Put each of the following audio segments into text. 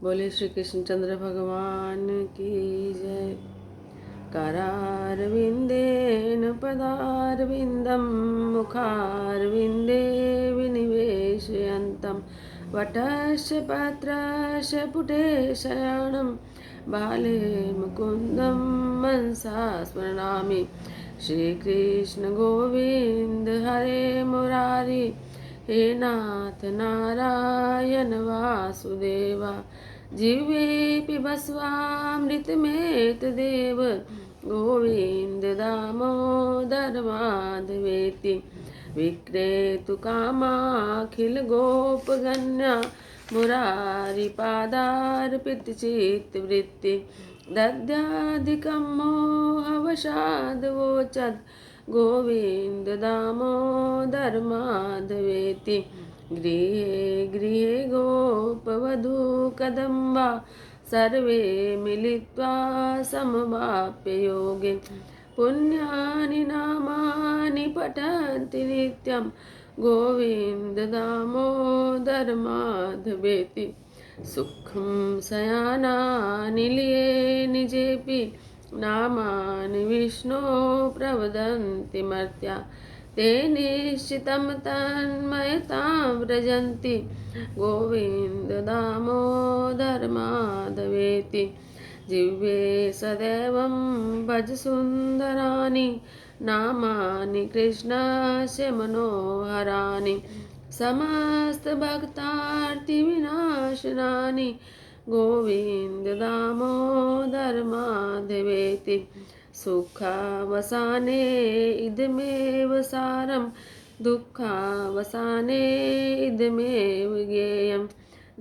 बोले श्री कृष्णचंद्र भगवान की जय। करारविन्देन पदारविन्दं मुखारविन्दे विनिवेशयन्तं वटस्य पत्रस्य पुटे शयनं बाले मुकुन्दं मनसा स्मरामि। श्रीकृष्ण गोविन्द हरे मुरारी, हे नाथ नारायण वासुदेवा। जीवे पिबस्वामृतमेतदेव गोविन्द दामोदर माधवेति। विक्रेतु कामाखिल गोपगण्या मुरारिपादार्पितचित्तवृत्ति। दद्याधिकं मोहवशाद्वोचद् गोविन्द दामोदर माधवेति। गृहे गृहे गोपवधूकदम्बा सर्वे मिलित्वा समवाप्य योगे। पुण्यानि नामानि पठन्ति नित्यं गोविन्द दामोदर माधवेति। सुखं शयानानि लिये निजेऽपि नामानि विष्णो प्रवदन्ति मर्त्या। ते निश्चितं तन्मयतां व्रजन्ति गोविन्द दामोदर माधवेति। जिह्वे सदैवं भज सुन्दराणि नामानि कृष्णस्य मनोहराणि। समस्तभक्तार्तिविनाशनानि गोविन्द दामोदर माधवेति। सुखावसाने इदमेव सारं दुःखावसाने इदमेव ज्ञेयं।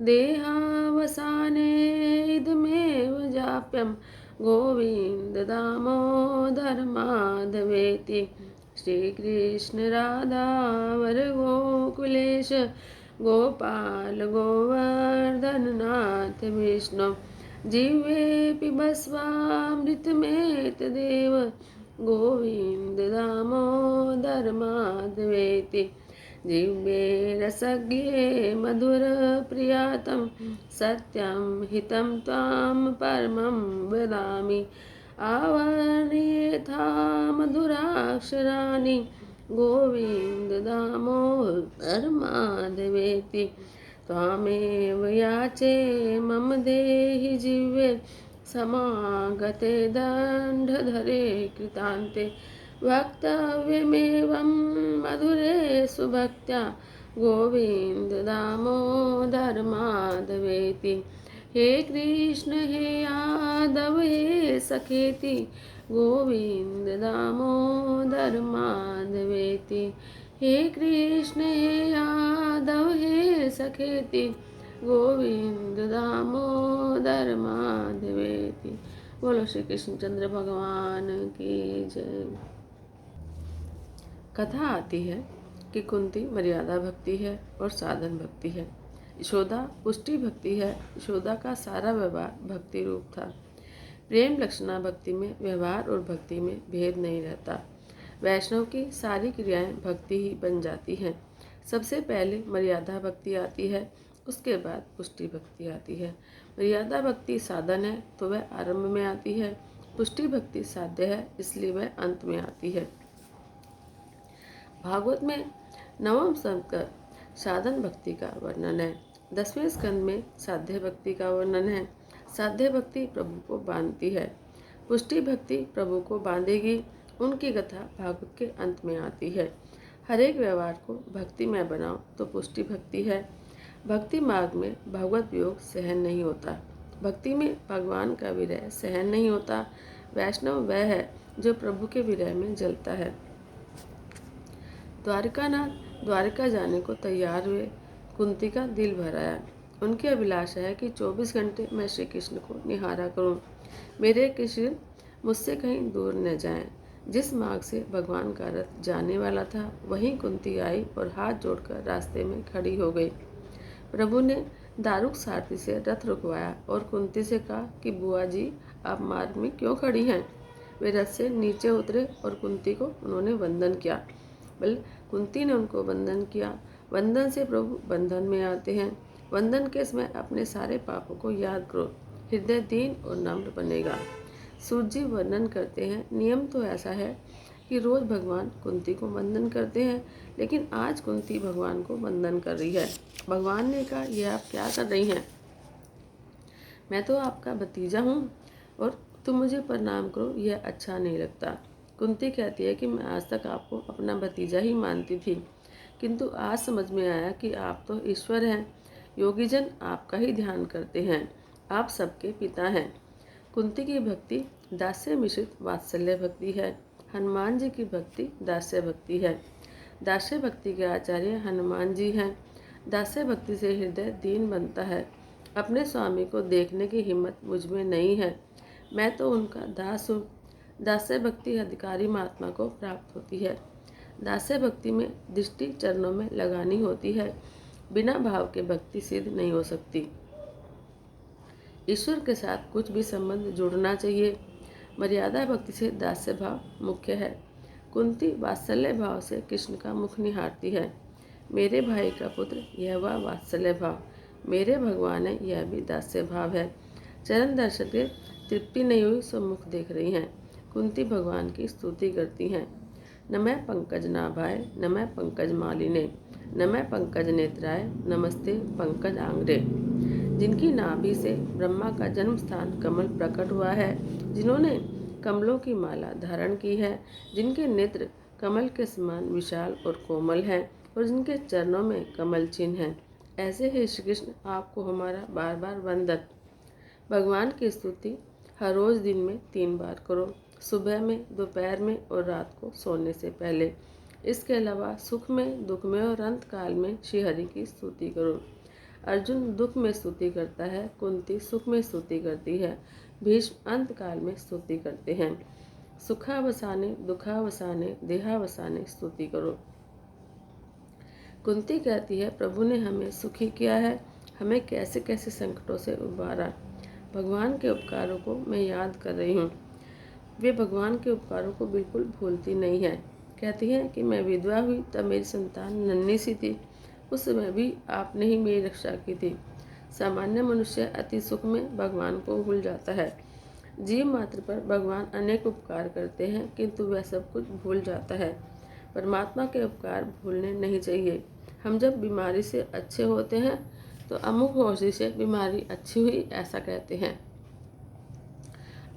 देहावसाने इदमेव जाप्यं गोविन्द दामोदर माधवेति। श्रीकृष्ण राधा वर गोकुलेश गोपाल गोवर्धन नाथ विष्णु। जिह्वे पिबस्वामृतमेतदेव गोविन्द दामोदर माधवेति। जिह्वे रसज्ञे मधुरप्रियातं सत्यं हितं त्वां परमं वदामि। आवर्णयेथा मधुराक्षराणि गोविन्द दामोदर माधवेति। त्वामेव याचे मम देहि जिह्वे समागते दण्डधरे कृतान्ते। वक्तव्यमेवं मधुरे सुभक्त्या गोविन्द दामोदर माधवेति। हे कृष्ण हे यादव हे सखेति गोविन्द दामोदर माधवेति। हे कृष्ण हे यादव हे सखेति गोविन्द दामोदर माधवेति। बोलो श्री कृष्णचंद्र भगवान की जय। कथा आती है कि कुंती मर्यादा भक्ति है और साधन भक्ति है। यशोदा पुष्टि भक्ति है। यशोदा का सारा व्यवहार भक्ति रूप था। प्रेम लक्षणा भक्ति में व्यवहार और भक्ति में भेद नहीं रहता। वैष्णव की सारी क्रियाएं भक्ति ही बन जाती हैं। सबसे पहले मर्यादा भक्ति आती है, उसके बाद पुष्टि भक्ति आती है। मर्यादा भक्ति साधन है तो वह आरंभ में आती है। पुष्टि भक्ति साध्य है इसलिए वह अंत में आती है। भागवत में 9वें स्कंद का साधन भक्ति का वर्णन है। 10वें स्कंद में साध्य भक्ति का वर्णन है। साध्य भक्ति प्रभु को बांधती है। पुष्टि भक्ति प्रभु को बांधेगी। उनकी कथा भागवत के अंत में आती है। हर एक व्यवहार को भक्ति में बनाओ तो पुष्टि भक्ति है। भक्ति मार्ग में भगवत वियोग सहन नहीं होता। भक्ति में भगवान का विरह सहन नहीं होता। वैष्णव वह है जो प्रभु के विरह में जलता है। द्वारकानाथ द्वारका जाने को तैयार हुए। कुंती का दिल भर आया। उनकी अभिलाषा है कि 24 घंटे मैं श्री कृष्ण को निहारा करूं। मेरे कृष्ण मुझसे कहीं दूर न जाएं। जिस मार्ग से भगवान का रथ जाने वाला था वहीं कुंती आई और हाथ जोड़कर रास्ते में खड़ी हो गई। प्रभु ने दारुक सारथी से रथ रुकवाया और कुंती से कहा कि बुआ जी आप मार्ग में क्यों खड़ी हैं। वे रथ से नीचे उतरे और कुंती को उन्होंने वंदन किया। कुंती ने उनको वंदन किया। वंदन से प्रभु बंधन में आते हैं। वंदन के समय अपने सारे पापों को याद करो, हृदय दीन और नम्र बनेगा। सूत जी वर्णन करते हैं, नियम तो ऐसा है कि रोज भगवान कुंती को वंदन करते हैं, लेकिन आज कुंती भगवान को वंदन कर रही है। भगवान ने कहा, यह आप क्या कर रही हैं? मैं तो आपका भतीजा हूँ और तुम मुझे प्रणाम करो, यह अच्छा नहीं लगता। कुंती कहती है कि मैं आज तक आपको अपना भतीजा ही मानती थी, किंतु आज समझ में आया कि आप तो ईश्वर हैं। योगीजन आपका ही ध्यान करते हैं, आप सबके पिता हैं। कुंती की भक्ति दास्य मिश्रित वात्सल्य भक्ति है। हनुमान जी की भक्ति दास्य भक्ति है। दास्य भक्ति के आचार्य हनुमान जी हैं। दास्य भक्ति से हृदय दीन बनता है। अपने स्वामी को देखने की हिम्मत मुझ में नहीं है, मैं तो उनका दास हूँ। दास्य भक्ति अधिकारी महात्मा को प्राप्त होती है। दास्य भक्ति में दृष्टि चरणों में लगानी होती है, बिना भाव के भक्ति सिद्ध नहीं हो सकती। ईश्वर के साथ कुछ भी संबंध जुड़ना चाहिए। मर्यादा भक्ति से दास्य भाव मुख्य है। कुंती वात्सल्य भाव से कृष्ण का मुख निहारती है। मेरे भाई का पुत्र, यह वह वात्सल्य भाव। मेरे भगवान है, यह भी दास्य भाव है। चरण दर्शन के तृप्ति नहीं हुई सो मुख देख रही हैं। कुंती भगवान की स्तुति करती हैं। न मैं पंकज नाभाय, न मैं पंकज मालिने, न मैं पंकज नेत्राय, नमस्ते पंकज आंग्रे। जिनकी नाभि से ब्रह्मा का जन्म स्थान कमल प्रकट हुआ है, जिन्होंने कमलों की माला धारण की है, जिनके नेत्र कमल के समान विशाल और कोमल हैं और जिनके चरणों में कमल चिन्ह हैं, ऐसे ही श्री कृष्ण आपको हमारा बार बार वंदन। भगवान की स्तुति हर रोज दिन में 3 बार करो, सुबह में, दोपहर में और रात को सोने से पहले। इसके अलावा सुख में, दुख में और अंत काल में श्री हरि की स्तुति करो। अर्जुन दुख में स्तुति करता है, कुंती सुख में स्तुति करती है, भीष्म अंत काल में स्तुति करते हैं। सुखावसाने दुखावसाने देहावसाने स्तुति करो। कुंती कहती है, प्रभु ने हमें सुखी किया है, हमें कैसे कैसे संकटों से उबारा। भगवान के उपकारों को मैं याद कर रही हूँ। वे भगवान के उपकारों को बिल्कुल भूलती नहीं है। कहती हैं कि मैं विधवा हुई तब मेरी संतान नन्ही सी थी, उस समय भी आपने ही मेरी रक्षा की थी। सामान्य मनुष्य अति सुख में भगवान को भूल जाता है। जीव मात्र पर भगवान अनेक उपकार करते हैं, किंतु वह सब कुछ भूल जाता है। परमात्मा के उपकार भूलने नहीं चाहिए। हम जब बीमारी से अच्छे होते हैं तो अमुक औषधि से बीमारी अच्छी हुई ऐसा कहते हैं,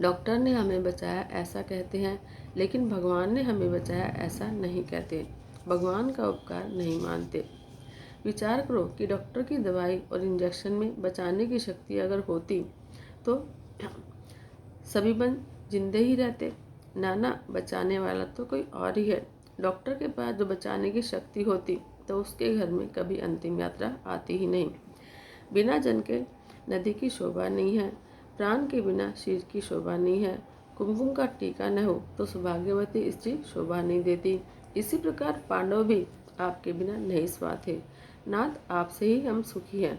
डॉक्टर ने हमें बचाया ऐसा कहते हैं, लेकिन भगवान ने हमें बचाया ऐसा नहीं कहते। भगवान का उपकार नहीं मानते। विचार करो कि डॉक्टर की दवाई और इंजेक्शन में बचाने की शक्ति अगर होती तो सभी बन जिंदे ही रहते। नाना, बचाने वाला तो कोई और ही है। डॉक्टर के पास जो बचाने की शक्ति होती तो उसके घर में कभी अंतिम यात्रा आती ही नहीं। बिना जन के नदी की शोभा नहीं है, प्राण के बिना शीर की शोभा नहीं है। कुमकुम का टीका न हो तो सौभाग्यवती स्त्री शोभा नहीं देती। इसी प्रकार पांडव भी आपके बिना नहीं स्वाद थे। नाथ, आपसे ही हम सुखी हैं।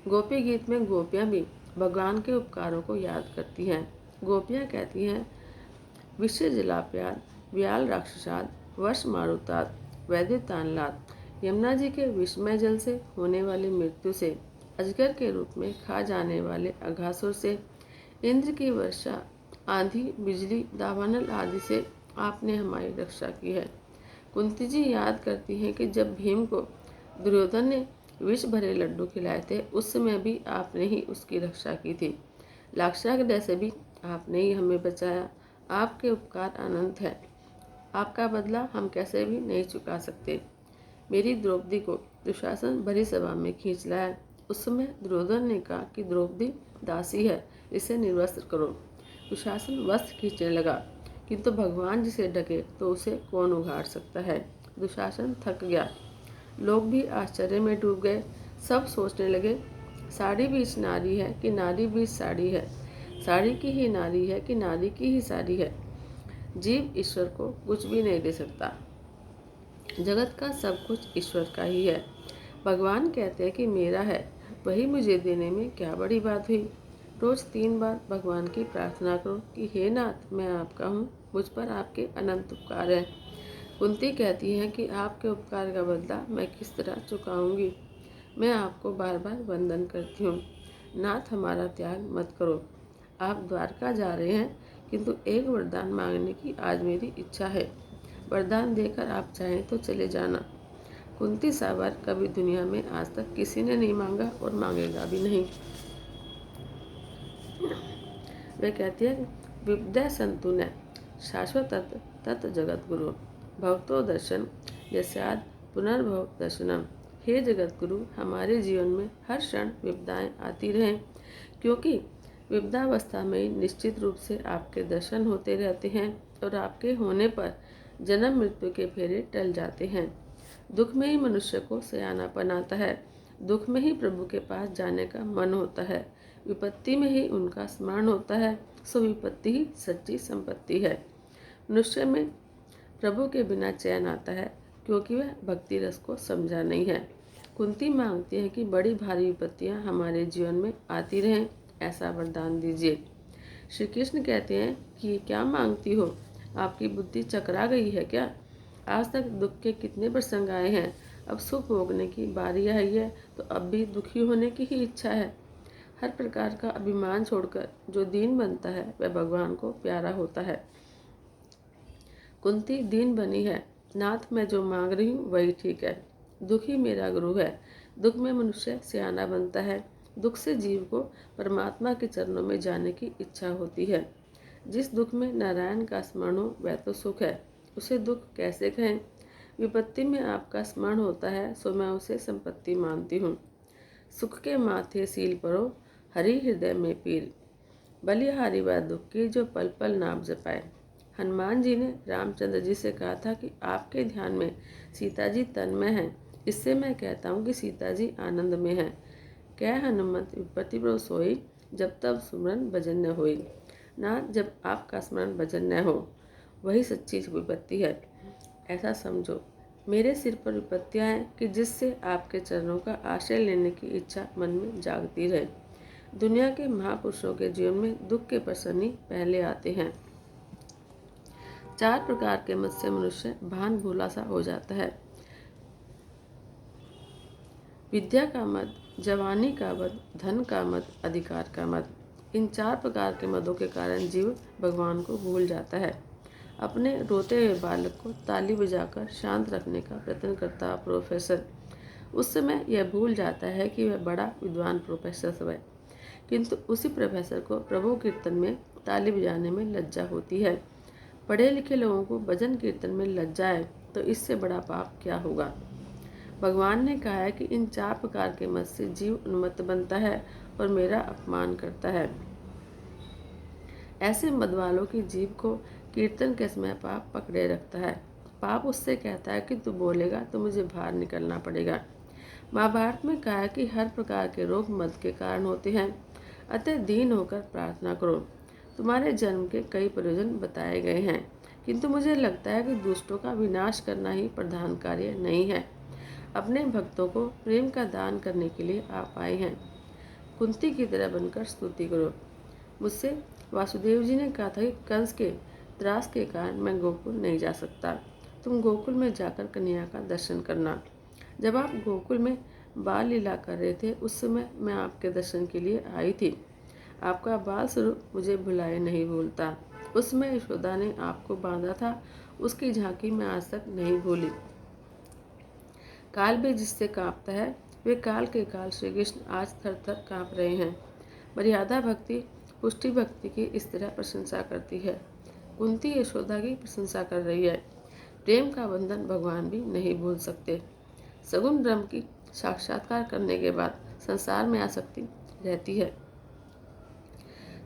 गोपी गीत में गोपियाँ भी भगवान के उपकारों को याद करती हैं। गोपियाँ कहती हैं, विश्व जलाप्याद, व्याल राक्षसाद, वर्ष मारुताद, वैद्युतानलाद। यमुना जी के विषमय जल से होने वाली मृत्यु से, अजगर के रूप में खा जाने वाले अघासुर से, इंद्र की वर्षा, आंधी, बिजली, दावानल आदि से आपने हमारी रक्षा की है। कुंती जी याद करती हैं कि जब भीम को दुर्योधन ने विष भरे लड्डू खिलाए थे, उस समय भी आपने ही उसकी रक्षा की थी। लाक्षागृह से भी आपने ही हमें बचाया। आपके उपकार अनंत है, आपका बदला हम कैसे भी नहीं चुका सकते। मेरी द्रौपदी को दुशासन भरी सभा में खींच लाया। उस समय दुर्योधन ने कहा कि द्रौपदी दासी है, इसे निर्वस्त्र करो। दुशासन वस्त्र खींचने लगा, किंतु भगवान जिसे ढके तो उसे कौन उघाड़ सकता है। दुशासन थक गया। लोग भी आश्चर्य में डूब गए। सब सोचने लगे, साड़ी बीच नारी है कि नारी बीच साड़ी है, साड़ी की ही नारी है कि नारी की ही साड़ी है। जीव ईश्वर को कुछ भी नहीं दे सकता। जगत का सब कुछ ईश्वर का ही है। भगवान कहते हैं कि मेरा है, वही मुझे देने में क्या बड़ी बात हुई। रोज 3 बार भगवान की प्रार्थना करो कि हे नाथ, मैं आपका हूँ, मुझ पर आपके अनंत उपकार हैं। कुंती कहती हैं कि आपके उपकार का बदला मैं किस तरह चुकाऊंगी। मैं आपको बार बार वंदन करती हूँ। नाथ, हमारा त्याग मत करो। आप द्वारका जा रहे हैं, किंतु एक वरदान मांगने की आज मेरी इच्छा है। वरदान देकर आप चाहें तो चले जाना। कुंती सा वर कभी दुनिया में आज तक किसी ने नहीं मांगा और मांगेगा भी नहीं। वे कहती है, विद्या संतु न शाश्वत तत् जगत गुरु भक्तो दर्शन यस्याद पुनर्भव दर्शनम। हे जगत गुरु, हमारे जीवन में हर क्षण विपदाएं आती रहें, क्योंकि विपदावस्था में निश्चित रूप से आपके दर्शन होते रहते हैं और आपके होने पर जन्म मृत्यु के फेरे टल जाते हैं। दुख में ही मनुष्य को सयानापन आता है, दुख में ही प्रभु के पास जाने का मन होता है, विपत्ति में ही उनका स्मरण होता है, सो विपत्ति ही सच्ची संपत्ति है। मनुष्य में प्रभु के बिना चैन आता है, क्योंकि वह भक्ति रस को समझा नहीं है। कुंती मांगती है कि बड़ी भारी विपत्तियां हमारे जीवन में आती रहें, ऐसा वरदान दीजिए। श्री कृष्ण कहते हैं कि क्या मांगती हो, आपकी बुद्धि चकरा गई है क्या? आज तक दुख के कितने प्रसंग आए हैं, अब सुख भोगने की बारी आई है तो अब भी दुखी होने की ही इच्छा है। हर प्रकार का अभिमान छोड़कर जो दीन बनता है वह भगवान को प्यारा होता है। कुंती दीन बनी है। नाथ, मैं जो मांग रही हूँ वही ठीक है। दुखी मेरा गुरु है। दुख में मनुष्य सियाना बनता है। दुख से जीव को परमात्मा के चरणों में जाने की इच्छा होती है। जिस दुख में नारायण का स्मरण हो वह तो सुख है, उसे दुख कैसे कहें? विपत्ति में आपका स्मरण होता है, सो मैं उसे संपत्ति मानती हूँ। सुख के माथे सील परो, हरि हृदय में पीर। बलिहारी वह दुख की जो पल पल नाम जपाए। हनुमान जी ने रामचंद्र जी से कहा था कि आपके ध्यान में सीता जी तन्मय हैं, इससे मैं कहता हूँ कि सीता जी आनंद में हैं। कह हनुमंत विपत्ति पर सोई, जब तब सुमरन भजन न होई। ना, जब आपका स्मरण भजन न हो वही सच्ची विपत्ति है, ऐसा समझो। मेरे सिर पर विपत्तियां हैं कि जिससे आपके चरणों का आश्रय लेने की इच्छा मन में जागती रहे। दुनिया के महापुरुषों के जीवन में दुख के प्रसंग ही पहले आते हैं। 4 प्रकार के मत से मनुष्य भान भोला सा हो जाता है। विद्या का मद, जवानी का मद, धन का मद, अधिकार का मद। इन 4 प्रकार के मदों के कारण जीव भगवान को भूल जाता है। अपने रोते हुए बालक को ताली बजाकर शांत रखने का प्रयत्न करता प्रोफेसर उस समय यह भूल जाता है कि वह बड़ा विद्वान प्रोफेसर है, किंतु उसी प्रोफेसर को प्रभु कीर्तन में ताली बजाने में लज्जा होती है। पढ़े लिखे लोगों को भजन कीर्तन में लज्जा है तो इससे बड़ा पाप क्या होगा? भगवान ने कहा है कि इन 4 प्रकार के मत से जीव उन्मत्त बनता है और मेरा अपमान करता है। ऐसे मद वालों की जीव को कीर्तन के समय पाप पकड़े रखता है। पाप उससे कहता है कि तू बोलेगा तो मुझे बाहर निकलना पड़ेगा। महाभारत में कहा है कि हर प्रकार के रोग मद के कारण होते हैं, अतः दीन होकर प्रार्थना करो। तुम्हारे जन्म के कई प्रयोजन बताए गए हैं, किंतु मुझे लगता है कि दुष्टों का विनाश करना ही प्रधान कार्य नहीं है। अपने भक्तों को प्रेम का दान करने के लिए आप आए हैं। कुंती की तरह बनकर स्तुति करो। मुझसे वासुदेव जी ने कहा था कि कंस के त्रास के कारण मैं गोकुल नहीं जा सकता। तुम गोकुल में जाकर कन्या का दर्शन करना। जब आप गोकुल में बाल लीला कर रहे थे उस समय मैं आपके दर्शन के लिए आई थी। आपका बाल स्वरूप मुझे भुलाए नहीं भूलता। उस समय यशोदा ने आपको बांधा था, उसकी झांकी मैं आज तक नहीं भूली। काल भी जिससे कांपता है वे काल के काल श्री कृष्ण आज थर थर कांप रहे हैं। मर्यादा भक्ति पुष्टि भक्ति की इस तरह प्रशंसा करती है। कुंती यशोदा की प्रशंसा कर रही है। प्रेम का बंधन भगवान भी नहीं भूल सकते। सगुण ब्रह्म की साक्षात्कार करने के बाद संसार में आसक्ति रहती है।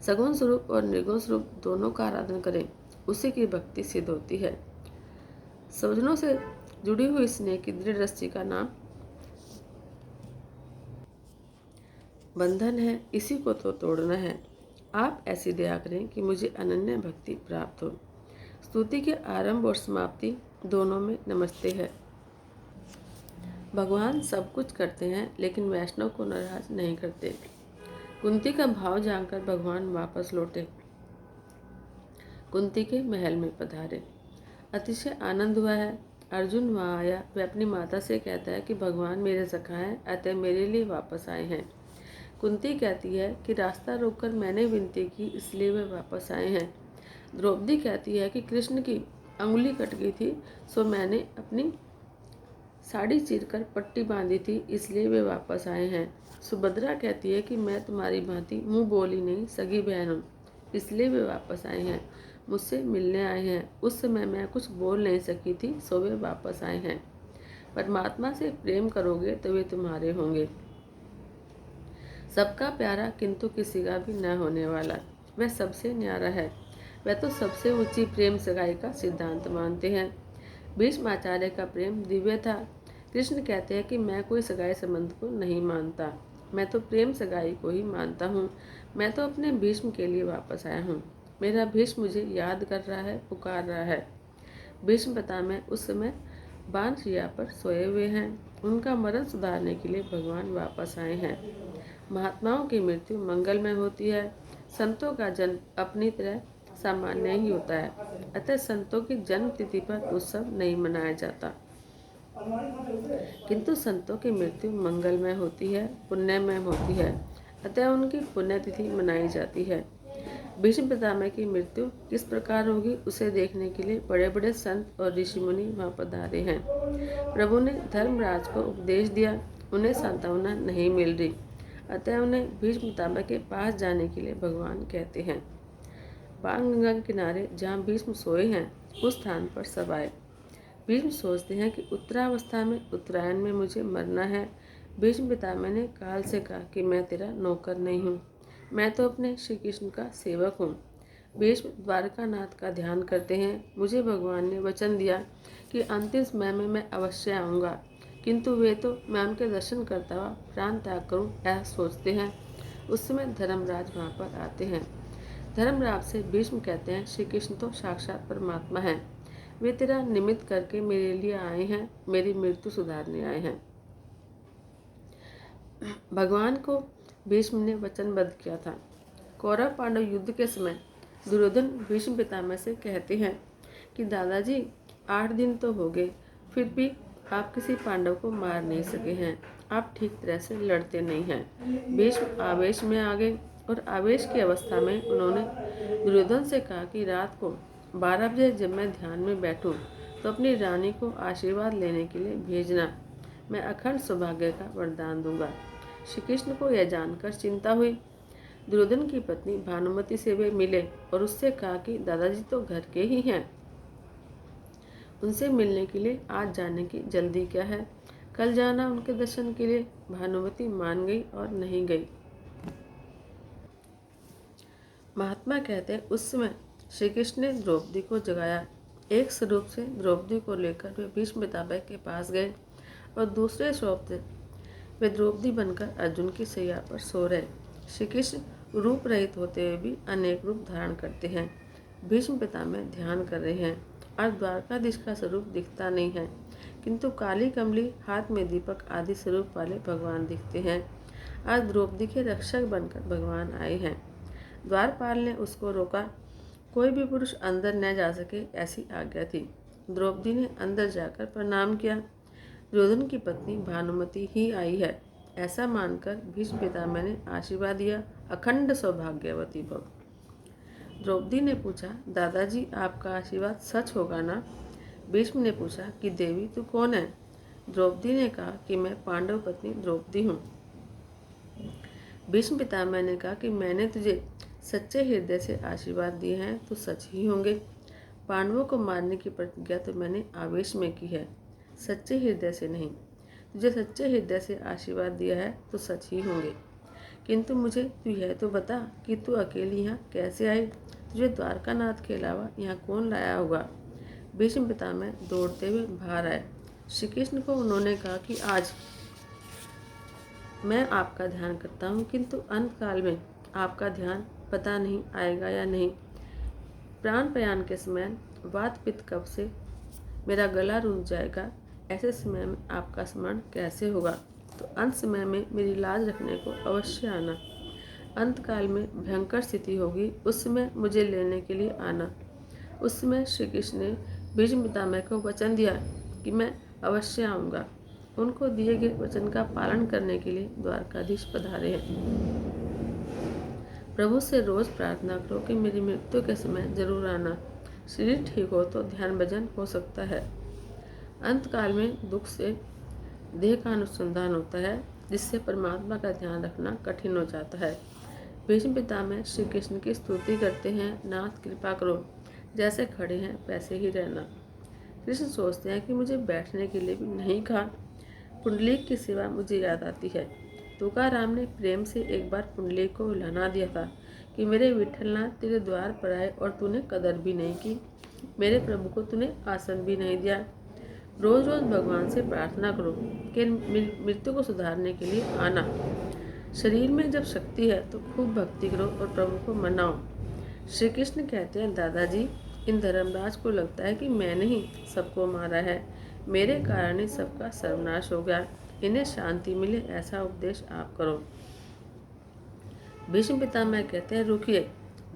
सगुण स्वरूप और निर्गुण स्वरूप दोनों का आराधन करें, उसी की भक्ति सिद्ध होती है। स्वजनों से जुड़ी हुई स्नेह की दृढ़ रस्सी का नाम बंधन है, इसी को तो तोड़ना है। आप ऐसी दया करें कि मुझे अनन्य भक्ति प्राप्त हो। स्तुति के आरंभ और समाप्ति दोनों में नमस्ते है। भगवान सब कुछ करते हैं लेकिन वैष्णव को नाराज नहीं करते। कुंती का भाव जानकर भगवान वापस लौटे, कुंती के महल में पधारे। अतिशय आनंद हुआ है। अर्जुन वहाँ आया। वह अपनी माता से कहता है कि भगवान मेरे सखा हैं, अतः मेरे लिए वापस आए हैं। कुंती कहती है कि रास्ता रोककर मैंने विनती की, इसलिए वे वापस आए हैं। द्रौपदी कहती है कि कृष्ण की अंगुली कट गई थी, सो मैंने अपनी साड़ी चीरकर पट्टी बांधी थी, इसलिए वे वापस आए हैं। सुभद्रा कहती है कि मैं तुम्हारी भांति मुंह बोली नहीं, सगी बहन हूँ, इसलिए वे वापस आए हैं। मुझसे मिलने आए हैं। उस समय मैं कुछ बोल नहीं सकी थी, सो वे वापस आए हैं। परमात्मा से प्रेम करोगे तो वे तुम्हारे होंगे। सबका प्यारा किंतु किसी का भी न होने वाला, वह सबसे न्यारा है। वह तो सबसे ऊंची प्रेम सगाई का सिद्धांत मानते हैं। भीष्माचार्य का प्रेम दिव्य था। कृष्ण कहते हैं कि मैं कोई सगाई संबंध को नहीं मानता, मैं तो प्रेम सगाई को ही मानता हूँ। मैं तो अपने भीष्म के लिए वापस आया हूँ। मेरा भीष्म मुझे याद कर रहा है, पुकार रहा है। भीष्म पितामह उस समय बाणशैया पर सोए हुए हैं। उनका मरण सुधारने के लिए भगवान वापस आए हैं। महात्माओं की मृत्यु मंगलमय होती है। संतों का जन्म अपनी तरह सामान्य ही होता है, अतः संतों की जन्म तिथि पर उत्सव नहीं मनाया जाता। किंतु संतों की मृत्यु मंगलमय होती है, पुण्यमय होती है, अतः उनकी पुण्यतिथि मनाई जाती है। भीष्म पितामह की मृत्यु किस प्रकार होगी, उसे देखने के लिए बड़े बड़े संत और ऋषि मुनि वहाँ पधारे हैं। प्रभु ने धर्मराज को उपदेश दिया। उन्हें सांत्वना नहीं मिल रही, अतः उन्हें भीष्म पितामह के पास जाने के लिए भगवान कहते हैं। बाणगंगा के किनारे जहाँ भीष्म सोए हैं, उस स्थान पर सब आए। भीष्म सोचते हैं कि उत्तरावस्था में उत्तरायण में मुझे मरना है। भीष्म पितामह ने काल से कहा कि मैं तेरा नौकर नहीं हूँ, मैं तो अपने श्री कृष्ण का सेवक हूँ। भीष्म द्वारकानाथ का ध्यान करते हैं। मुझे भगवान ने वचन दिया कि अंतिम समय में मैं अवश्य आऊँगा, किंतु वे तो मैं उनके दर्शन करता हुआ प्राण त्याग करूँ, ऐसा सोचते हैं। उस समय धर्मराज वहाँ पर आते हैं। धर्मराज से भीष्म कहते हैं, श्री कृष्ण तो साक्षात परमात्मा हैं, वे तेरा निमित्त करके मेरे लिए आए हैं, मेरी मृत्यु सुधारने आए हैं। भगवान को भीष्म ने वचनबद्ध किया था। कौरव पांडव युद्ध के समय दुर्योधन भीष्म पितामह से कहते हैं कि दादाजी 8 दिन तो हो गए, फिर भी आप किसी पांडव को मार नहीं सके हैं, आप ठीक तरह से लड़ते नहीं हैं। भीष्म आवेश में आ गए और आवेश की अवस्था में उन्होंने दुर्योधन से कहा कि रात को 12 बजे जब मैं ध्यान में बैठूं तो अपनी रानी को आशीर्वाद लेने के लिए भेजना, मैं अखंड सौभाग्य का वरदान दूंगा। श्री कृष्ण को यह जानकर चिंता हुई। दुर्योधन की पत्नी भानुमति से वे मिले और उससे कहा कि दादाजी तो घर के ही हैं, उनसे मिलने के लिए आज जाने की जल्दी क्या है, कल जाना उनके दर्शन के लिए। भानुमति मान गई और नहीं गई। महात्मा कहते हैं, उस समय श्री कृष्ण ने द्रौपदी को जगाया। एक स्वरूप से द्रौपदी को लेकर वे भीष्म पितामह के पास गए और दूसरे स्वरूप से वे द्रौपदी बनकर अर्जुन की सैया पर सो रहे। श्री कृष्ण रूप रहित होते हुए भी अनेक रूप धारण करते हैं। भीष्म पितामह ध्यान कर रहे हैं। आज द्वारकाधीश का स्वरूप दिखता नहीं है, किंतु काली कमली, हाथ में दीपक आदि स्वरूप वाले भगवान दिखते हैं। आज द्रौपदी के रक्षक बनकर भगवान आए हैं। द्वारपाल ने उसको रोका, कोई भी पुरुष अंदर न जा सके, ऐसी आज्ञा थी। द्रौपदी ने अंदर जाकर प्रणाम किया। दुर्योधन की पत्नी भानुमति ही आई है, ऐसा मानकर भीष्म पितामह ने आशीर्वाद दिया, अखंड सौभाग्यवती भव। द्रौपदी ने पूछा, दादाजी आपका आशीर्वाद सच होगा ना? भीष्म ने पूछा कि देवी तू कौन है? द्रौपदी ने कहा कि मैं पांडव पत्नी द्रौपदी हूँ। भीष्म पितामह ने कहा कि मैंने तुझे सच्चे हृदय से आशीर्वाद दिए हैं तो सच ही होंगे। पांडवों को मारने की प्रतिज्ञा तो मैंने आवेश में की है, सच्चे हृदय से नहीं। तुझे सच्चे हृदय से आशीर्वाद दिया है तो सच ही होंगे। किंतु मुझे तू यह तो बता कि तू अकेली यहाँ कैसे आई? तुझे द्वारकानाथ के अलावा यहाँ कौन लाया होगा? भीष्म पितामह दौड़ते हुए बाहर आए। श्री कृष्ण को उन्होंने कहा कि आज मैं आपका ध्यान करता हूँ, किंतु अंत काल में आपका ध्यान पता नहीं आएगा या नहीं। प्राण प्रयाण के समय वात पित्त कफ से मेरा गला रुंध जाएगा, ऐसे समय में आपका स्मरण कैसे होगा? तो अंत समय में मेरी लाज रखने को अवश्य आना। अंत काल में भयंकर स्थिति होगी, उस समय मुझे लेने के लिए आना। उस समय श्री कृष्ण ने भीष्म पितामह को वचन दिया कि मैं अवश्य आऊँगा। उनको दिए गए वचन का पालन करने के लिए द्वारकाधीश पधारे हैं। प्रभु से रोज प्रार्थना करो कि मेरी मृत्यु के समय जरूर आना। शरीर ठीक हो तो ध्यान भजन हो सकता है। अंतकाल में दुख से देह का अनुसंधान होता है, जिससे परमात्मा का ध्यान रखना कठिन हो जाता है। भीष्म पितामह श्री कृष्ण की स्तुति करते हैं, नाथ कृपा करो, जैसे खड़े हैं वैसे ही रहना। कृष्ण सोचते हैं कि मुझे बैठने के लिए भी नहीं कहा। पुंडलीक की सेवा मुझे याद आती है। तुकाराम ने प्रेम से एक बार पुंडलीक को हिलाना दिया था कि मेरे विठलनाथ तेरे द्वार पर आए और तूने कदर भी नहीं की। मेरे प्रभु को तूने आसन भी नहीं दिया। रोज रोज भगवान से प्रार्थना करो कि मृत्यु को सुधारने के लिए आना। शरीर में जब शक्ति है तो खूब भक्ति करो और प्रभु को मनाओ। श्री कृष्ण कहते हैं, दादाजी, इन धर्मराज को लगता है कि मैंने ही सबको मारा है। मेरे कारण ही सबका सर्वनाश हो गया। इन्हें शांति मिले ऐसा उपदेश आप करो। भीष्म पितामह कहते हैं, रुकिए,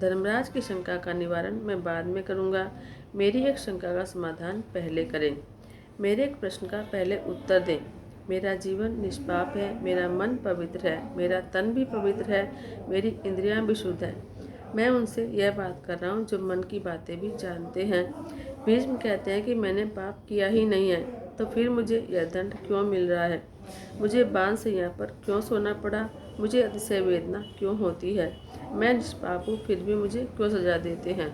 धर्मराज की शंका का निवारण मैं बाद में करूंगा। मेरी एक शंका का समाधान पहले करें। मेरे एक प्रश्न का पहले उत्तर दें। मेरा जीवन निष्पाप है, मेरा मन पवित्र है, मेरा तन भी पवित्र है, मेरी इंद्रियां भी शुद्ध है। मैं उनसे यह बात कर रहा हूँ जो मन की बातें भी जानते हैं। भीष्म कहते हैं कि मैंने पाप किया ही नहीं है, तो फिर मुझे यह दंड क्यों मिल रहा है? मुझे बांध से यहाँ पर क्यों सोना पड़ा? मुझे अतिशय वेदना क्यों होती है? मैं निष्पाप हूँ, फिर भी मुझे क्यों सजा देते हैं?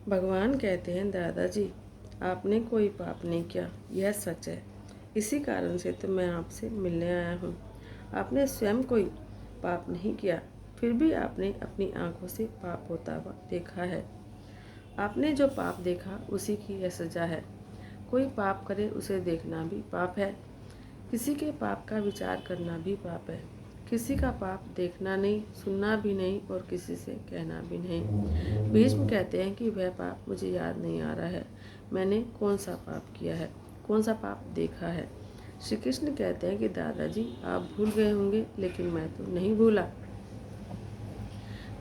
भगवान कहते हैं, दादाजी, आपने कोई पाप नहीं किया, यह सच है। इसी कारण से तो मैं आपसे मिलने आया हूँ। आपने स्वयं कोई पाप नहीं किया, फिर भी आपने अपनी आंखों से पाप होता हुआ देखा है। आपने जो पाप देखा उसी की यह सजा है। कोई पाप करे उसे देखना भी पाप है। किसी के पाप का विचार करना भी पाप है। किसी का पाप देखना नहीं, सुनना भी नहीं और किसी से कहना भी नहीं। भीष्म कहते हैं कि वह पाप मुझे याद नहीं आ रहा है। मैंने कौन सा पाप किया है, कौन सा पाप देखा है? श्री कृष्ण कहते हैं कि दादाजी, आप भूल गए होंगे, लेकिन मैं तो नहीं भूला।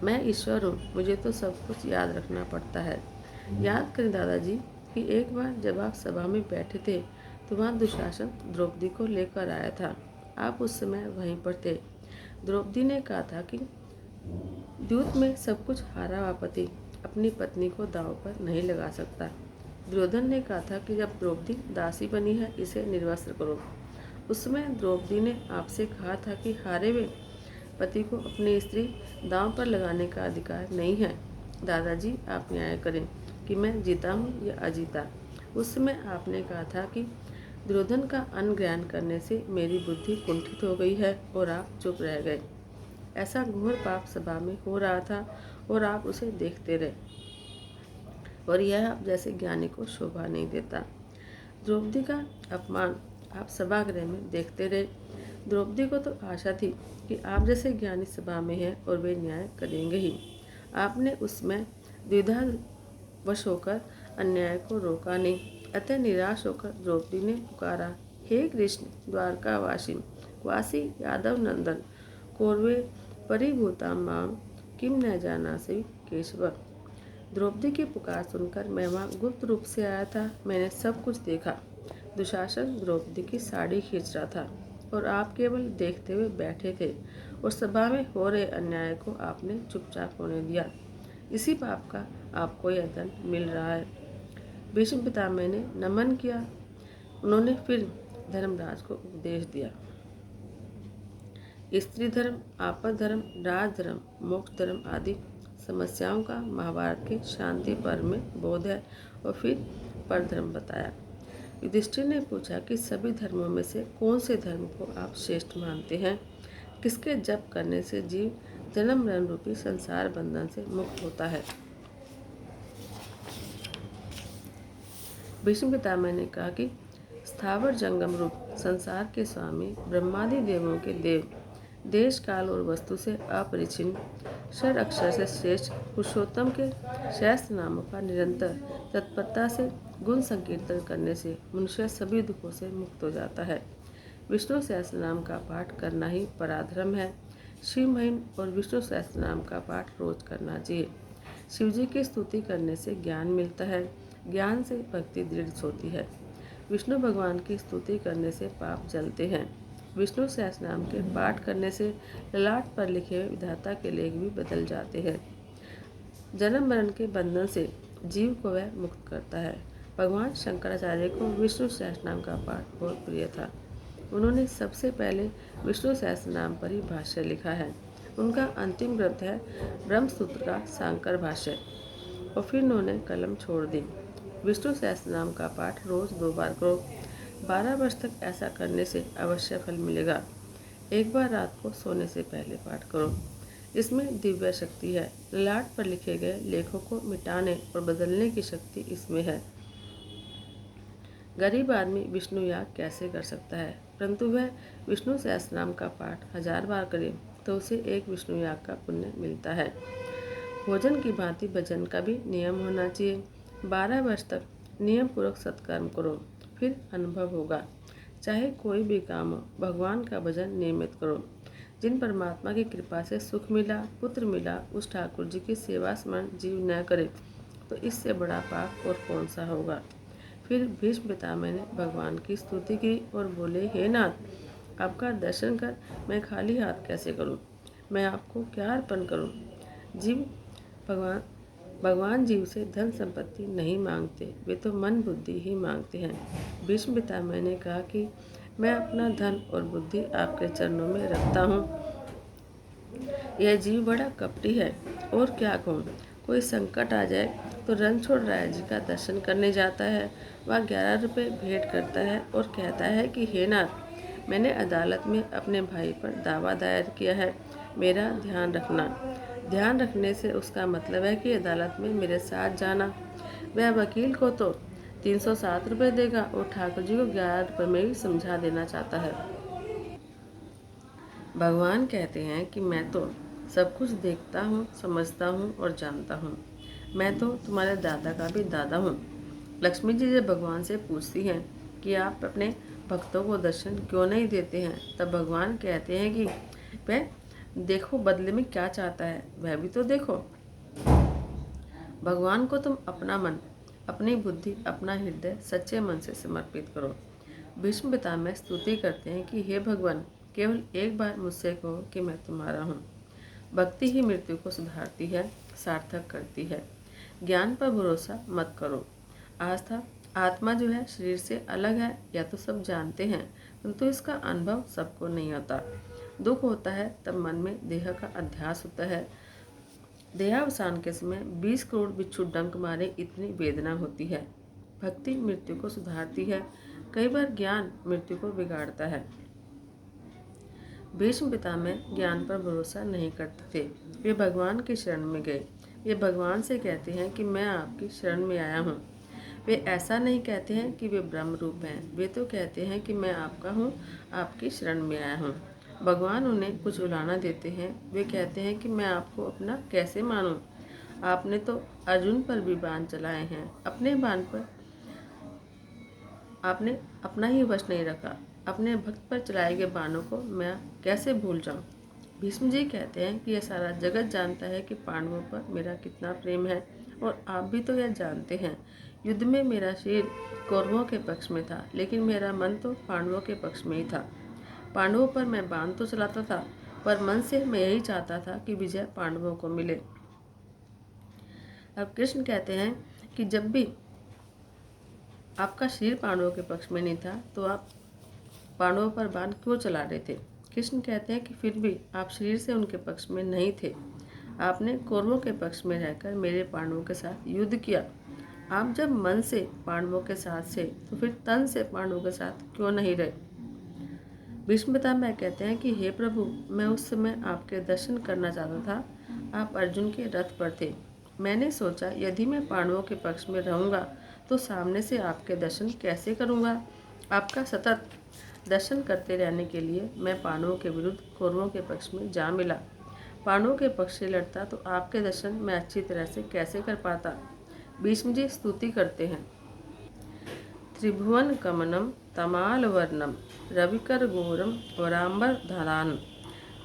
मैं ईश्वर हूँ, मुझे तो सब कुछ याद रखना पड़ता है। याद करें दादाजी कि एक बार जब आप सभा में बैठे थे तो वहाँ दुशासन द्रौपदी को लेकर आया था। आप उस समय वहीं पर थे। द्रौपदी ने कहा था कि द्यूत में सब कुछ हारा हुआ पति अपनी पत्नी को दांव पर नहीं लगा सकता। दुर्योधन ने कहा था कि जब द्रौपदी दासी बनी है, इसे निर्वस्त्र करो। उस समय द्रौपदी ने आपसे कहा था कि हारे हुए पति को अपनी स्त्री दांव पर लगाने का अधिकार नहीं है। दादाजी, आप न्याय करें कि मैं जीता हूँ या अजीता। उस समय आपने कहा था कि दुर्योधन का अन्न ग्रहण करने से मेरी बुद्धि कुंठित हो गई है और आप चुप रह गए। ऐसा घोर पाप सभा में हो रहा था और आप उसे देखते रहे, और यह आप जैसे ज्ञानी को शोभा नहीं देता। द्रौपदी का अपमान आप सभागृह में देखते रहे। द्रौपदी को तो आशा थी कि आप जैसे ज्ञानी सभा में हैं और वे न्याय करेंगे ही। आपने उसमें द्विधा वश होकर अन्याय को रोका नहीं। अतः निराश होकर द्रौपदी ने पुकारा, हे कृष्ण, द्वारकावासी वासी यादव नंदन, कौरवे परिभूता माम किम न जाना से केशव। द्रौपदी की पुकार सुनकर मैं वहाँ गुप्त रूप से आया था। मैंने सब कुछ देखा। दुशासन द्रौपदी की साड़ी खींच रहा था और आप केवल देखते हुए बैठे थे, और सभा में हो रहे अन्याय को आपने चुपचाप होने दिया। इसी पाप का आपको यह दंड मिल रहा है। भीष्म पितामह ने नमन किया। उन्होंने फिर धर्मराज को उपदेश दिया। स्त्री धर्म, आपद धर्म, राजधर्म, मोक्ष धर्म आदि समस्याओं का महाभारत के शांति पर्व में बोध है, और फिर परधर्म बताया। युधिष्ठिर ने पूछा कि सभी धर्मों में से कौन से धर्म को आप श्रेष्ठ मानते हैं? किसके जप करने से जीव जन्म मरण रूपी संसार बंधन से मुक्त होता है? भीष्म पितामह ने कहा कि स्थावर जंगम रूप संसार के स्वामी ब्रह्मादि देवों के देव, देश काल और वस्तु से अपरिचिन्न, षड अक्षर से श्रेष्ठ पुरुषोत्तम के सहस्त्र नामों का निरंतर तत्परता से गुण संकीर्तन करने से मनुष्य सभी दुखों से मुक्त हो जाता है। विष्णु सहस्त्र नाम का पाठ करना ही पराधर्म है। शिव महिमा और विष्णु सहस्त्र नाम का पाठ रोज करना चाहिए। शिवजी की स्तुति करने से ज्ञान मिलता है। ज्ञान से भक्ति दृढ़ होती है। विष्णु भगवान की स्तुति करने से पाप जलते हैं। विष्णु सहस्रनाम के पाठ करने से ललाट पर लिखे हुए विधाता के लेख भी बदल जाते हैं। जन्म मरण के बंधन से जीव को वह मुक्त करता है। भगवान शंकराचार्य को विष्णु सहस्रनाम का पाठ बहुत प्रिय था। उन्होंने सबसे पहले विष्णु सहस्रनाम पर ही भाष्य लिखा है। उनका अंतिम ग्रंथ है ब्रह्मसूत्र का सांकर भाष्य, और फिर उन्होंने कलम छोड़ दी। विष्णु सहस्रनाम का पाठ रोज 2 बार करो। 12 वर्ष तक ऐसा करने से अवश्य फल मिलेगा। एक बार रात को सोने से पहले पाठ करो। इसमें दिव्य शक्ति है। ललाट पर लिखे गए लेखों को मिटाने और बदलने की शक्ति इसमें है। गरीब आदमी विष्णु याग कैसे कर सकता है, परंतु वह विष्णु सहस्रनाम का पाठ 1000 बार करे तो उसे एक विष्णु याग का पुण्य मिलता है। भोजन की भांति भजन का भी नियम होना चाहिए। 12 वर्ष तक नियम पूर्वक सत्कर्म करो, फिर अनुभव होगा। चाहे कोई भी काम हो, भगवान का भजन नियमित करो। जिन परमात्मा की कृपा से सुख मिला, पुत्र मिला, उस ठाकुर जी की सेवा स्मरण जीव न करे तो इससे बड़ा पाप और कौन सा होगा। फिर भीष्म पितामह ने भगवान की स्तुति की और बोले, हे नाथ, आपका दर्शन कर मैं खाली हाथ कैसे करूं? मैं आपको क्या अर्पण करूं? जीव भगवान जीव से धन संपत्ति नहीं मांगते, वे तो मन बुद्धि ही मांगते हैं। भीष्म पितामह ने कहा कि मैं अपना धन और बुद्धि आपके चरणों में रखता हूँ। यह जीव बड़ा कपटी है, और क्या कहूँ। कोई संकट आ जाए तो रणछोड़ राय जी का दर्शन करने जाता है। वह 11 रुपये भेंट करता है और कहता है कि हे नाथ, मैंने अदालत में अपने भाई पर दावा दायर किया है, मेरा ध्यान रखना। ध्यान रखने से उसका मतलब है कि अदालत में मेरे साथ जाना। वह वकील को तो 307 रुपये देगा और ठाकुर जी को 11 रुपये में भी समझा देना चाहता है। भगवान कहते हैं कि मैं तो सब कुछ देखता हूँ, समझता हूँ और जानता हूँ। मैं तो तुम्हारे दादा का भी दादा हूँ। लक्ष्मी जी जब भगवान से पूछती हैं कि आप अपने भक्तों को दर्शन क्यों नहीं देते हैं, तब भगवान कहते हैं कि वह देखो बदले में क्या चाहता है, वह भी तो देखो। भगवान को तुम अपना मन, अपनी बुद्धि, अपना हृदय सच्चे मन से समर्पित करो। भीष्म पितामह स्तुति करते हैं कि हे भगवान, केवल एक बार मुझसे कहो कि मैं तुम्हारा हूँ। भक्ति ही मृत्यु को सुधारती है, सार्थक करती है। ज्ञान पर भरोसा मत करो। आस्था आत्मा जो है शरीर से अलग है, या तो सब जानते हैं, परंतु इसका अनुभव सबको नहीं होता। दुख होता है तब मन में देह का अध्यास होता है। देहावसान के समय 20 करोड़ बिच्छू डंक मारे इतनी वेदना होती है। भक्ति मृत्यु को सुधारती है। कई बार ज्ञान मृत्यु को बिगाड़ता है। भीष्म पितामह ज्ञान पर भरोसा नहीं करते थे। वे भगवान की शरण में गए। वे भगवान से कहते हैं कि मैं आपकी शरण में आया हूँ। वे ऐसा नहीं कहते हैं कि वे ब्रह्म रूप हैं, वे तो कहते हैं कि मैं आपका हूँ, आपकी शरण में आया हूँ। भगवान उन्हें कुछ उलाना देते हैं। वे कहते हैं कि मैं आपको अपना कैसे मानूं? आपने तो अर्जुन पर भी बाण चलाए हैं, अपने बाण पर आपने अपना ही वश नहीं रखा। अपने भक्त पर चलाए गए बाणों को मैं कैसे भूल जाऊं? भीष्म जी कहते हैं कि यह सारा जगत जानता है कि पांडवों पर मेरा कितना प्रेम है, और आप भी तो यह जानते हैं। युद्ध में मेरा शरीर कौरवों के पक्ष में था, लेकिन मेरा मन तो पांडवों के पक्ष में ही था। पांडवों पर मैं बाण तो चलाता था, पर मन से मैं यही चाहता था कि विजय पांडवों को मिले। अब कृष्ण कहते हैं कि जब भी आपका शरीर पांडवों के पक्ष में नहीं था, तो आप पांडवों पर बाण क्यों चला रहे थे? कृष्ण कहते हैं कि फिर भी आप शरीर से उनके पक्ष में नहीं थे। आपने कौरवों के पक्ष में रहकर मेरे पांडवों के साथ युद्ध किया। आप जब मन से पांडवों के साथ थे, तो फिर तन से पांडवों के साथ क्यों नहीं रहे? भीष्म पितामह कहते हैं कि हे प्रभु, मैं उस समय आपके दर्शन करना चाहता था। आप अर्जुन के रथ पर थे। मैंने सोचा यदि मैं पांडवों के पक्ष में रहूंगा तो सामने से आपके दर्शन कैसे करूंगा? आपका सतत दर्शन करते रहने के लिए मैं पांडवों के विरुद्ध कौरवों के पक्ष में जा मिला। पांडवों के पक्ष से लड़ता तो आपके दर्शन मैं अच्छी तरह से कैसे कर पाता? भीष्म जी स्तुति करते हैं। त्रिभुवन कमनम तमालवर्णम रविकर घोरम वरांबर धरान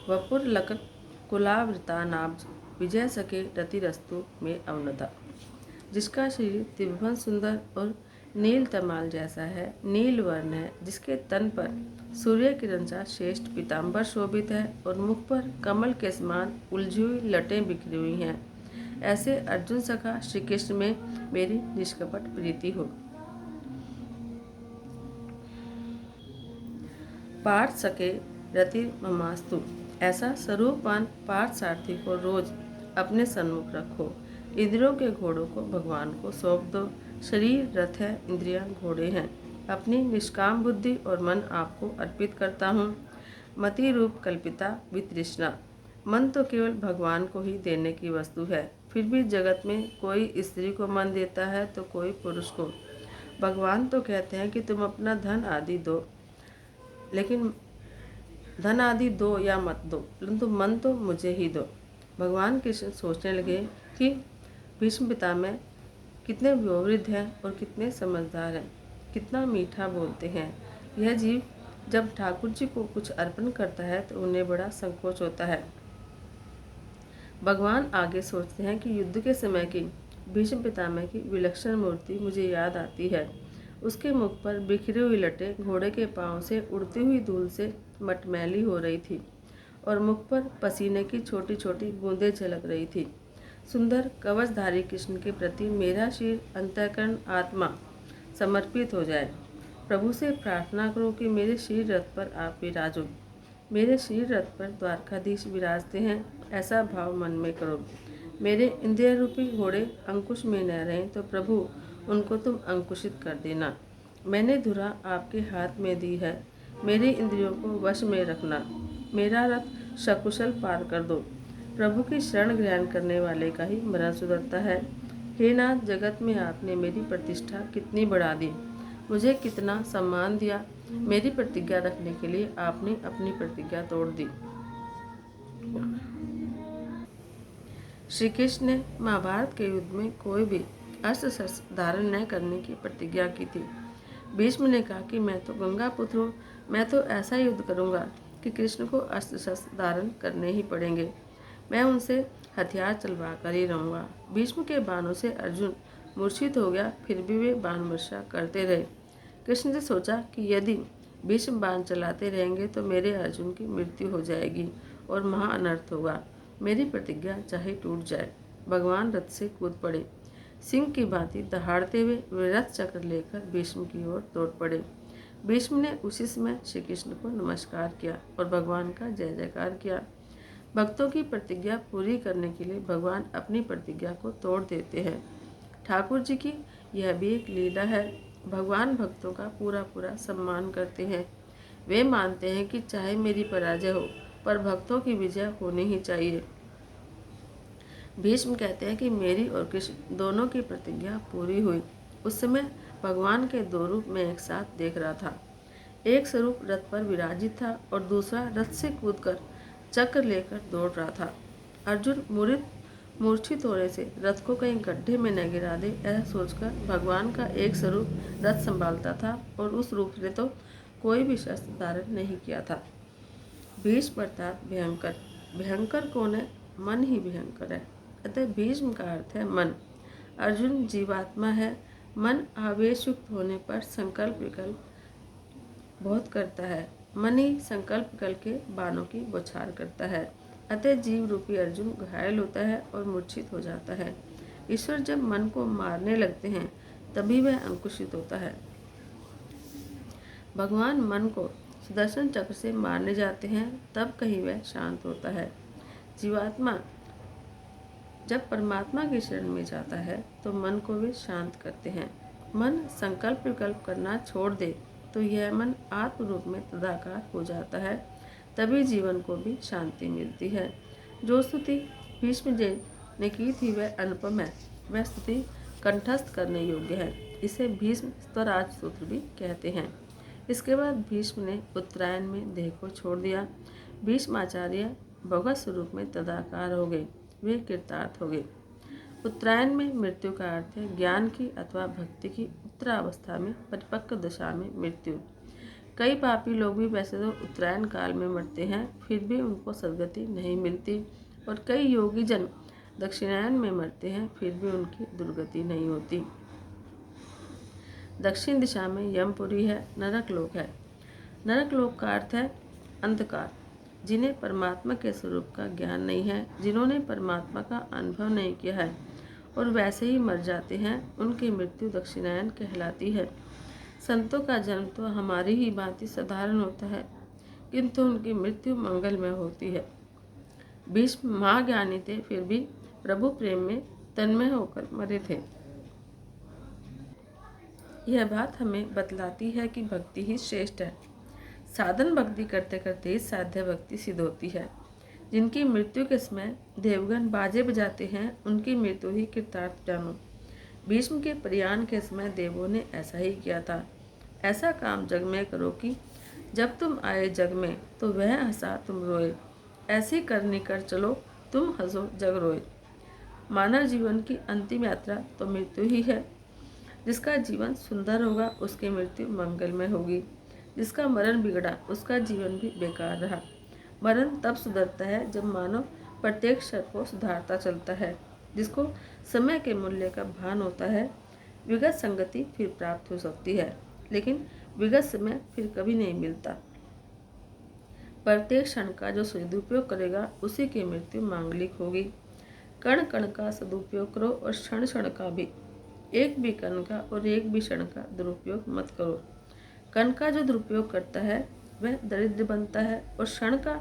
वपुरलक कुलावृतानाब्ज विजय सके रतिरस्तु में अवनता। जिसका शरीर त्रिभुवन सुंदर और नील तमाल जैसा है, नील वर्ण है, जिसके तन पर सूर्य किरण सा श्रेष्ठ पीताम्बर शोभित है और मुख पर कमल के समान उलझी हुई लटें बिखरी हुई हैं, ऐसे अर्जुन सखा श्री कृष्ण में मेरी निष्कपट प्रीति हो। पार्थ सके रति ममास्तु, ऐसा स्वरूपवान पार्थ सारथी को रोज अपने सन्मुख रखो। इंद्रियों के घोड़ों को भगवान को सौंप दो। शरीर रथ है, इंद्रियां घोड़े हैं। अपनी निष्काम बुद्धि और मन आपको अर्पित करता हूँ। मति रूप कल्पिता वितृष्णा, मन तो केवल भगवान को ही देने की वस्तु है। फिर भी जगत में कोई स्त्री को मन देता है तो कोई पुरुष को। भगवान तो कहते हैं कि तुम अपना धन आदि दो, लेकिन धन आदि दो या मत दो, परंतु मन तो मुझे ही दो। भगवान कृष्ण सोचने लगे कि भीष्म पितामह कितने व्यवृद्ध हैं और कितने समझदार हैं, कितना मीठा बोलते हैं। यह जीव जब ठाकुर जी को कुछ अर्पण करता है तो उन्हें बड़ा संकोच होता है। भगवान आगे सोचते हैं कि युद्ध के समय की भीष्म पितामह की विलक्षण मूर्ति मुझे याद आती है। उसके मुख पर बिखरी हुई लटें घोड़े के पांव से उड़ती हुई धूल से मटमैली हो रही थी और मुख पर पसीने की छोटी छोटी बूंदें झलक रही थी। सुंदर कवचधारी कृष्ण के प्रति मेरा शीर, अंतःकरण, आत्मा समर्पित हो जाए। प्रभु से प्रार्थना करो कि मेरे शीर रथ पर आप विराजो। मेरे शीर रथ पर द्वारकाधीश विराजते हैं, ऐसा भाव मन में करो। मेरे इंद्रिय रूपी घोड़े अंकुश में न रहें तो प्रभु उनको तुम अंकुशित कर देना। मैंने धुरा आपके हाथ में दी है, मेरी इंद्रियों को वश में रखना। मेरा रथ सकुशल पार कर दो। प्रभु की शरण ग्रहण करने वाले का ही मरण सुधरता है। हे नाथ, जगत में आपने मेरी प्रतिष्ठा कितनी बढ़ा दी, मुझे कितना सम्मान दिया। मेरी प्रतिज्ञा रखने के लिए आपने अपनी प्रतिज्ञा तोड़ दी। श्री कृष्ण ने महाभारत के युद्ध में कोई भी अस्त्र शस्त्र धारण न करने की प्रतिज्ञा की थी। भीष्म ने कहा कि मैं तो गंगा पुत्र हूँ, मैं तो ऐसा युद्ध करूँगा कि कृष्ण को अस्त्र शस्त्र धारण करने ही पड़ेंगे। मैं उनसे हथियार चलवा कर ही रहूँगा। भीष्म के बाणों से अर्जुन मूर्छित हो गया, फिर भी वे बाण वर्षा करते रहे। कृष्ण ने सोचा कि यदि भीष्म बाण चलाते रहेंगे तो मेरे अर्जुन की मृत्यु हो जाएगी और महा अनर्थ होगा। मेरी प्रतिज्ञा चाहे टूट जाए। भगवान रथ से कूद पड़े। सिंह की भांति दहाड़ते हुए वे रथ चक्र लेकर भीष्म की ओर दौड़ पड़े। भीष्म ने उसी समय श्री कृष्ण को नमस्कार किया और भगवान का जय जयकार किया। भक्तों की प्रतिज्ञा पूरी करने के लिए भगवान अपनी प्रतिज्ञा को तोड़ देते हैं। ठाकुर जी की यह भी एक लीला है। भगवान भक्तों का पूरा पूरा सम्मान करते हैं। वे मानते हैं कि चाहे मेरी पराजय हो, पर भक्तों की विजय होनी ही चाहिए। भीष्म कहते हैं कि मेरी और कृष्ण दोनों की प्रतिज्ञा पूरी हुई। उस समय भगवान के दो रूप में एक साथ देख रहा था। एक स्वरूप रथ पर विराजित था और दूसरा रथ से कूदकर चक्र लेकर दौड़ रहा था। अर्जुन मूर्छित होने से रथ को कहीं गड्ढे में न गिरा दे, ऐसा सोचकर भगवान का एक स्वरूप रथ संभालता था और उस रूप से तो कोई भी शस्त्र धारण नहीं किया था। भीष्म अर्थात भयंकर। भयंकर कौन है? मन ही भयंकर है। अतः भीष्म का अर्थ है मन। अर्जुन जीवात्मा है। मन आवेशयुक्त होने पर संकल्प विकल्प बहुत करता है। मन ही संकल्प विकल्प के बाणों की बौछार करता है। अतः जीव रूपी अर्जुन घायल होता है और मूर्छित हो जाता है। ईश्वर जब मन को मारने लगते हैं तभी वह अंकुशित होता है। भगवान मन को सुदर्शन चक्र से मारने जाते हैं तब कहीं वह शांत होता है। जीवात्मा जब परमात्मा की शरण में जाता है तो मन को वे शांत करते हैं। मन संकल्प विकल्प करना छोड़ दे तो यह मन आत्म रूप में तदाकार हो जाता है। तभी जीवन को भी शांति मिलती है। जो स्तुति भीष्म जी ने की थी वह अनुपम है। वह स्तुति कंठस्थ करने योग्य है। इसे भीष्म स्वराज सूत्र भी कहते हैं। इसके बाद भीष्म ने उत्तरायण में देह को छोड़ दिया। भीष्माचार्य भगवत स्वरूप में तदाकार हो गए। वे कृतार्थ हो गए। उत्तरायण में मृत्यु का अर्थ है ज्ञान की अथवा भक्ति की उत्तरावस्था में परिपक्व दशा में मृत्यु। कई पापी लोग भी वैसे तो उत्तरायण काल में मरते हैं, फिर भी उनको सदगति नहीं मिलती और कई योगी जन दक्षिणायन में मरते हैं, फिर भी उनकी दुर्गति नहीं होती। दक्षिण दिशा में यमपुरी है, नरक लोक है। नरक लोक का अर्थ है अंधकार, जिन्हें परमात्मा के स्वरूप का ज्ञान नहीं है, जिन्होंने परमात्मा का अनुभव नहीं किया है और वैसे ही मर जाते हैं, उनकी मृत्यु दक्षिणायन कहलाती है। संतों का जन्म तो हमारी ही भांति साधारण होता है, किंतु उनकी मृत्यु मंगलमय होती है। भीष्म महाज्ञानी थे, फिर भी प्रभु प्रेम में तन्मय होकर मरे थे। यह बात हमें बतलाती है कि भक्ति ही श्रेष्ठ है। साधन भक्ति करते करते ही साध्य भक्ति सिद्ध होती है। जिनकी मृत्यु के समय देवगण बाजे बजाते हैं, उनकी मृत्यु ही कृतार्थ जानो। भीष्म के प्रयाण के समय देवों ने ऐसा ही किया था। ऐसा काम जग में करो कि जब तुम आए जग में तो वह हंसा तुम रोए। ऐसी करनी कर चलो, तुम हंसो जग रोए। मानव जीवन की अंतिम यात्रा तो मृत्यु ही है। जिसका जीवन सुंदर होगा उसकी मृत्यु मंगलमय होगी। जिसका मरण बिगड़ा उसका जीवन भी बेकार रहा। मरण तब सुधरता है जब मानव प्रत्येक क्षण को सुधारता चलता है। जिसको समय के मूल्य का भान होता है, विगत संगति फिर प्राप्त हो सकती है, लेकिन विगत समय फिर कभी नहीं मिलता। प्रत्येक क्षण का जो सदुपयोग करेगा उसी की मृत्यु मांगलिक होगी। कण कण का सदुपयोग करो और क्षण क्षण का भी। एक भी कण का और एक भी क्षण का दुरुपयोग मत करो। कण का जो दुरुपयोग करता है वह दरिद्र बनता है और क्षण का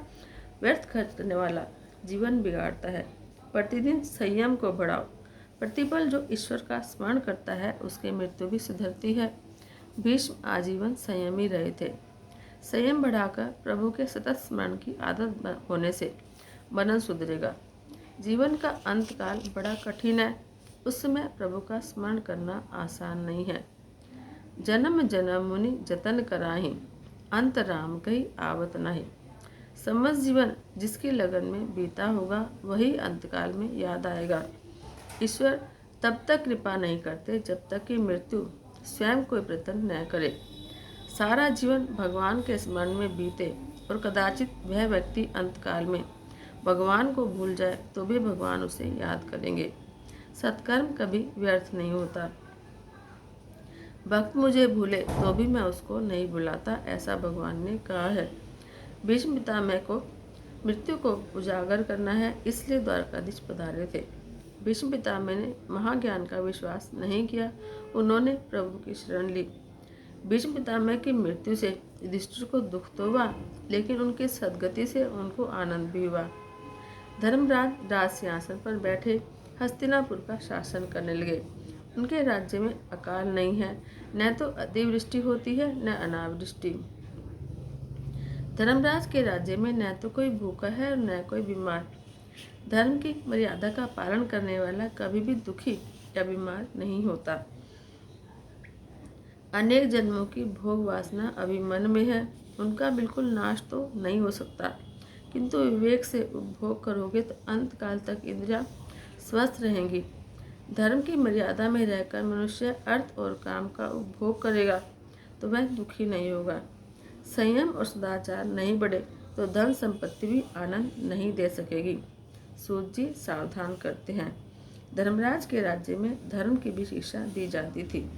व्यर्थ खर्च करने वाला जीवन बिगाड़ता है। प्रतिदिन संयम को बढ़ाओ। प्रतिपल जो ईश्वर का स्मरण करता है उसकी मृत्यु भी सुधरती है। भीष्म आजीवन संयमी रहे थे। संयम बढ़ाकर प्रभु के सतत स्मरण की आदत होने से मनन सुधरेगा। जीवन का अंतकाल बड़ा कठिन है, उस समय प्रभु का स्मरण करना आसान नहीं है। जन्म जन्म मुनि जतन कराहि, अंत राम कही आवत नहीं। समस्त जीवन जिसकी लगन में बीता होगा वही अंतकाल में याद आएगा। ईश्वर तब तक कृपा नहीं करते जब तक कि मृत्यु स्वयं कोई प्रयत्न न करे। सारा जीवन भगवान के स्मरण में बीते और कदाचित वह व्यक्ति अंतकाल में भगवान को भूल जाए तो भी भगवान उसे याद करेंगे। सत्कर्म कभी व्यर्थ नहीं होता। भक्त मुझे भूले तो भी मैं उसको नहीं भुलाता, ऐसा भगवान ने कहा है। भीष्म पितामह को मृत्यु को उजागर करना है, इसलिए द्वारकाधीश पधारे थे। भीष्म पितामह ने महाज्ञान का विश्वास नहीं किया, उन्होंने प्रभु की शरण ली। भीष्म पितामह की मृत्यु से युधिष्ठिर को दुख तो हुआ, लेकिन उनकी सद्गति से उनको आनंद भी हुआ। धर्मराज राज सिंहासन पर बैठे हस्तिनापुर का शासन करने लगे। उनके राज्य में अकाल नहीं है, न तो अतिवृष्टि होती है न अनावृष्टि। धर्मराज के राज्य में न तो कोई भूखा है और न कोई बीमार। धर्म की मर्यादा का पालन करने वाला कभी भी दुखी या बीमार नहीं होता। अनेक जन्मों की भोग वासना अभी मन में है, उनका बिल्कुल नाश तो नहीं हो सकता, किंतु विवेक से उपभोग करोगे तो अंत काल तक इंद्रियां स्वस्थ रहेंगी। धर्म की मर्यादा में रहकर मनुष्य अर्थ और काम का उपभोग करेगा तो वह दुखी नहीं होगा। संयम और सदाचार नहीं बढ़े तो धन संपत्ति भी आनंद नहीं दे सकेगी। सूत जी सावधान करते हैं। धर्मराज के राज्य में धर्म की भी शिक्षा दी जाती थी।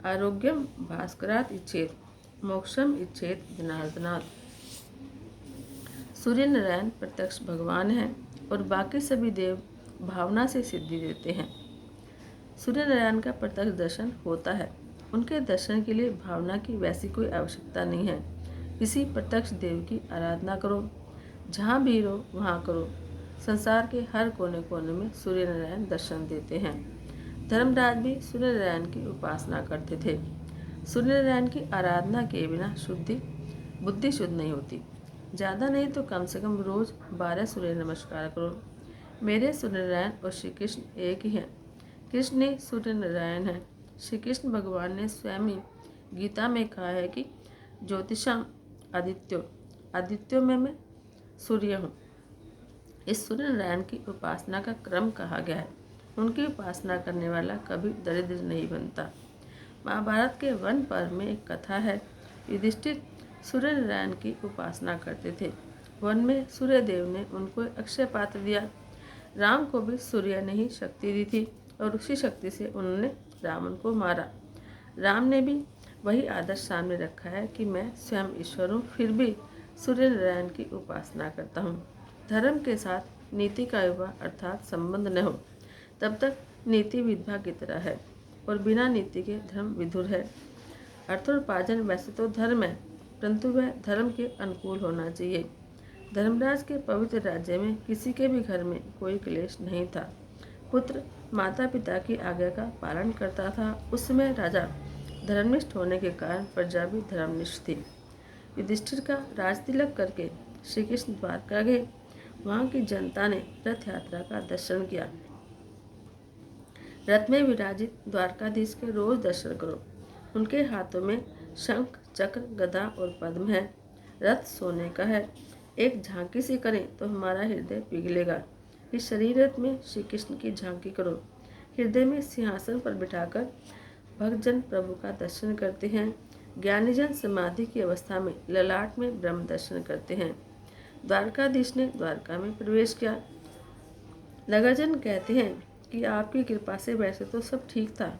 आरोग्यम भास्करात इच्छेत, मोक्षम इच्छेत जनार्दनात्। सूर्य नारायण प्रत्यक्ष भगवान हैं और बाकी सभी देव भावना से सिद्धि देते हैं। सूर्य नारायण का प्रत्यक्ष दर्शन होता है, उनके दर्शन के लिए भावना की वैसी कोई आवश्यकता नहीं है। किसी प्रत्यक्ष देव की आराधना करो, जहाँ भी रहो वहाँ करो। संसार के हर कोने कोने में सूर्य नारायण दर्शन देते हैं। धर्मराज भी सूर्य नारायण की उपासना करते थे। सूर्य नारायण की आराधना के बिना बुद्धि शुद्ध नहीं होती। ज़्यादा नहीं तो कम से कम रोज 12 सूर्य नमस्कार करो। मेरे सूर्य नारायण और श्री कृष्ण एक ही हैं। कृष्ण ही सूर्य नारायण है। श्री कृष्ण भगवान ने स्वयं ही गीता में कहा है कि ज्योतिषाम आदित्यों में मैं सूर्य हूँ। इस सूर्य नारायण की उपासना का क्रम कहा गया है। उनकी उपासना करने वाला कभी दरिद्र नहीं बनता। महाभारत के वन पर्व में एक कथा है। युधिष्ठिर सूर्य नारायण की उपासना करते थे। वन में सूर्य देव ने उनको एक अक्षय पात्र दिया। राम को भी सूर्य ने ही शक्ति दी थी और उसी शक्ति से उन्होंने रावण को मारा। राम ने भी वही आदर्श सामने रखा है कि मैं स्वयं ईश्वर हूँ, फिर भी सूर्य नारायण की उपासना करता हूँ। धर्म के साथ नीति का विवाह अर्थात संबंध न हो, तब तक नीति विधवा की तरह है और बिना नीति के धर्म विधुर है। अर्थोपार्जन वैसे तो धर्म है, परंतु वह धर्म के अनुकूल होना चाहिए। धर्मराज के पवित्र राज्य में किसी के भी घर में कोई क्लेश नहीं था। पुत्र माता पिता की आज्ञा का पालन करता था। उस समय राजा धर्मनिष्ठ होने के कारण प्रजा भी धर्मनिष्ठ थी। युधिष्ठिर का राज तिलक करके श्री कृष्ण द्वारका गए। वहाँ की जनता ने रथ यात्रा का दर्शन किया। रथ में विराजित द्वारकाधीश के रोज दर्शन करो। उनके हाथों में शंख, चक्र, गदा और पद्म है। रथ सोने का है। एक झांकी से करें तो हमारा हृदय पिघलेगा। इस शरीर रथ में श्री कृष्ण की झांकी करो। हृदय में सिंहासन पर बिठाकर भक्तजन प्रभु का दर्शन करते हैं। ज्ञानीजन समाधि की अवस्था में ललाट में ब्रह्म दर्शन करते हैं। द्वारकाधीश ने द्वारका में प्रवेश किया। नगरजन कहते हैं कि आपकी कृपा से वैसे तो सब ठीक था,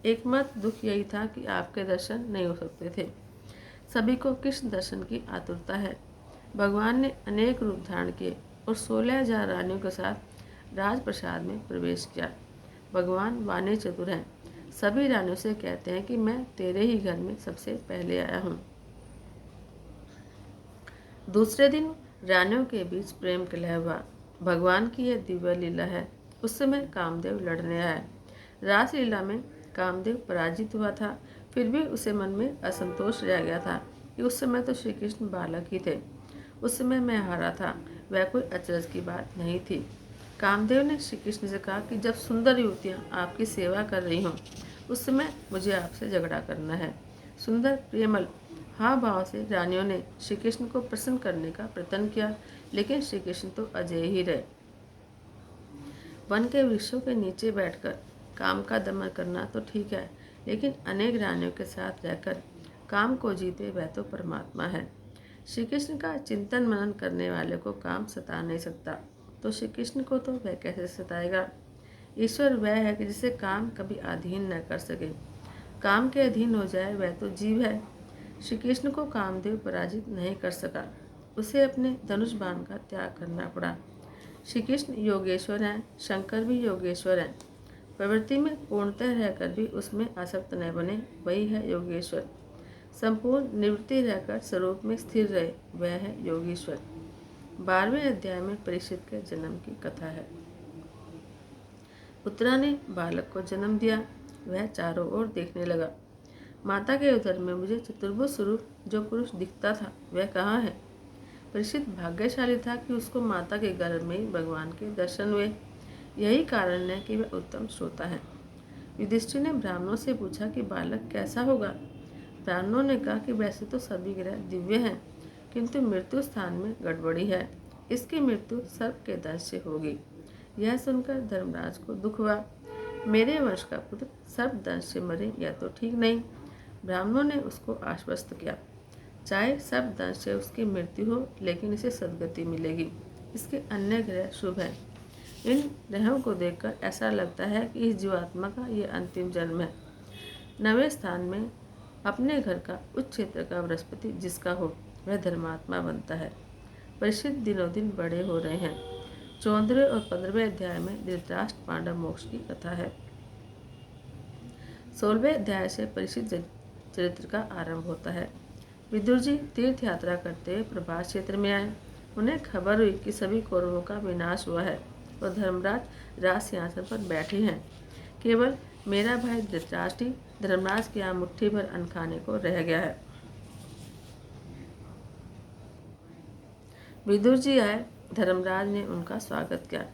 एकमात्र दुख यही था कि आपके दर्शन नहीं हो सकते थे। सभी को कृष्ण दर्शन की आतुरता है। भगवान ने अनेक रूप धारण किए और 16,000 रानियों के साथ राजप्रसाद में प्रवेश किया। भगवान वाणी चतुर हैं। सभी रानियों से कहते हैं कि मैं तेरे ही घर में सबसे पहले आया हूँ। दूसरे दिन रानियों के बीच प्रेम कलह हुआ। भगवान की यह दिव्य लीला है। उस समय कामदेव लड़ने आया। रासलीला में कामदेव पराजित हुआ था, फिर भी उसे मन में असंतोष रह गया था कि उस समय तो श्री कृष्ण बालक ही थे। उस समय मैं हारा था, वह कोई अचरज की बात नहीं थी। कामदेव ने श्री कृष्ण से कहा कि जब सुंदर युवतियाँ आपकी सेवा कर रही हों, उस समय मुझे आपसे झगड़ा करना है। सुंदर प्रेमल हाव भाव से रानियों ने श्री कृष्ण को प्रसन्न करने का प्रयत्न किया, लेकिन श्री कृष्ण तो अजय ही रहे। वन के वृक्षों के नीचे बैठकर काम का दमन करना तो ठीक है, लेकिन अनेक रानियों के साथ रहकर काम को जीते वह तो परमात्मा है। श्री कृष्ण का चिंतन मनन करने वाले को काम सता नहीं सकता, तो श्री कृष्ण को तो वह कैसे सताएगा। ईश्वर वह है कि जिसे काम कभी अधीन न कर सके। काम के अधीन हो जाए वह तो जीव है। श्री कृष्ण को कामदेव पराजित नहीं कर सका, उसे अपने धनुष बाण का त्याग करना पड़ा। श्री कृष्ण योगेश्वर हैं, शंकर भी योगेश्वर हैं। प्रवृत्ति में पूर्णतः रहकर भी उसमें आसक्त न बने, वही है योगेश्वर। संपूर्ण निवृत्ति रहकर स्वरूप में स्थिर रहे, वह है योगीश्वर। 12वें अध्याय में परीक्षित के जन्म की कथा है। उत्तरा ने बालक को जन्म दिया। वह चारों ओर देखने लगा। माता के उदर में मुझे चतुर्भुज स्वरूप जो पुरुष दिखता था वह कहाँ है। परीक्षित भाग्यशाली था कि उसको माता के गर्भ में ही भगवान के दर्शन हुए। यही कारण है कि वह उत्तम श्रोता है। युधिष्ठिर ने ब्राह्मणों से पूछा कि बालक कैसा होगा। ब्राह्मणों ने कहा कि वैसे तो सभी ग्रह दिव्य हैं, किंतु मृत्यु स्थान में गड़बड़ी है। इसकी मृत्यु सर्प के दंश से होगी। यह सुनकर धर्मराज को दुख हुआ। मेरे वंश का पुत्र सर्प दंश से मरे यह तो ठीक नहीं। ब्राह्मणों ने उसको आश्वस्त किया, चाहे सर्प दंश से उसकी मृत्यु हो, लेकिन इसे सद्गति मिलेगी। इसके अन्य ग्रह शुभ हैं। इन ग्रहों को देखकर ऐसा लगता है कि इस जीवात्मा का यह अंतिम जन्म है। 9वें स्थान में अपने घर का उच्च क्षेत्र का बृहस्पति जिसका हो वह धर्मात्मा बनता है। परीक्षित दिनों दिन बड़े हो रहे हैं। 14वें और 15वें अध्याय में धृतराष्ट्र पांडव मोक्ष की कथा है। 16वें अध्याय से परीक्षित चरित्र का आरंभ होता है। विदुर जी तीर्थ यात्रा करते हुए प्रभास क्षेत्र में आए। उन्हें खबर हुई कि सभी कौरवों का विनाश हुआ है और धर्मराज राज सिंहासन पर बैठे हैं। केवल मेरा भाई धृतराष्ट्र ही धर्मराज के यहाँ मुट्ठी भर अन्न खाने को रह गया है। विदुर जी आए। धर्मराज ने उनका स्वागत किया।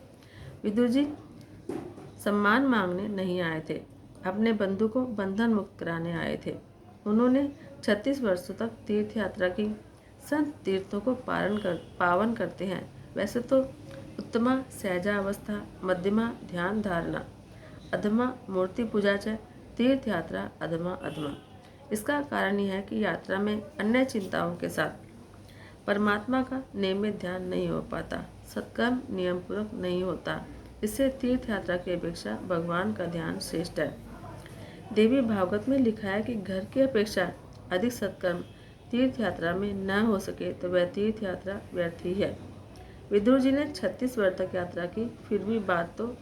विदुर जी सम्मान मांगने नहीं आए थे, अपने बंधु को बंधन मुक्त कराने आए थे। उन्होंने 36 वर्षों तक तीर्थ यात्रा की। संत तीर्थों को पावन करते हैं। वैसे तो उत्तमा सहजा अवस्था, मध्यमा ध्यान धारणा, अधमा मूर्ति पूजा च तीर्थ यात्रा अधमा अधमा। इसका कारण यह है कि यात्रा में अन्य चिंताओं के साथ परमात्मा का नियमित ध्यान नहीं हो पाता, सत्कर्म नियम पूर्वक नहीं होता, इससे तीर्थ यात्रा की अपेक्षा भगवान का ध्यान श्रेष्ठ है। देवी भागवत में लिखा है कि घर की अपेक्षा अधिक सत्कर्म तीर्थ यात्रा में न हो सके तो वह तीर्थ यात्रा व्यर्थ ही है। विदुर जी ने 36 वर्ष तक यात्रा की, फिर भी बात तो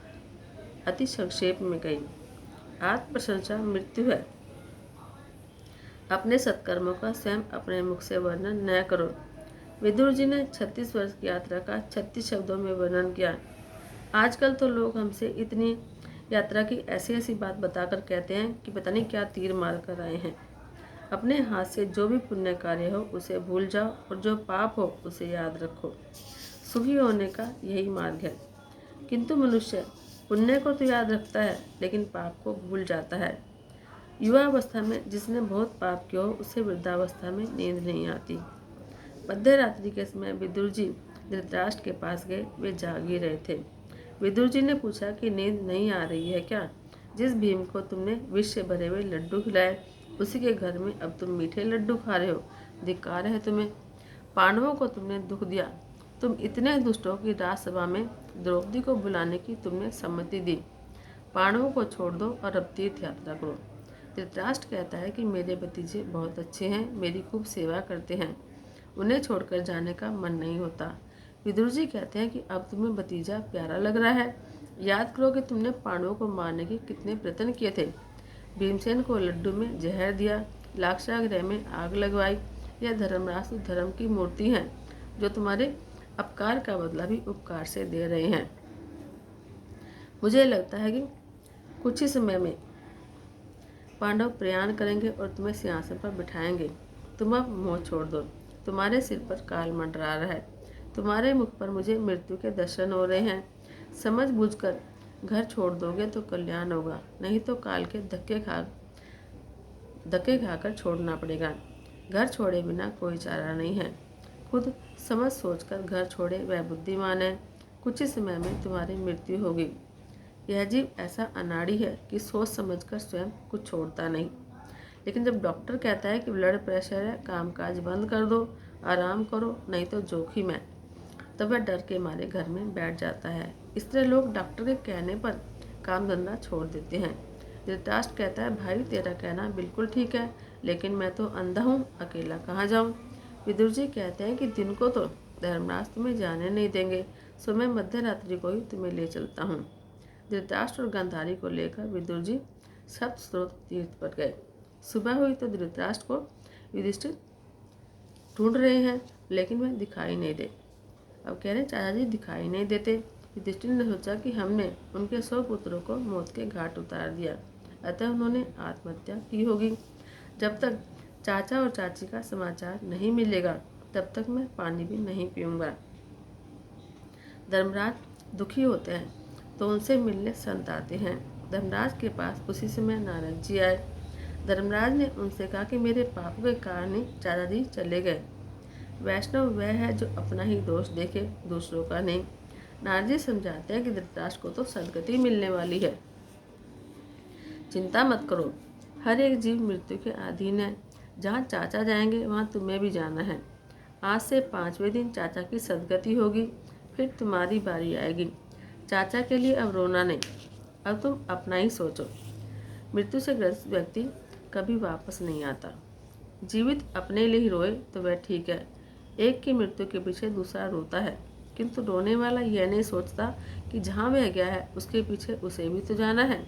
अति संक्षेप में कही। आत्म प्रशंसा मृत्यु है। अपने सत्कर्मों का स्वयं अपने मुख से वर्णन न करो। विदुर जी ने 36 वर्ष की यात्रा का 36 शब्दों में वर्णन किया। आजकल तो लोग हमसे इतनी यात्रा की ऐसी ऐसी बात बताकर कहते हैं कि पता नहीं क्या तीर मार कर आए हैं। अपने हाथ से जो भी पुण्य कार्य हो उसे भूल जाओ और जो पाप हो उसे याद रखो। सुखी होने का यही मार्ग है। किंतु मनुष्य पुण्य को तो याद रखता है लेकिन पाप को भूल जाता है। युवावस्था में जिसने बहुत पाप किया हो उसे वृद्धावस्था में नींद नहीं आती। मध्य रात्रि के समय विदुर जी धृतराष्ट्र के पास गए। वे जाग ही रहे थे। विदुर जी ने पूछा कि नींद नहीं आ रही है क्या? जिस भीम को तुमने विष से भरे हुए लड्डू खिलाए उसी के घर में अब तुम मीठे लड्डू खा रहे हो। धिक्कार है तुम्हें। पांडवों को तुमने दुख दिया। तुम इतने दुष्ट हो कि राजसभा में द्रौपदी को बुलाने की तुमने सम्मति दी। पांडवों को छोड़ दो और अब तीर्थ यात्रा करो। धृतराष्ट्र कहता है कि मेरे भतीजे बहुत अच्छे हैं, मेरी खूब सेवा करते हैं, उन्हें छोड़कर जाने का मन नहीं होता। विदुर जी कहते हैं कि अब तुम्हें भतीजा प्यारा लग रहा है। याद करो कि तुमने पांडवों को मारने के कितने प्रयत्न किए थे। भीमसेन को लड्डू में जहर दिया, लाक्षागृह में आग लगवाई। यह धर्मराज धर्म की मूर्ति हैं जो तुम्हारे अपकार का बदला भी उपकार से दे रहे हैं। मुझे लगता है कि कुछ ही समय में पांडव प्रयाण करेंगे और तुम्हें सिंहासन पर बिठाएंगे। तुम अब मोह छोड़ दो। तुम्हारे सिर पर काल मंडरा रहा है। तुम्हारे मुख पर मुझे मृत्यु के दर्शन हो रहे हैं। समझ बूझकर घर छोड़ दोगे तो कल्याण होगा, नहीं तो काल के धक्के खाकर छोड़ना पड़ेगा। घर छोड़े बिना कोई चारा नहीं है। खुद समझ सोचकर घर छोड़े वह बुद्धिमान है। कुछ ही समय में तुम्हारी मृत्यु होगी। यह जीव ऐसा अनाड़ी है कि सोच समझकर स्वयं कुछ छोड़ता नहीं। लेकिन जब डॉक्टर कहता है कि ब्लड प्रेशर है, कामकाज बंद कर दो, आराम करो, नहीं तो जोखिम है, तब वह डर के मारे घर में बैठ जाता है। इस तरह लोग डॉक्टर के कहने पर काम धंधा छोड़ देते हैं। धृतराष्ट्र कहता है, भाई तेरा कहना बिल्कुल ठीक है, लेकिन मैं तो अंधा हूँ, अकेला कहाँ जाऊँ। विदुर जी कहते हैं कि दिन को तो धर्मराज तुम्हें जाने नहीं देंगे, सो मैं मध्य रात्रि को ही तुम्हें ले चलता हूँ। धृतराष्ट्र और गांधारी को लेकर विदुर जी सप्त स्रोत तीर्थ पर गए। सुबह हुई तो धृतराष्ट्र को युधिष्ठिर ढूंढ रहे हैं, लेकिन वह दिखाई नहीं दे। अब कह रहे चाचा जी दिखाई नहीं देते। युधिष्ठिर ने सोचा कि हमने उनके 100 पुत्रों को मौत के घाट उतार दिया, अतः उन्होंने आत्महत्या की होगी। जब तक चाचा और चाची का समाचार नहीं मिलेगा तब तक मैं पानी भी नहीं पीऊंगा। धर्मराज दुखी होते हैं तो उनसे मिलने संत आते हैं। धर्मराज के पास उसी समय नारद जी आए। धर्मराज ने उनसे कहा कि मेरे पापों के कारण ही चाचा जी चले गए। वैष्णव वह है जो अपना ही दोष देखे, दूसरों का नहीं। नारद जी समझाते हैं कि धृतराष्ट्र को तो सदगति मिलने वाली है, चिंता मत करो। हर एक जीव मृत्यु के अधीन है। जहाँ चाचा जाएंगे वहाँ तुम्हें भी जाना है। आज से 5वें दिन चाचा की सदगति होगी, फिर तुम्हारी बारी आएगी। चाचा के लिए अब रोना नहीं, अब तुम अपना ही सोचो। मृत्यु से ग्रस्त व्यक्ति कभी वापस नहीं आता। जीवित अपने लिए ही रोए तो वह ठीक है। एक की मृत्यु के पीछे दूसरा रोता है, किंतु रोने वाला यह नहीं सोचता कि जहाँ वह गया है उसके पीछे उसे भी तो जाना है।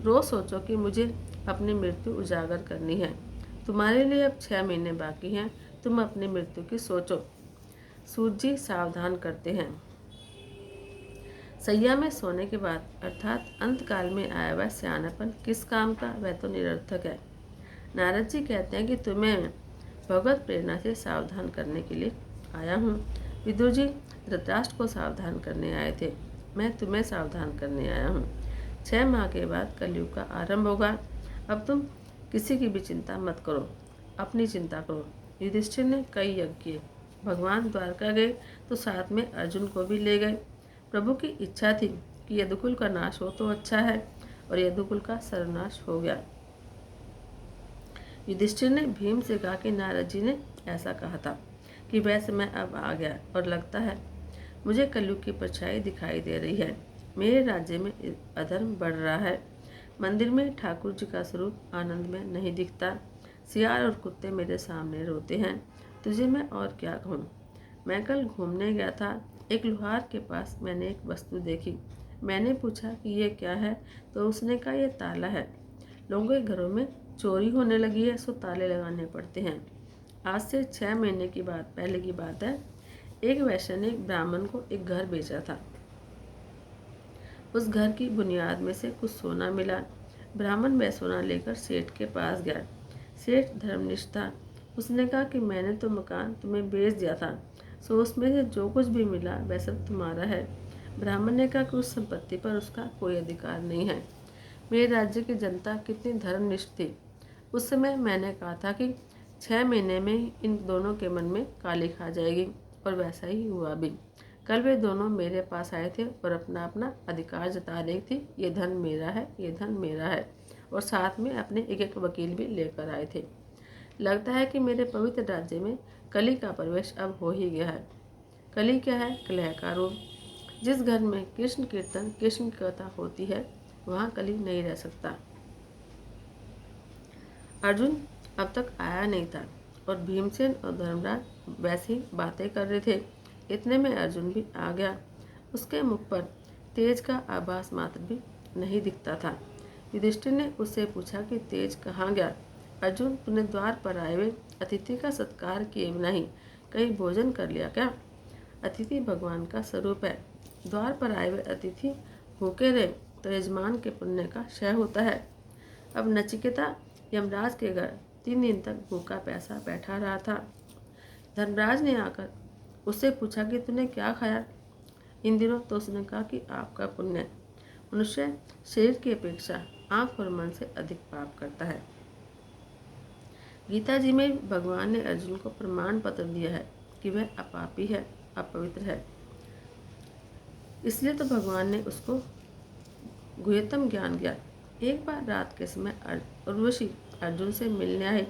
रोज सोचो कि मुझे अपनी मृत्यु उजागर करनी है। तुम्हारे लिए अब 6 महीने बाकी हैं, तुम अपनी मृत्यु की सोचो। सूर्य जी सावधान करते हैं। सैया में सोने के बाद अर्थात अंतकाल में आया हुआ सियानापन किस काम का, वह तो निरर्थक है। नारद जी कहते हैं कि तुम्हें भगवत प्रेरणा से सावधान करने के लिए आया हूँ। विदुर जी धृतराष्ट्र को सावधान करने आए थे, मैं तुम्हें सावधान करने आया हूँ। 6 माह के बाद कलयुग का आरंभ होगा। अब तुम किसी की भी चिंता मत करो, अपनी चिंता करो। युधिष्ठिर ने कई यज्ञ किए। भगवान द्वारका गए तो साथ में अर्जुन को भी ले गए। प्रभु की इच्छा थी कि यदुकुल का नाश हो तो अच्छा है, और यदुकुल का सर्वनाश हो गया। युधिष्ठिर ने भीम से कहा कि नारद जी ने ऐसा कहा था कि वह समय अब आ गया और लगता है मुझे कलयुग की परछाई दिखाई दे रही है। मेरे राज्य में अधर्म बढ़ रहा है। मंदिर में ठाकुर जी का स्वरूप आनंद में नहीं दिखता। सियार और कुत्ते मेरे सामने रोते हैं। तुझे मैं और क्या कहूँ। मैं कल घूमने गया था। एक लोहार के पास मैंने एक वस्तु देखी। मैंने पूछा कि ये क्या है, तो उसने कहा ये ताला है। लोगों के घरों में चोरी होने लगी है, सो ताले लगाने पड़ते हैं। आज से 6 महीने की बात पहले की बात है। एक वैश्य ने एक ब्राह्मण को एक घर बेचा था। उस घर की बुनियाद में से कुछ सोना मिला। ब्राह्मण वह सोना लेकर सेठ के पास गया। सेठ धर्मनिष्ठ था। उसने कहा कि मैंने तो मकान तुम्हें बेच दिया था, सो उसमें से जो कुछ भी मिला वह सब तुम्हारा है। ब्राह्मण ने कहा कि उस संपत्ति पर उसका कोई अधिकार नहीं है। मेरे राज्य की जनता कितनी धर्मनिष्ठ थी। उस समय मैंने कहा था कि 6 महीने में ही इन दोनों के मन में काली खा जाएगी, और वैसा ही हुआ भी। कल वे दोनों मेरे पास आए थे और अपना अपना अधिकार जता रही थी, ये धन मेरा है, ये धन मेरा है, और साथ में अपने एक एक वकील भी लेकर आए थे। लगता है कि मेरे पवित्र राज्य में कली का प्रवेश अब हो ही गया है। कली क्या है? कलह का रूप। जिस घर में कृष्ण कीर्तन, कृष्ण की कथा होती है, वहाँ कली नहीं रह सकता। अर्जुन अब तक आया नहीं था और भीमसेन और धर्मराज वैसे ही बातें कर रहे थे। इतने में अर्जुन भी आ गया। उसके मुख पर तेज का आभास मात्र भी नहीं दिखता था। युधिष्ठिर ने उससे पूछा कि तेज कहाँ गया। अर्जुन, तूने द्वार पर आए हुए अतिथि का सत्कार किए बिना ही कहीं भोजन कर लिया क्या? अतिथि भगवान का स्वरूप है। द्वार पर आए हुए अतिथि भूखे रहे तो यजमान के पुण्य का क्षय होता है। अब नचिकेता यमराज के घर 3 दिन तक भूखा प्यासा बैठा रहा था। धर्मराज ने आकर उससे पूछा कि तूने क्या खाया इन दिनों, तो उसने कहा कि आपका पुण्य मनुष्य शरीर की अपेक्षा आंख और मन से अधिक पाप करता है। गीता जी में भगवान ने अर्जुन को प्रमाण पत्र दिया है कि वह अपापी है, अपवित्र है। इसलिए तो भगवान ने उसको गुह्यतम ज्ञान दिया। एक बार रात के समय उर्वशी अर्जुन से मिलने आई।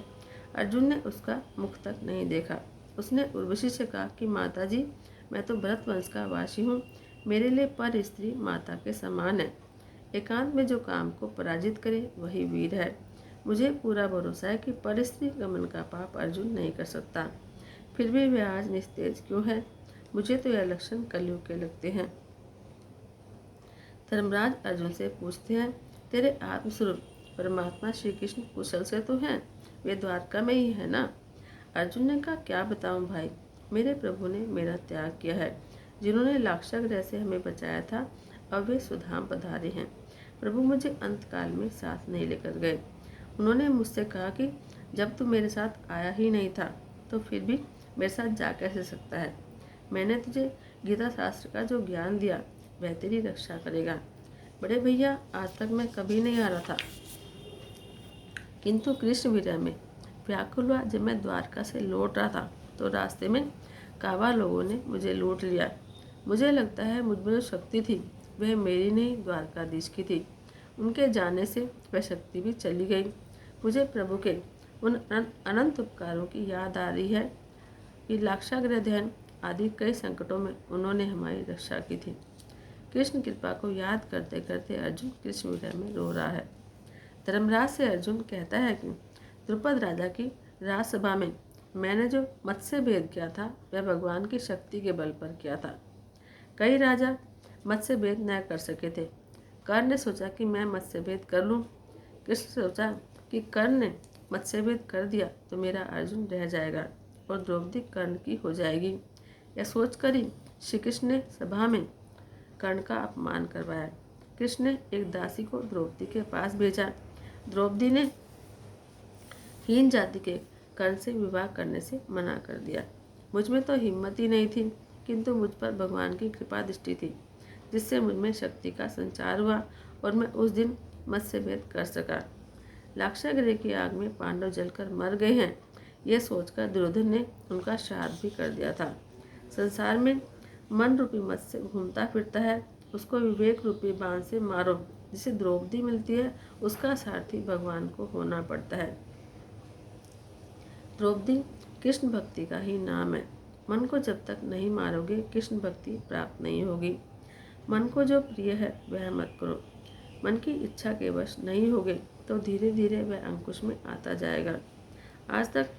अर्जुन ने उसका मुख तक नहीं देखा। उसने उर्वशी से कहा कि माता जी, मैं तो भरत वंश का वासी हूँ। मेरे लिए पर स्त्री माता के समान है। एकांत में जो काम को पराजित करे वही वीर है। मुझे पूरा भरोसा है कि पर स्त्री गमन का पाप अर्जुन नहीं कर सकता। फिर भी वह आज निस्तेज क्यों है? मुझे तो यह लक्षण कलयुग के लगते हैं। धर्मराज अर्जुन से पूछते हैं, तेरे आत्मस्वरूप परमात्मा श्री कृष्ण कुशल से तो हैं? वे द्वारका में ही है ना? अर्जुन ने कहा, क्या बताऊं भाई, मेरे प्रभु ने मेरा त्याग किया है। जिन्होंने लाक्षागृह से हमें बचाया था, अब वे सुधाम पधारे हैं। प्रभु मुझे अंतकाल में साथ नहीं लेकर गए। उन्होंने मुझसे कहा कि जब तू मेरे साथ आया ही नहीं था, तो फिर भी मेरे साथ जा कैसे सकता है। मैंने तुझे गीता शास्त्र का जो ज्ञान दिया वह तेरी रक्षा करेगा। बड़े भैया, आज तक मैं कभी नहीं आ रहा था, किंतु कृष्ण विरह में व्याकुल हुआ। जब मैं द्वारका से लौट रहा था तो रास्ते में कावा लोगों ने मुझे लूट लिया। मुझे लगता है मुझ में जो शक्ति थी वह मेरी नहीं, द्वारकाधीश की थी। उनके जाने से वह शक्ति भी चली गई। मुझे प्रभु के उन अनंत उपकारों की याद आ रही है कि लाक्षागृह ध्यान आदि कई संकटों में उन्होंने हमारी रक्षा की थी। कृष्ण कृपा को याद करते करते अर्जुन कृष्ण विरह में रो रहा है। धर्मराज से अर्जुन कहता है कि द्रुपद राजा की राजसभा में मैंने जो मत्स्य भेद किया था वह भगवान की शक्ति के बल पर किया था। कई राजा मत्स्य भेद न कर सके थे। कर्ण ने सोचा कि मैं मत्स्य भेद कर लूं। कृष्ण सोचा कि कर्ण ने मत्स्य भेद कर दिया तो मेरा अर्जुन रह जाएगा और द्रौपदी कर्ण की हो जाएगी। यह सोचकर ही श्री कृष्ण ने सभा में कर्ण का अपमान करवाया। कृष्ण ने एक दासी को द्रौपदी के पास भेजा। द्रौपदी ने हीन जाति के कर्ण से विवाह करने से मना कर दिया। मुझ में तो हिम्मत ही नहीं थी, किंतु मुझ पर भगवान की कृपा दृष्टि थी, जिससे मुझ में शक्ति का संचार हुआ और मैं उस दिन मत्स्य भेद कर सका। लाक्षागृह की आग में पांडव जलकर मर गए हैं, यह सोचकर दुर्योधन ने उनका श्राद्ध भी कर दिया था। संसार में मन रूपी मत्स्य घूमता फिरता है, उसको विवेक रूपी बाण से मारो। जिसे द्रौपदी मिलती है उसका सारथी भगवान को होना पड़ता है। द्रौपदी कृष्ण भक्ति का ही नाम है। मन को जब तक नहीं मारोगे कृष्ण भक्ति प्राप्त नहीं होगी। मन को जो प्रिय है वह मत करो। मन की इच्छा के वश नहीं होगे तो धीरे धीरे वह अंकुश में आता जाएगा। आज तक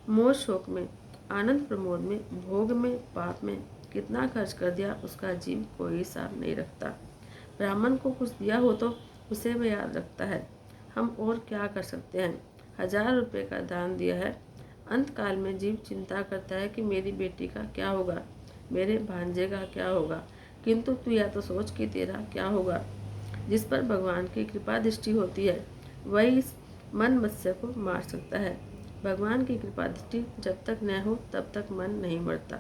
मोह शोक में, आनंद प्रमोद में, भोग में, पाप में कितना खर्च कर दिया उसका जीव कोई हिसाब नहीं रखता। ब्राह्मण को कुछ दिया हो तो उसे वह याद रखता है। हम और क्या कर सकते हैं। 1000 रुपये का दान दिया है। अंत काल में जीव चिंता करता है कि मेरी बेटी का क्या होगा, मेरे भांजे का क्या होगा, किंतु तू या तो सोच कि तेरा क्या होगा। जिस पर भगवान की कृपा दृष्टि होती है वही इस मन मत्स्य को मार सकता है। भगवान की कृपा दृष्टि जब तक न हो तब तक मन नहीं मरता।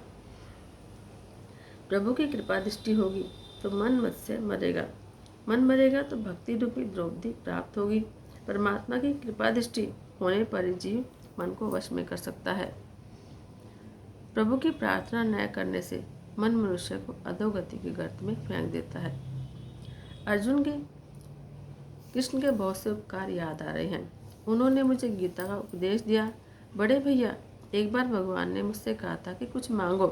प्रभु की कृपा दृष्टि होगी तो मन मत्स्य मरेगा। मन मरेगा तो भक्ति रूपी द्रौपदी प्राप्त होगी। परमात्मा की कृपा दृष्टि होने पर ही जीव मन को वश में कर सकता है। प्रभु की प्रार्थना न करने से मन मनुष्य को अधोगति के गर्त में फेंक देता है। अर्जुन के कृष्ण के बहुत से उपकार याद आ रहे हैं। उन्होंने मुझे गीता का उपदेश दिया। बड़े भैया, एक बार भगवान ने मुझसे कहा था कि कुछ मांगो।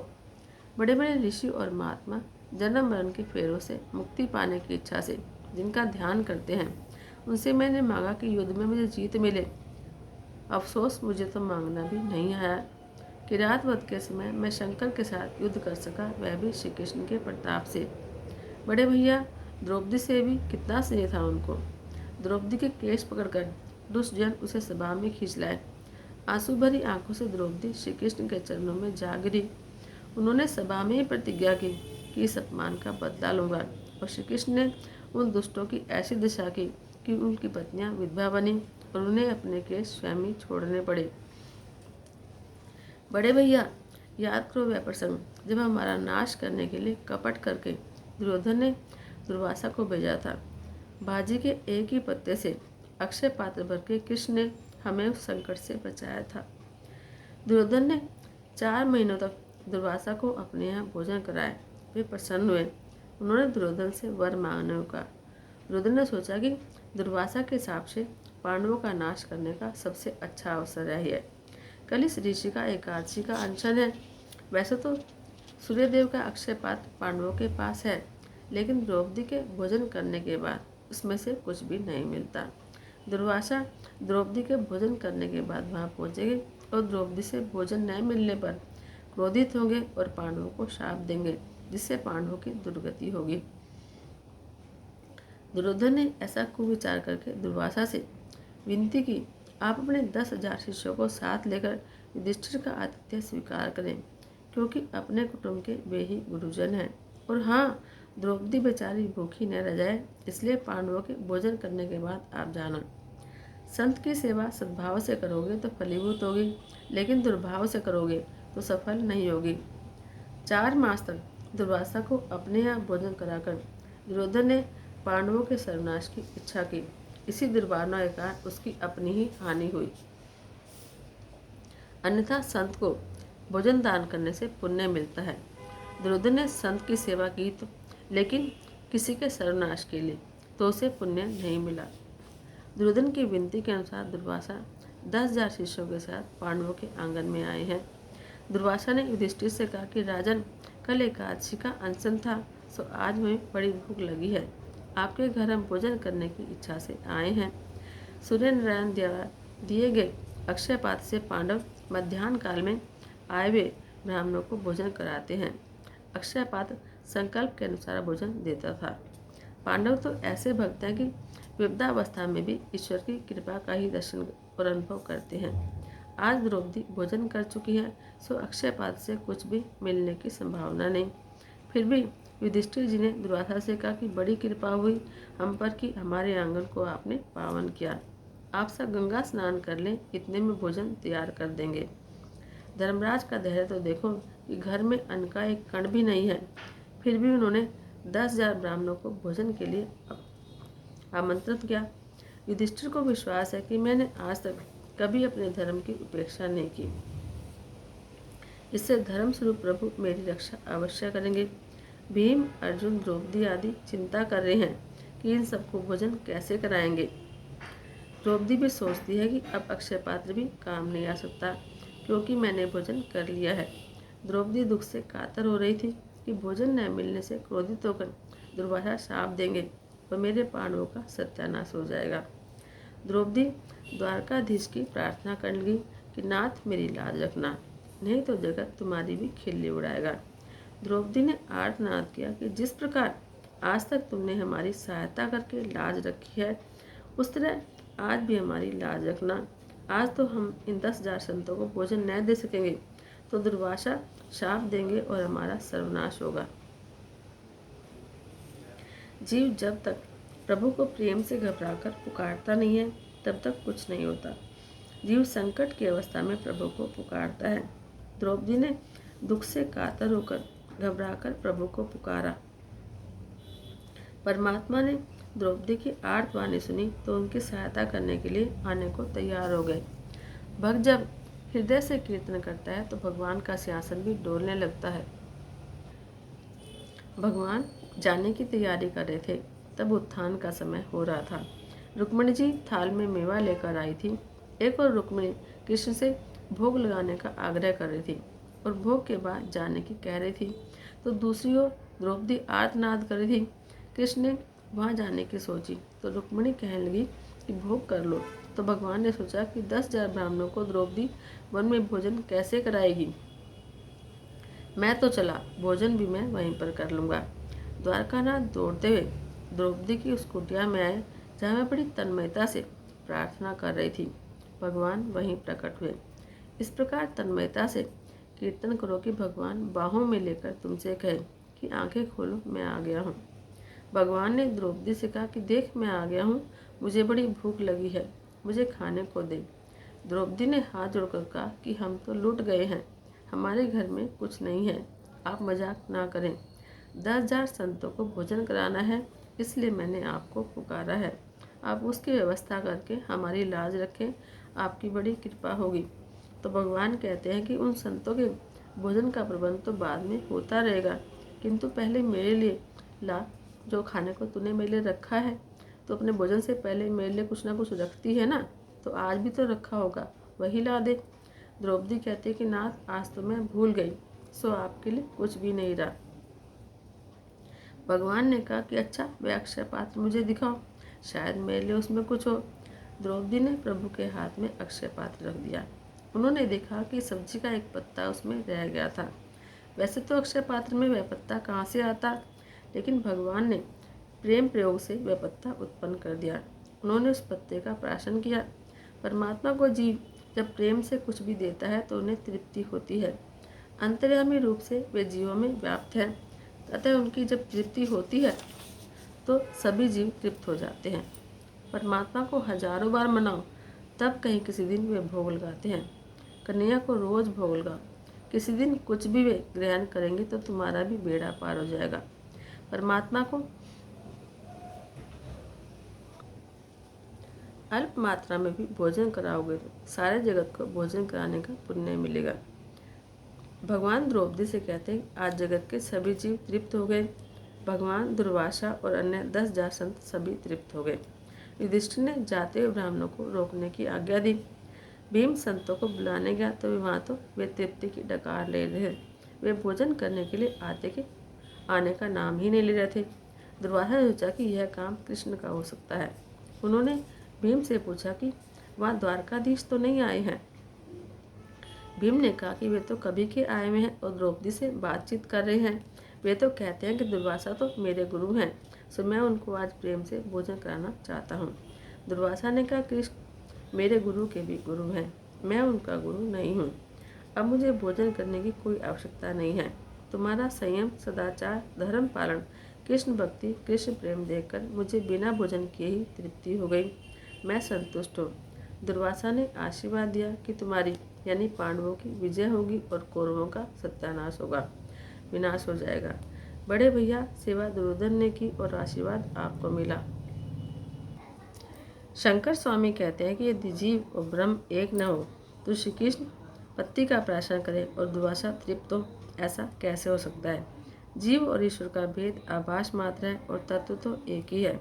बड़े बड़े ऋषि और महात्मा जन्म मरण के फेरों से मुक्ति पाने की इच्छा से जिनका ध्यान करते हैं, उनसे मैंने मांगा कि युद्ध में मुझे जीत मिले। अफसोस मुझे तो मांगना भी नहीं आया। किरात वध के समय मैं शंकर के साथ युद्ध कर सका, वह भी श्री कृष्ण के प्रताप से। बड़े भैया, द्रौपदी से भी कितना स्नेह था उनको। द्रौपदी के केश पकड़कर दुष्ट जन उसे सभा में खींच लाए। आंसू भरी आंखों से द्रौपदी श्री कृष्ण के चरणों में जा गिरी। उन्होंने सभा में ही प्रतिज्ञा की कि इस अपमान का बदला लूंगा, और श्री कृष्ण ने उन दुष्टों की ऐसी दशा की कि उनकी पत्नियां विधवा बनी और उन्हें अपने केश स्वयं ही छोड़ने पड़े। बड़े भैया, याद करो वह प्रसंग जब हमारा नाश करने के लिए कपट करके दुर्योधन ने दुर्वासा को भेजा था। भाजी के एक ही पत्ते से अक्षय पात्र भर के कृष्ण ने हमें उस संकट से बचाया था। दुर्योधन ने 4 महीनों तक दुर्वासा को अपने यहाँ भोजन कराया। वे प्रसन्न हुए। उन्होंने दुर्योधन से वर मांगने को कहा। दुर्योधन ने सोचा कि दुर्वासा के हिसाब से पांडवों का नाश करने का सबसे अच्छा अवसर यही है। कल इस ऋषि का एकादशी का अनशन है। वैसे तो सूर्यदेव का अक्षय पात्र पांडवों के पास है, लेकिन द्रौपदी के भोजन करने के बाद उसमें से कुछ भी नहीं मिलता। दुर्वासा द्रौपदी के भोजन करने के बाद वहां पहुंचेंगे और द्रौपदी से भोजन न मिलने पर क्रोधित होंगे और पांडवों को शाप देंगे, जिससे पांडवों की दुर्गति होगी। दुर्योधन ने ऐसा कुविचार करके दुर्वासा से विनती की, आप अपने 10,000 शिष्यों को साथ लेकर युधिष्ठिर का आतिथ्य स्वीकार करें, क्योंकि अपने कुटुंब के वे ही गुरुजन हैं। और हाँ, द्रौपदी बेचारी भूखी न रह जाए, इसलिए पांडवों के भोजन करने के बाद आप जाना। संत की सेवा सद्भाव से करोगे तो फलीभूत होगी, लेकिन दुर्भाव से करोगे तो सफल नहीं होगी। 4 मास तक दुर्वासा को अपने यहाँ भोजन कराकर दुर्योधन ने पांडवों के सर्वनाश की इच्छा की। इसी दुर्भावना के कारण उसकी अपनी ही हानि हुई। अन्यथा संत को भोजन दान करने से पुण्य मिलता है। दुर्योधन ने संत की सेवा की तो, लेकिन किसी के सर्वनाश के लिए, तो उसे पुण्य नहीं मिला। दुर्योधन की विनती के अनुसार दुर्वासा 10,000 शिष्यों के साथ पांडवों के आंगन में आए हैं। दुर्वासा ने युधिष्ठिर से कहा कि राजन, कल एकादशी का अनशन था, सो आज हमें बड़ी भूख लगी है। आपके घर हम भोजन करने की इच्छा से आए हैं। सूर्य नारायण द्वारा दिए गए अक्षय पात्र से पांडव मध्याह्न काल में आए हुए ब्राह्मणों को भोजन कराते हैं। अक्षय पात्र संकल्प के अनुसार भोजन देता था। पांडव तो ऐसे भक्त हैं कि विपदावस्था में भी ईश्वर की कृपा का ही दर्शन और अनुभव करते हैं। आज द्रौपदी भोजन कर चुकी है, सो अक्षय पात्र से कुछ भी मिलने की संभावना नहीं। फिर भी युधिष्ठिर जी ने दुर्वासा से कहा कि बड़ी कृपा हुई हम पर कि हमारे आंगन को आपने पावन किया। आप सब गंगा स्नान कर लें, इतने में भोजन तैयार कर देंगे। धर्मराज का धैर्य तो देखो कि घर में अन्न का एक कण भी नहीं है। फिर भी उन्होंने 10,000 ब्राह्मणों को भोजन के लिए आमंत्रित किया। युधिष्ठिर को विश्वास है कि मैंने आज तक कभी अपने धर्म की उपेक्षा नहीं की। इससे धर्म स्वरूप प्रभु मेरी रक्षा अवश्य करेंगे। भीम, अर्जुन, द्रौपदी आदि चिंता कर रहे हैं कि इन सबको भोजन कैसे कराएंगे। द्रौपदी भी सोचती है कि अब अक्षय पात्र भी काम नहीं आ सकता, क्योंकि मैंने भोजन कर लिया है। द्रौपदी दुख से कातर हो रही थी कि भोजन न मिलने से क्रोधित होकर दुर्वासा शाप देंगे और मेरे पांडवों का सत्यानाश हो जाएगा। द्रौपदी द्वारकाधीश की प्रार्थना करने लगी कि नाथ मेरी लाज रखना, नहीं तो जगत तुम्हारी भी खिल्ली उड़ाएगा। द्रौपदी ने आर्तनाद किया कि जिस प्रकार आज तक तुमने हमारी सहायता करके लाज रखी है, उस तरह आज भी हमारी लाज रखना। आज तो हम इन 10,000 संतों को भोजन न दे सकेंगे तो दुर्वासा शाप देंगे और हमारा सर्वनाश होगा। जीव जब तक प्रभु को प्रेम से घबराकर पुकारता नहीं है, तब तक कुछ नहीं होता। जीव संकट की अवस्था में प्रभु को पुकारता है। द्रौपदी ने दुख से कातर होकर घबराकर प्रभु को पुकारा। परमात्मा ने द्रौपदी की आर्तवाणी सुनी तो उनकी सहायता करने के लिए आने को तैयार हो गए। भक्त जब हृदय से कीर्तन करता है तो भगवान का सिंहासन भी डोलने लगता है। भगवान जाने की तैयारी कर रहे थे, तब उत्थान का समय हो रहा था। रुक्मिणी जी थाल में मेवा लेकर आई थी। एक और रुक्मिणी कृष्ण से भोग लगाने का आग्रह कर रही थी और भोग के बाद जाने की कह रही थी, तो दूसरी ओर द्रौपदी आर्तनाद कर रही थी। कृष्ण ने वहाँ जाने की सोची तो रुक्मिणी कहने लगी कि भोग कर लो। तो भगवान ने सोचा कि 10,000 ब्राह्मणों को द्रौपदी वन में भोजन कैसे कराएगी। मैं तो चला, भोजन भी मैं वहीं पर कर लूँगा। द्वारकानाथ दौड़ते हुए द्रौपदी की उस कुटिया में आए जहाँ मैं बड़ी तन्मयता से प्रार्थना कर रही थी। भगवान वहीं प्रकट हुए। इस प्रकार तन्मयता से कीर्तन करो कि भगवान बाहों में लेकर तुमसे कहे कि आंखें खोलो, मैं आ गया हूँ। भगवान ने द्रौपदी से कहा कि देख, मैं आ गया हूँ, मुझे बड़ी भूख लगी है, मुझे खाने को दे। द्रौपदी ने हाथ जोड़कर कहा कि हम तो लूट गए हैं, हमारे घर में कुछ नहीं है, आप मजाक ना करें। 10,000 संतों को भोजन कराना है, इसलिए मैंने आपको पुकारा है। आप उसकी व्यवस्था करके हमारी लाज रखें, आपकी बड़ी कृपा होगी। तो भगवान कहते हैं कि उन संतों के भोजन का प्रबंध तो बाद में होता रहेगा, किंतु पहले मेरे लिए ला, जो खाने को तूने मेरे लिए रखा है। तो अपने भोजन से पहले मेरे लिए कुछ ना कुछ रखती है ना, तो आज भी तो रखा होगा, वही ला दे। द्रौपदी कहती है कि नाथ, आज तो मैं भूल गई, सो आपके लिए कुछ भी नहीं रहा। भगवान ने कहा कि अच्छा, वे अक्षय पात्र मुझे दिखाओ, शायद मेरे लिए उसमें कुछ हो। द्रौपदी ने प्रभु के हाथ में अक्षय पात्र रख दिया। उन्होंने देखा कि सब्जी का एक पत्ता उसमें रह गया था। वैसे तो अक्षय पात्र में वह पत्ता कहाँ से आता, लेकिन भगवान ने प्रेम प्रयोग से वह पत्ता उत्पन्न कर दिया। उन्होंने उस पत्ते का प्राशन किया। परमात्मा को जीव जब प्रेम से कुछ भी देता है तो उन्हें तृप्ति होती है। अंतर्यामी रूप से वे जीवों में व्याप्त है, अतः उनकी जब तृप्ति होती है तो सभी जीव तृप्त हो जाते हैं। परमात्मा को हजारों बार मनाओ, तब कहीं किसी दिन वे भोग लगाते हैं। कन्हैया को रोज भोग लगाओ, किसी दिन कुछ भी वे ग्रहण करेंगे तो तुम्हारा भी बेड़ा पार हो जाएगा। परमात्मा को अल्प मात्रा में भी भोजन कराओगे तो सारे जगत को भोजन कराने का पुण्य मिलेगा। भगवान द्रौपदी से कहते हैं, आज जगत के सभी जीव तृप्त हो गए। भगवान दुर्वासा और अन्य 10,000 संत सभी तृप्त हो गए। युधिष्ठिर ने जाते हुए ब्राह्मणों को रोकने की आज्ञा दी। भीम संतों को बुलाने गया तो वहाँ तो वे तृप्ति की डकार ले रहे। वे भोजन करने के लिए आने का नाम ही नहीं ले रहे थे। दुर्वासा ने सोचा कि यह काम कृष्ण का हो सकता है। उन्होंने भीम से पूछा कि वहाँ द्वारकाधीश तो नहीं आए हैं। भीम ने कहा कि वे तो कभी के आए हुए हैं और द्रौपदी से बातचीत कर रहे हैं। वे तो कहते हैं कि दुर्वासा तो मेरे गुरु हैं, सो मैं उनको आज प्रेम से भोजन कराना चाहता हूँ। दुर्वासा ने कहा, कृष्ण मेरे गुरु के भी गुरु हैं, मैं उनका गुरु नहीं हूँ। अब मुझे भोजन करने की कोई आवश्यकता नहीं है। तुम्हारा संयम, सदाचार, धर्म पालन, कृष्ण भक्ति, कृष्ण प्रेम देखकर मुझे बिना भोजन किए ही तृप्ति हो गई। मैं संतुष्ट हूँ। दुर्वासा ने आशीर्वाद दिया कि तुम्हारी यानी पांडवों की विजय होगी और कौरवों का सत्यानाश होगा, विनाश हो जाएगा। बड़े भैया सेवा दुर्योधन ने की और आशीर्वाद आपको मिला। शंकर स्वामी कहते हैं कि यदि जीव और ब्रह्म एक न हो तो श्री कृष्ण पत्ती का प्राशन करें और दुर्वासा तृप्त हो, ऐसा कैसे हो सकता है। जीव और ईश्वर का भेद आभास मात्र है और तत्व तो एक ही है।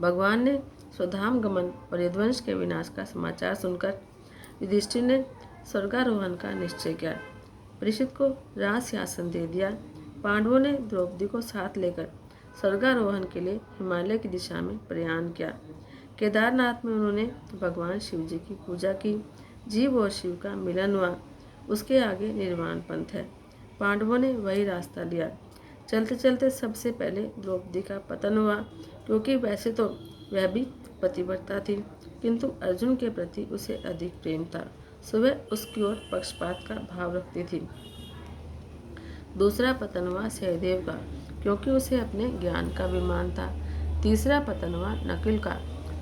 भगवान ने स्वधाम गमन और यदुवंश के विनाश का समाचार सुनकर युधिष्ठिर ने स्वर्गारोहण का निश्चय किया। परीक्षित को राज सिंहासन दे दिया पांडवों ने द्रौपदी को साथ लेकर स्वर्गारोहण के लिए हिमालय की दिशा में प्रयाण किया। केदारनाथ में उन्होंने भगवान शिव जी की पूजा की। जीव और शिव का मिलन हुआ, उसके आगे निर्वाण पंथ है। पांडवों ने वही रास्ता लिया। चलते चलते सबसे पहले द्रौपदी का पतन हुआ, क्योंकि वैसे तो वह भी पतिव्रता थी, किंतु अर्जुन के प्रति उसे अधिक प्रेम था, सो वह उसकी ओर पक्षपात का भाव रखती थी। दूसरा पतन हुआ सहदेव का, क्योंकि उसे अपने ज्ञान का अभिमान था। तीसरा पतन हुआ नकुल का,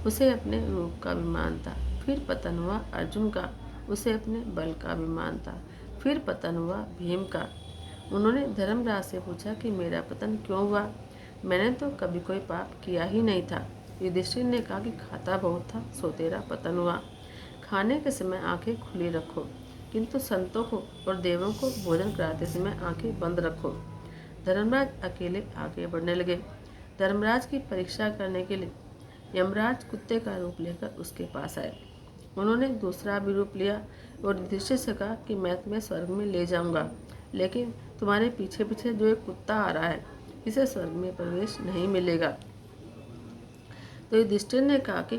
उसे अपने रूप का अभिमान था। फिर पतन हुआ अर्जुन का, उसे अपने बल का अभिमान था। फिर पतन हुआ भीम का। उन्होंने धर्मराज से पूछा कि मेरा पतन क्यों हुआ? मैंने तो कभी कोई पाप किया ही नहीं था। युधिष्ठिर ने कहा कि खाता बहुत था, सो तेरा पतन हुआ। खाने के समय आंखें खुली रखो, किंतु संतों को और देवों को भोजन कराते समय आंखें बंद रखो। धर्मराज अकेले आगे बढ़ने लगे। धर्मराज की परीक्षा करने के लिए यमराज कुत्ते का रूप लेकर उसके पास आए। उन्होंने दूसरा भी रूप लिया और युधिष्ठिर से कहा कि मैं तुम्हें स्वर्ग में ले जाऊंगा, लेकिन तुम्हारे पीछे पीछे जो एक कुत्ता आ रहा है, इसे स्वर्ग में प्रवेश नहीं मिलेगा। तो युधिष्ठिर ने कहा कि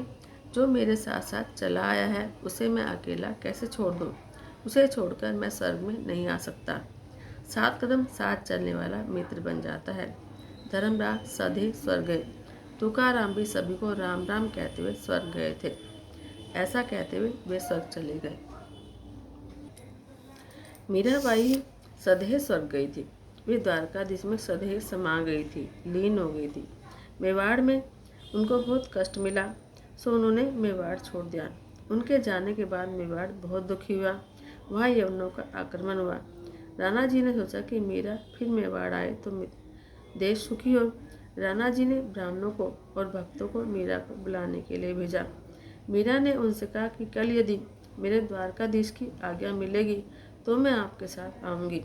जो मेरे साथ साथ चला आया है, उसे मैं अकेला कैसे छोड़ दूं? उसे छोड़कर मैं स्वर्ग में नहीं आ सकता। 7 कदम साथ चलने वाला मित्र बन जाता है। धर्मराज सधे स्वर्ग गए। तुकाराम भी सभी को राम राम कहते हुए स्वर्ग गए थे। ऐसा कहते हुए वे स्वर्ग चले गए। मीराबाई सधे स्वर्ग गई थी। वे द्वारकाधीश में सधे समा गई थी, लीन हो गई थी। मेवाड़ में उनको बहुत कष्ट मिला, सो उन्होंने मेवाड़ छोड़ दिया। उनके जाने के बाद मेवाड़ बहुत दुखी हुआ। वहाँ यवनों का आक्रमण हुआ। राणा जी ने सोचा कि मीरा फिर मेवाड़ आए तो देश सुखी हो। राणा जी ने ब्राह्मणों को और भक्तों को मीरा को बुलाने के लिए भेजा। मीरा ने उनसे कहा कि कल यदि मेरे द्वारकाधीश की आज्ञा मिलेगी तो मैं आपके साथ आऊँगी।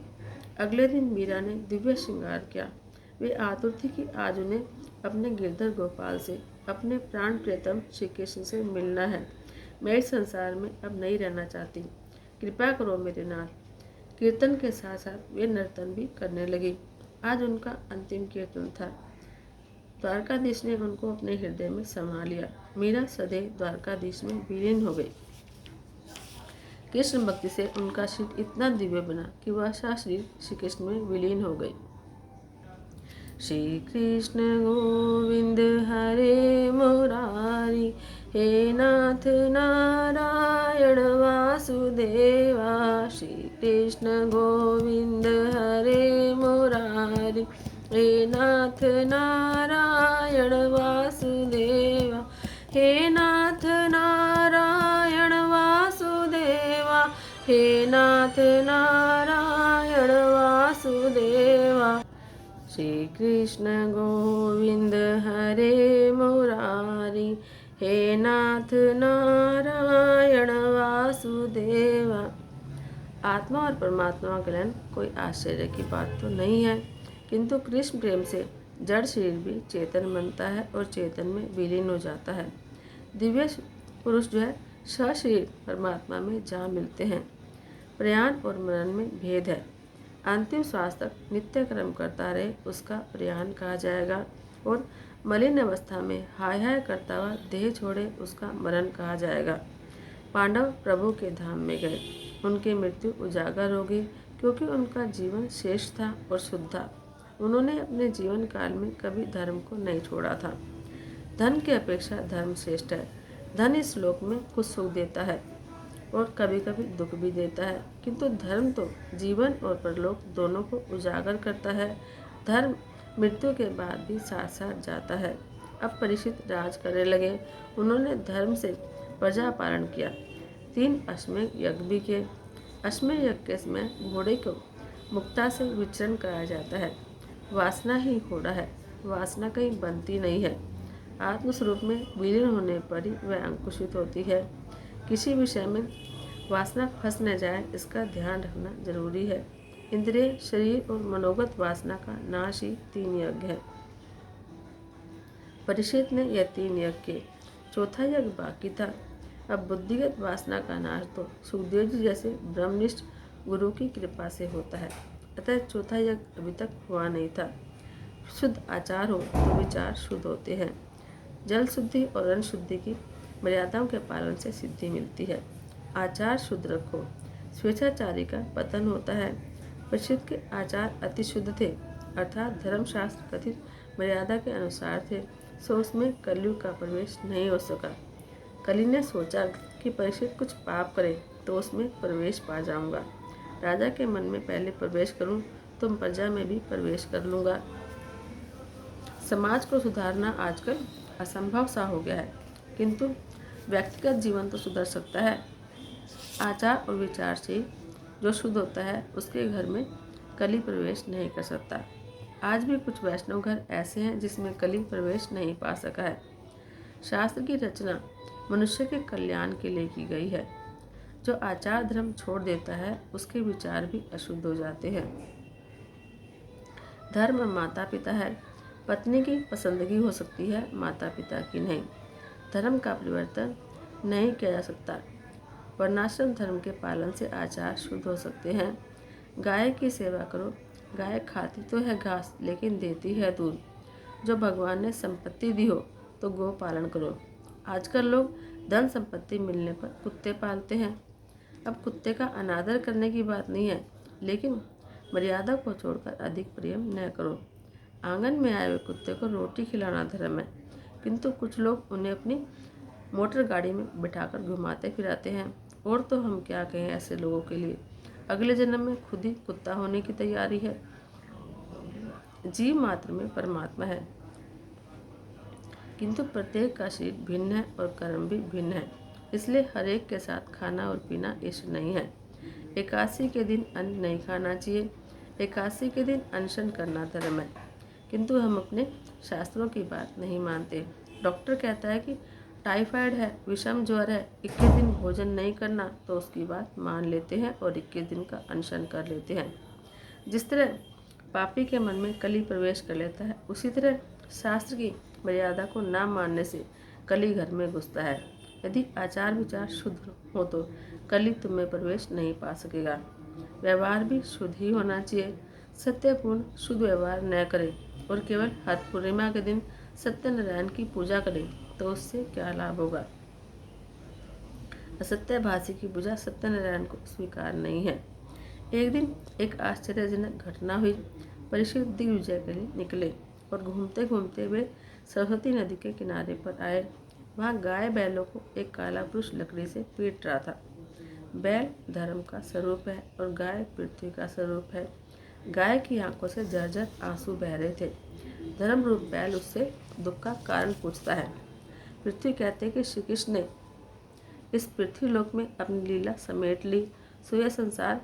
अगले दिन मीरा ने दिव्य श्रृंगार किया। वे आतुर थी कि आज उन्हें अपने गिरधर गोपाल से, अपने प्राण प्रियतम श्री कृष्ण से मिलना है। मैं इस संसार में अब नहीं रहना चाहती, कृपा करो मेरे नाथ। कीर्तन के साथ साथ वे नर्तन भी करने लगी। आज उनका अंतिम कीर्तन था। द्वारकाधीश ने उनको अपने हृदय में समा लिया। मीरा सदैव द्वारकाधीश में विलीन हो गई। कृष्ण भक्ति से उनका शरीर इतना दिव्य बना कि वह शरीर श्री कृष्ण में विलीन हो गई। श्री कृष्ण गोविंद हरे मुरारी, हे नाथ नारायण वासुदेवा। श्री कृष्ण गोविंद हरे मुरारी, हे नाथ नारायण वासुदेवा। हे नाथ नारायण वासुदेवा, हे नाथ नारायण वासुदेवा। श्री कृष्ण गोविंद हरे मुरारी, हे नाथ नारायण वासुदेवा। आत्मा और परमात्मा का मिलन कोई आश्चर्य की बात तो नहीं है, किंतु कृष्ण प्रेम से जड़ शरीर भी चेतन बनता है और चेतन में विलीन हो जाता है। दिव्य पुरुष जो है सशरीर परमात्मा में जा मिलते हैं। प्रयाण और मरण में भेद है। अंतिम श्वास तक नित्य कर्म करता रहे उसका प्रयाण कहा जाएगा, और मलिन अवस्था में हाय हाय करता हुआ देह छोड़े उसका मरण कहा जाएगा। पांडव प्रभु के धाम में गए। उनकी मृत्यु उजागर हो गई, क्योंकि उनका जीवन श्रेष्ठ था और शुद्ध था। उन्होंने अपने जीवन काल में कभी धर्म को नहीं छोड़ा था। धन की अपेक्षा धर्म श्रेष्ठ है। धन इस लोक में कुछ सुख देता है और कभी कभी दुख भी देता है, किंतु धर्म तो जीवन और परलोक दोनों को उजागर करता है। धर्म मृत्यु के बाद भी साथ साथ जाता है। अब परीक्षित राज करने लगे। उन्होंने धर्म से प्रजा पालन किया। 3 अश्वमेध यज्ञ भी किए। अश्वमेध यज्ञ के समय घोड़े को मुक्ता से विचरण कराया जाता है। वासना ही घोड़ा है, वासना कहीं बनती नहीं है। आत्मस्वरूप में विलीन होने पर ही वह अंकुशित होती है। किसी विषय में वासना फंस न जाए, इसका ध्यान रखना जरूरी है। इंद्रिय, शरीर और मनोगत वासना का नाश ही 3 यज्ञ है। परीक्षित ने यह 3 यज्ञ किए। चौथा यज्ञ बाकी था। अब बुद्धिगत वासना का नाश तो सुखदेव जी जैसे ब्रह्मनिष्ठ गुरु की कृपा से होता है। अतः चौथा यज्ञ अभी तक हुआ नहीं था। शुद्ध आचार हो तो विचार शुद्ध होते हैं। जल शुद्धि और अन्न शुद्धि की मर्यादाओं के पालन से सिद्धि मिलती है। आचार शुद्ध रखो, स्वेच्छाचारी का पतन होता है। परीक्षित के आचार अति शुद्ध थे, अर्थात धर्मशास्त्र कथित मर्यादा के अनुसार थे, सो उसमें कलयुग का प्रवेश नहीं हो सका। कली ने सोचा कि परीक्षित कुछ पाप करे तो उसमें प्रवेश पा जाऊंगा। राजा के मन में पहले प्रवेश करूं तो प्रजा में भी प्रवेश कर लूंगा। समाज को सुधारना आजकल असंभव सा हो गया है, किंतु व्यक्तिगत जीवन तो सुधर सकता है। आचार और विचार से जो शुद्ध होता है उसके घर में कली प्रवेश नहीं कर सकता। आज भी कुछ वैष्णव घर ऐसे हैं जिसमें कली प्रवेश नहीं पा सका है। शास्त्र की रचना मनुष्य के कल्याण के लिए की गई है। जो आचार धर्म छोड़ देता है उसके विचार भी अशुद्ध हो जाते हैं। धर्म माता पिता है, पत्नी की पसंदगी हो सकती है, माता पिता की नहीं। धर्म का परिवर्तन नहीं किया जा सकता। वर्णाश्रम धर्म के पालन से आचार शुद्ध हो सकते हैं। गाय की सेवा करो, गाय खाती तो है घास लेकिन देती है दूध। जो भगवान ने संपत्ति दी हो तो गो पालन करो। आजकल लोग धन संपत्ति मिलने पर कुत्ते पालते हैं। अब कुत्ते का अनादर करने की बात नहीं है, लेकिन मर्यादा को छोड़कर अधिक प्रेम न करो। आंगन में आए हुए कुत्ते को रोटी खिलाना धर्म है, किंतु कुछ लोग उन्हें अपनी मोटर गाड़ी में बिठाकर घुमाते फिराते हैं। और तो हम क्या कहें ऐसे लोगों के लिए। अगले जन्म में खुद ही कुत्ता होने की तैयारी है। जीव मात्र में परमात्मा है, किंतु प्रत्येक का शरीर भिन्न है और कर्म भी भिन्न है, इसलिए हर एक के साथ खाना और पीना इष्ट नहीं है। एकादशी के दिन अन्न नहीं खाना चाहिए। एकादशी के दिन अनशन करना धर्म है, किंतु हम अपने शास्त्रों की बात नहीं मानते। डॉक्टर कहता है कि टाइफाइड है, विषम ज्वर है, 21 दिन भोजन नहीं करना, तो उसकी बात मान लेते हैं और 21 दिन का अनशन कर लेते हैं। जिस तरह पापी के मन में कली प्रवेश कर लेता है, उसी तरह शास्त्र की मर्यादा को न मानने से कली घर में घुसता है। यदि आचार विचार शुद्ध हो तो कली तुम में प्रवेश नहीं पा सकेगा। व्यवहार भी शुद्ध ही होना चाहिए। सत्यपूर्ण शुद्ध व्यवहार न करें और केवल हर पूर्णिमा के दिन सत्यनारायण की पूजा करें तो उससे क्या लाभ होगा। असत्यभाषी की पूजा सत्यनारायण को स्वीकार नहीं है। एक दिन एक आश्चर्यजनक घटना हुई। परीक्षित दिग्विजय के लिए निकले और घूमते घूमते वे सरस्वती नदी के किनारे पर आए। वहाँ गाय बैलों को एक काला पुरुष लकड़ी से पीट रहा था। बैल धर्म का स्वरूप है और गाय पृथ्वी का स्वरूप है। गाय की आंखों से झरझर आंसू बह रहे थे। धर्म रूप बैल उससे दुख का कारण पूछता है। पृथ्वी कहते हैं कि श्री कृष्ण ने इस पृथ्वी लोक में अपनी लीला समेट ली, सो यह संसार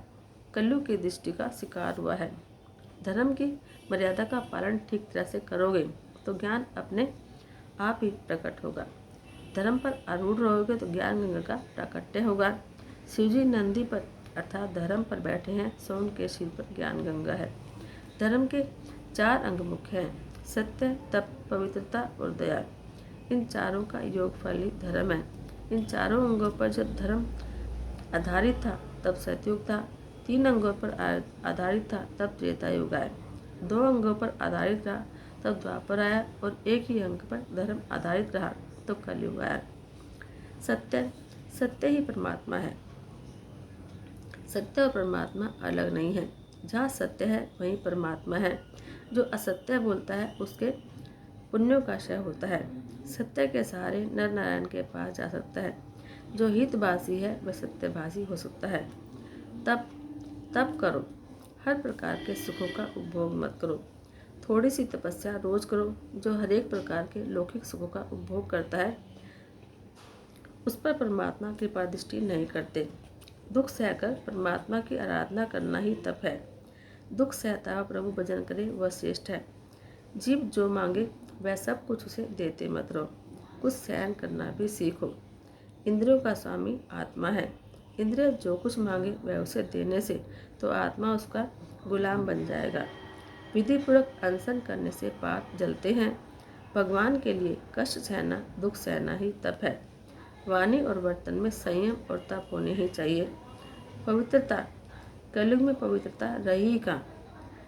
कलयुग की दृष्टि का शिकार हुआ है। धर्म की मर्यादा का पालन ठीक तरह से करोगे तो ज्ञान अपने आप ही प्रकट होगा। धर्म पर आरूढ़ रहोगे तो ज्ञान गंगा का प्राकट्य होगा। शिवजी नंदी पर अर्थात धर्म पर बैठे हैं, सो उनके सिर पर ज्ञान गंगा है। धर्म के 4 अंग मुख्य हैं, सत्य, तप, पवित्रता और दया। इन चारों का योग फल ही धर्म है। इन चारों अंगों पर जब धर्म आधारित था तब सतयुग था। 3 अंगों पर आधारित था तब त्रेता युग आया। 2 अंगों पर आधारित रहा तब द्वापर आया और एक ही अंग पर धर्म आधारित रहा तो कलयुग आया। सत्य सत्य ही परमात्मा है। सत्य और परमात्मा अलग नहीं है। जहाँ सत्य है वहीं परमात्मा है। जो असत्य बोलता है उसके पुण्यों का क्षय होता है। सत्य के सहारे नर नारायण के पास जा सकता है। जो हितभाषी है वह सत्यभाषी हो सकता है। तप करो, हर प्रकार के सुखों का उपभोग मत करो। थोड़ी सी तपस्या रोज करो। जो हर एक प्रकार के लौकिक सुखों का उपभोग करता है उस पर परमात्मा कृपा दृष्टि नहीं करते। दुख सहकर परमात्मा की आराधना करना ही तप है। दुख सहता हुआ प्रभु भजन करे वह श्रेष्ठ है। जीव जो मांगे वह सब कुछ उसे देते मत रहो। कुछ सहन करना भी सीखो। इंद्रियों का स्वामी आत्मा है। इंद्रिय जो कुछ मांगे वह उसे देने से तो आत्मा उसका गुलाम बन जाएगा। विधिपूर्वक अनशन करने से पाप जलते हैं। भगवान के लिए कष्ट सहना, दुख सहना ही तप है। वाणी और बर्तन में संयम और तप होने ही चाहिए। पवित्रता, कलयुग में पवित्रता रही ही कहाँ।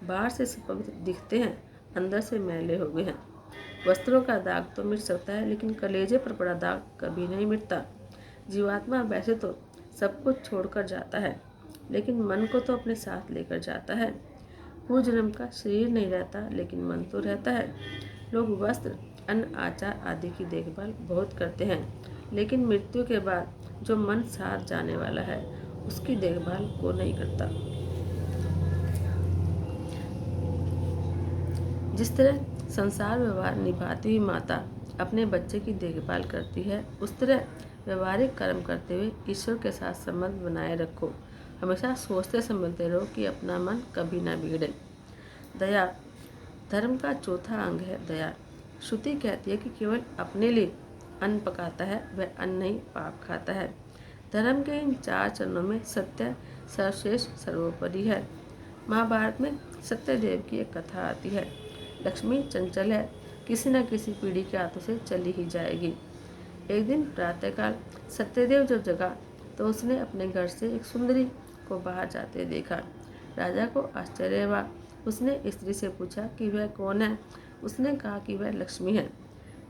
बाहर से पवित्र दिखते हैं, अंदर से मैले हो गए हैं। वस्त्रों का दाग तो मिट सकता है, लेकिन कलेजे पर पड़ा दाग कभी नहीं मिटता। जीवात्मा वैसे तो सब कुछ छोड़कर जाता है, लेकिन मन को तो अपने साथ लेकर जाता है। पूर्व जन्म का शरीर नहीं रहता, लेकिन मन तो रहता है। लोग वस्त्र, अन्न, आचार आदि की देखभाल बहुत करते हैं, लेकिन मृत्यु के बाद जो मन साथ जाने वाला है, उसकी देखभाल को नहीं करता। जिस तरह संसार व्यवहार निभाती हुई माता अपने बच्चे की देखभाल करती है, उस तरह व्यवहारिक कर्म करते हुए ईश्वर के साथ संबंध बनाए रखो। हमेशा सोचते समझते रहो कि अपना मन कभी ना बिगड़े। दया धर्म का चौथा अंग है। दया श्रुति कहती है कि केवल अपने लिए अन्न पकाता है वह अन्न नहीं, पाप खाता है। धर्म के इन 4 चरणों में सत्य सर्वश्रेष्ठ सर्वोपरि है। महाभारत में सत्यदेव की एक कथा आती है। लक्ष्मी चंचल है, किसी न किसी पीढ़ी के हाथों से चली ही जाएगी। एक दिन प्रातःकाल सत्यदेव जब जगा तो उसने अपने घर से एक सुंदरी को बाहर जाते देखा। राजा को आश्चर्य हुआ। उसने स्त्री से पूछा कि वह कौन है। उसने कहा कि वह लक्ष्मी है।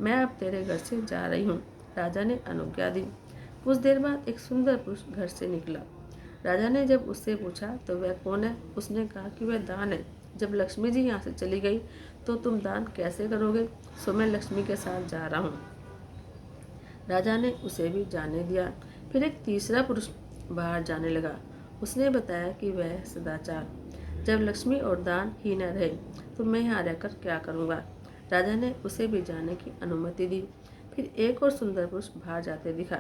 मैं अब तेरे घर से जा रही हूँ। राजा ने अनुज्ञा दी। कुछ देर बाद एक सुंदर पुरुष घर से निकला। राजा ने जब उससे पूछा तो वह कौन है, उसने कहा कि वह दान है। जब लक्ष्मी जी यहाँ से चली गई तो तुम दान कैसे करोगे? सो मैं लक्ष्मी के साथ जा रहा हूँ। राजा ने उसे भी जाने दिया। फिर एक तीसरा पुरुष बाहर जाने लगा। उसने बताया कि वह सदाचार, जब लक्ष्मी और दान ही न रहे तो मैं यहाँ रहकर क्या करूँगा। राजा ने उसे भी जाने की अनुमति दी। फिर एक और सुंदर पुरुष बाहर जाते दिखा।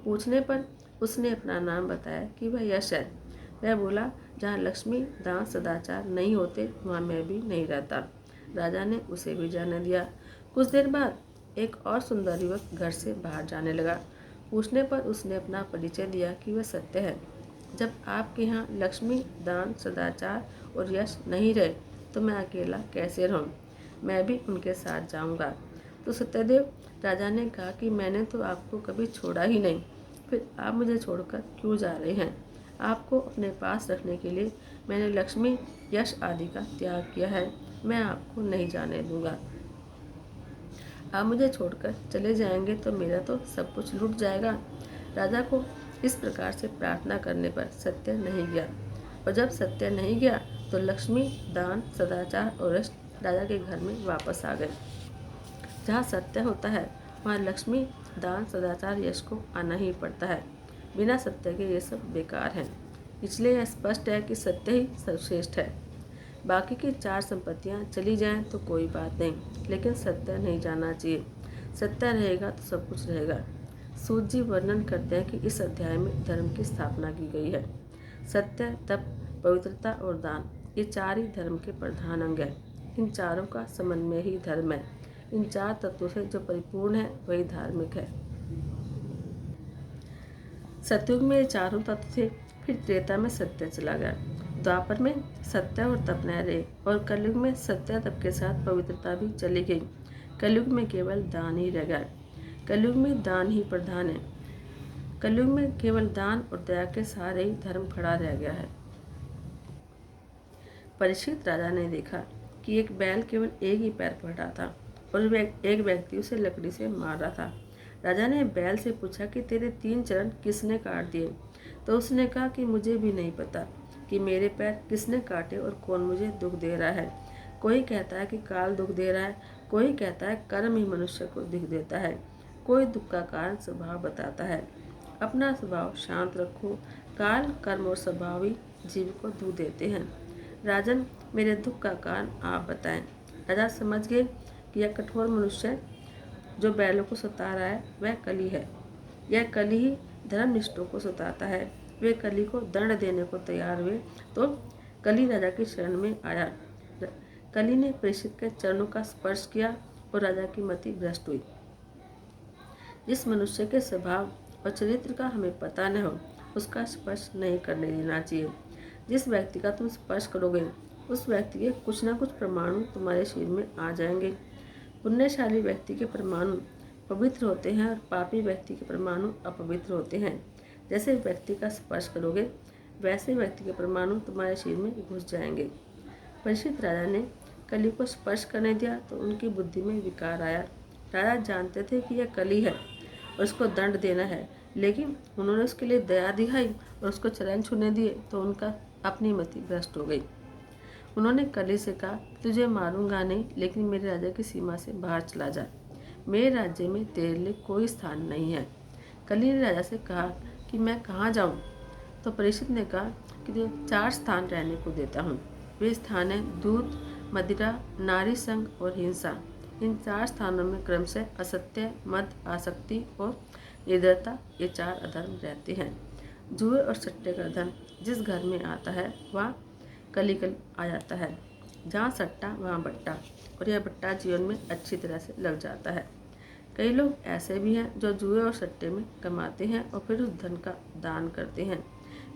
पूछने पर उसने अपना नाम बताया कि वह यश है। वह बोला, जहाँ लक्ष्मी, दान, सदाचार नहीं होते वहाँ मैं भी नहीं रहता। राजा ने उसे भी जाने दिया। कुछ देर बाद एक और सुंदर युवक घर से बाहर जाने लगा। पूछने पर उसने अपना परिचय दिया कि वह सत्य है। जब आपके यहाँ लक्ष्मी, दान, सदाचार और यश नहीं रहे तो मैं अकेला कैसे रहूं? मैं भी उनके साथ जाऊंगा। तो सत्यदेव राजा ने कहा कि मैंने तो आपको कभी छोड़ा ही नहीं, फिर आप मुझे छोड़कर क्यों जा रहे हैं? आपको अपने पास रखने के लिए मैंने लक्ष्मी, यश आदि का त्याग किया है। मैं आपको नहीं जाने दूंगा। आप मुझे छोड़कर चले जाएंगे तो मेरा तो सब कुछ लूट जाएगा। राजा को इस प्रकार से प्रार्थना करने पर सत्य नहीं गया, और जब सत्य नहीं गया तो लक्ष्मी, दान, सदाचार और यश राजा के घर में वापस आ गए। जहाँ सत्य होता है वहाँ लक्ष्मी, दान, सदाचार, यश को आना ही पड़ता है। बिना सत्य के ये सब बेकार हैं। इसलिए यह स्पष्ट है कि सत्य ही सर्वश्रेष्ठ है। बाकी की 4 संपत्तियाँ चली जाएं तो कोई बात नहीं, लेकिन सत्य नहीं जाना चाहिए। सत्य रहेगा तो सब कुछ रहेगा। सूत जी वर्णन करते हैं कि इस अध्याय में धर्म की स्थापना की गई है। सत्य, तप, पवित्रता और दान, ये 4 ही धर्म के प्रधान अंग हैं। इन चारों का समन्वय ही धर्म है। इन 4 तत्वों से जो परिपूर्ण है वही धार्मिक है। सतयुग में ये चारों तत्व थे, फिर त्रेता में सत्य चला गया। द्वापर में सत्य और तप न रहे, और कलयुग में सत्य तप के साथ पवित्रता भी चली गई। कलयुग में केवल दान ही रह गया। कलयुग में दान ही प्रधान है। कलयुग में केवल दान और दया के सहारे ही धर्म खड़ा रह गया है। परीक्षित राजा ने देखा कि एक बैल केवल एक ही पैर पर रहा था और एक व्यक्ति उसे लकड़ी से मार रहा था। राजा ने बैल से पूछा कि तेरे 3 चरण किसने काट दिए? तो उसने कहा कि मुझे भी नहीं पता कि मेरे पैर किसने काटे और कौन मुझे दुख दे रहा है। कोई कहता है कि काल दुख दे रहा है, कोई कहता है कर्म ही मनुष्य को दुख देता है, कोई दुख का कारण स्वभाव बताता है। अपना स्वभाव शांत रखो। काल, कर्म और स्वभाव ही जीव को दुख देते हैं। राजन, मेरे दुख का कारण आप बताएं। राजा समझ गए कि यह कठोर मनुष्य जो बैलों को सता रहा है वह कली है। यह कली ही धर्मनिष्ठों को सताता है। वे कली को दंड देने को तैयार हुए तो कली राजा की शरण में आया। कली ने परीक्षित के चरणों का स्पर्श किया और राजा की मति भ्रष्ट हुई। जिस मनुष्य के स्वभाव और चरित्र का हमें पता न हो उसका स्पर्श नहीं करने देना चाहिए। जिस व्यक्ति का तुम स्पर्श करोगे उस व्यक्ति के कुछ न कुछ परमाणु तुम्हारे शरीर में आ जाएंगे। पुण्यशाली व्यक्ति के परमाणु पवित्र होते हैं और पापी व्यक्ति के परमाणु अपवित्र होते हैं। जैसे व्यक्ति का स्पर्श करोगे वैसे व्यक्ति के परमाणु तुम्हारे शरीर में घुस जाएंगे। परीक्षित राजा ने कली को स्पर्श करने दिया तो उनकी बुद्धि में विकार आया। राजा जानते थे कि यह कली है और उसको दंड देना है, लेकिन उन्होंने उसके लिए दया दिखाई और उसको चरण छूने दिए तो उनका अपनी मति भ्रष्ट हो गई। उन्होंने कली से कहा, तुझे मारूंगा नहीं, लेकिन मेरे राज्य की सीमा से बाहर चला जा। मेरे राज्य में तेरे लिए कोई स्थान नहीं है। कली ने राजा से कहा कि मैं कहाँ जाऊँ? तो परीक्षित ने कहा कि तुझे 4 स्थान रहने को देता हूँ। वे स्थान हैं दूध, मदिरा, नारी संग और हिंसा। इन 4 स्थानों में क्रमशः असत्य, मद, आसक्ति और निर्दयता, ये 4 अधर्म रहते हैं। जुए और सट्टे का धन जिस घर में आता है वहाँ कली आ जाता है। जहाँ सट्टा वहाँ बट्टा, और यह बट्टा जीवन में अच्छी तरह से लग जाता है। कई लोग ऐसे भी हैं जो जुए और सट्टे में कमाते हैं और फिर उस धन का दान करते हैं।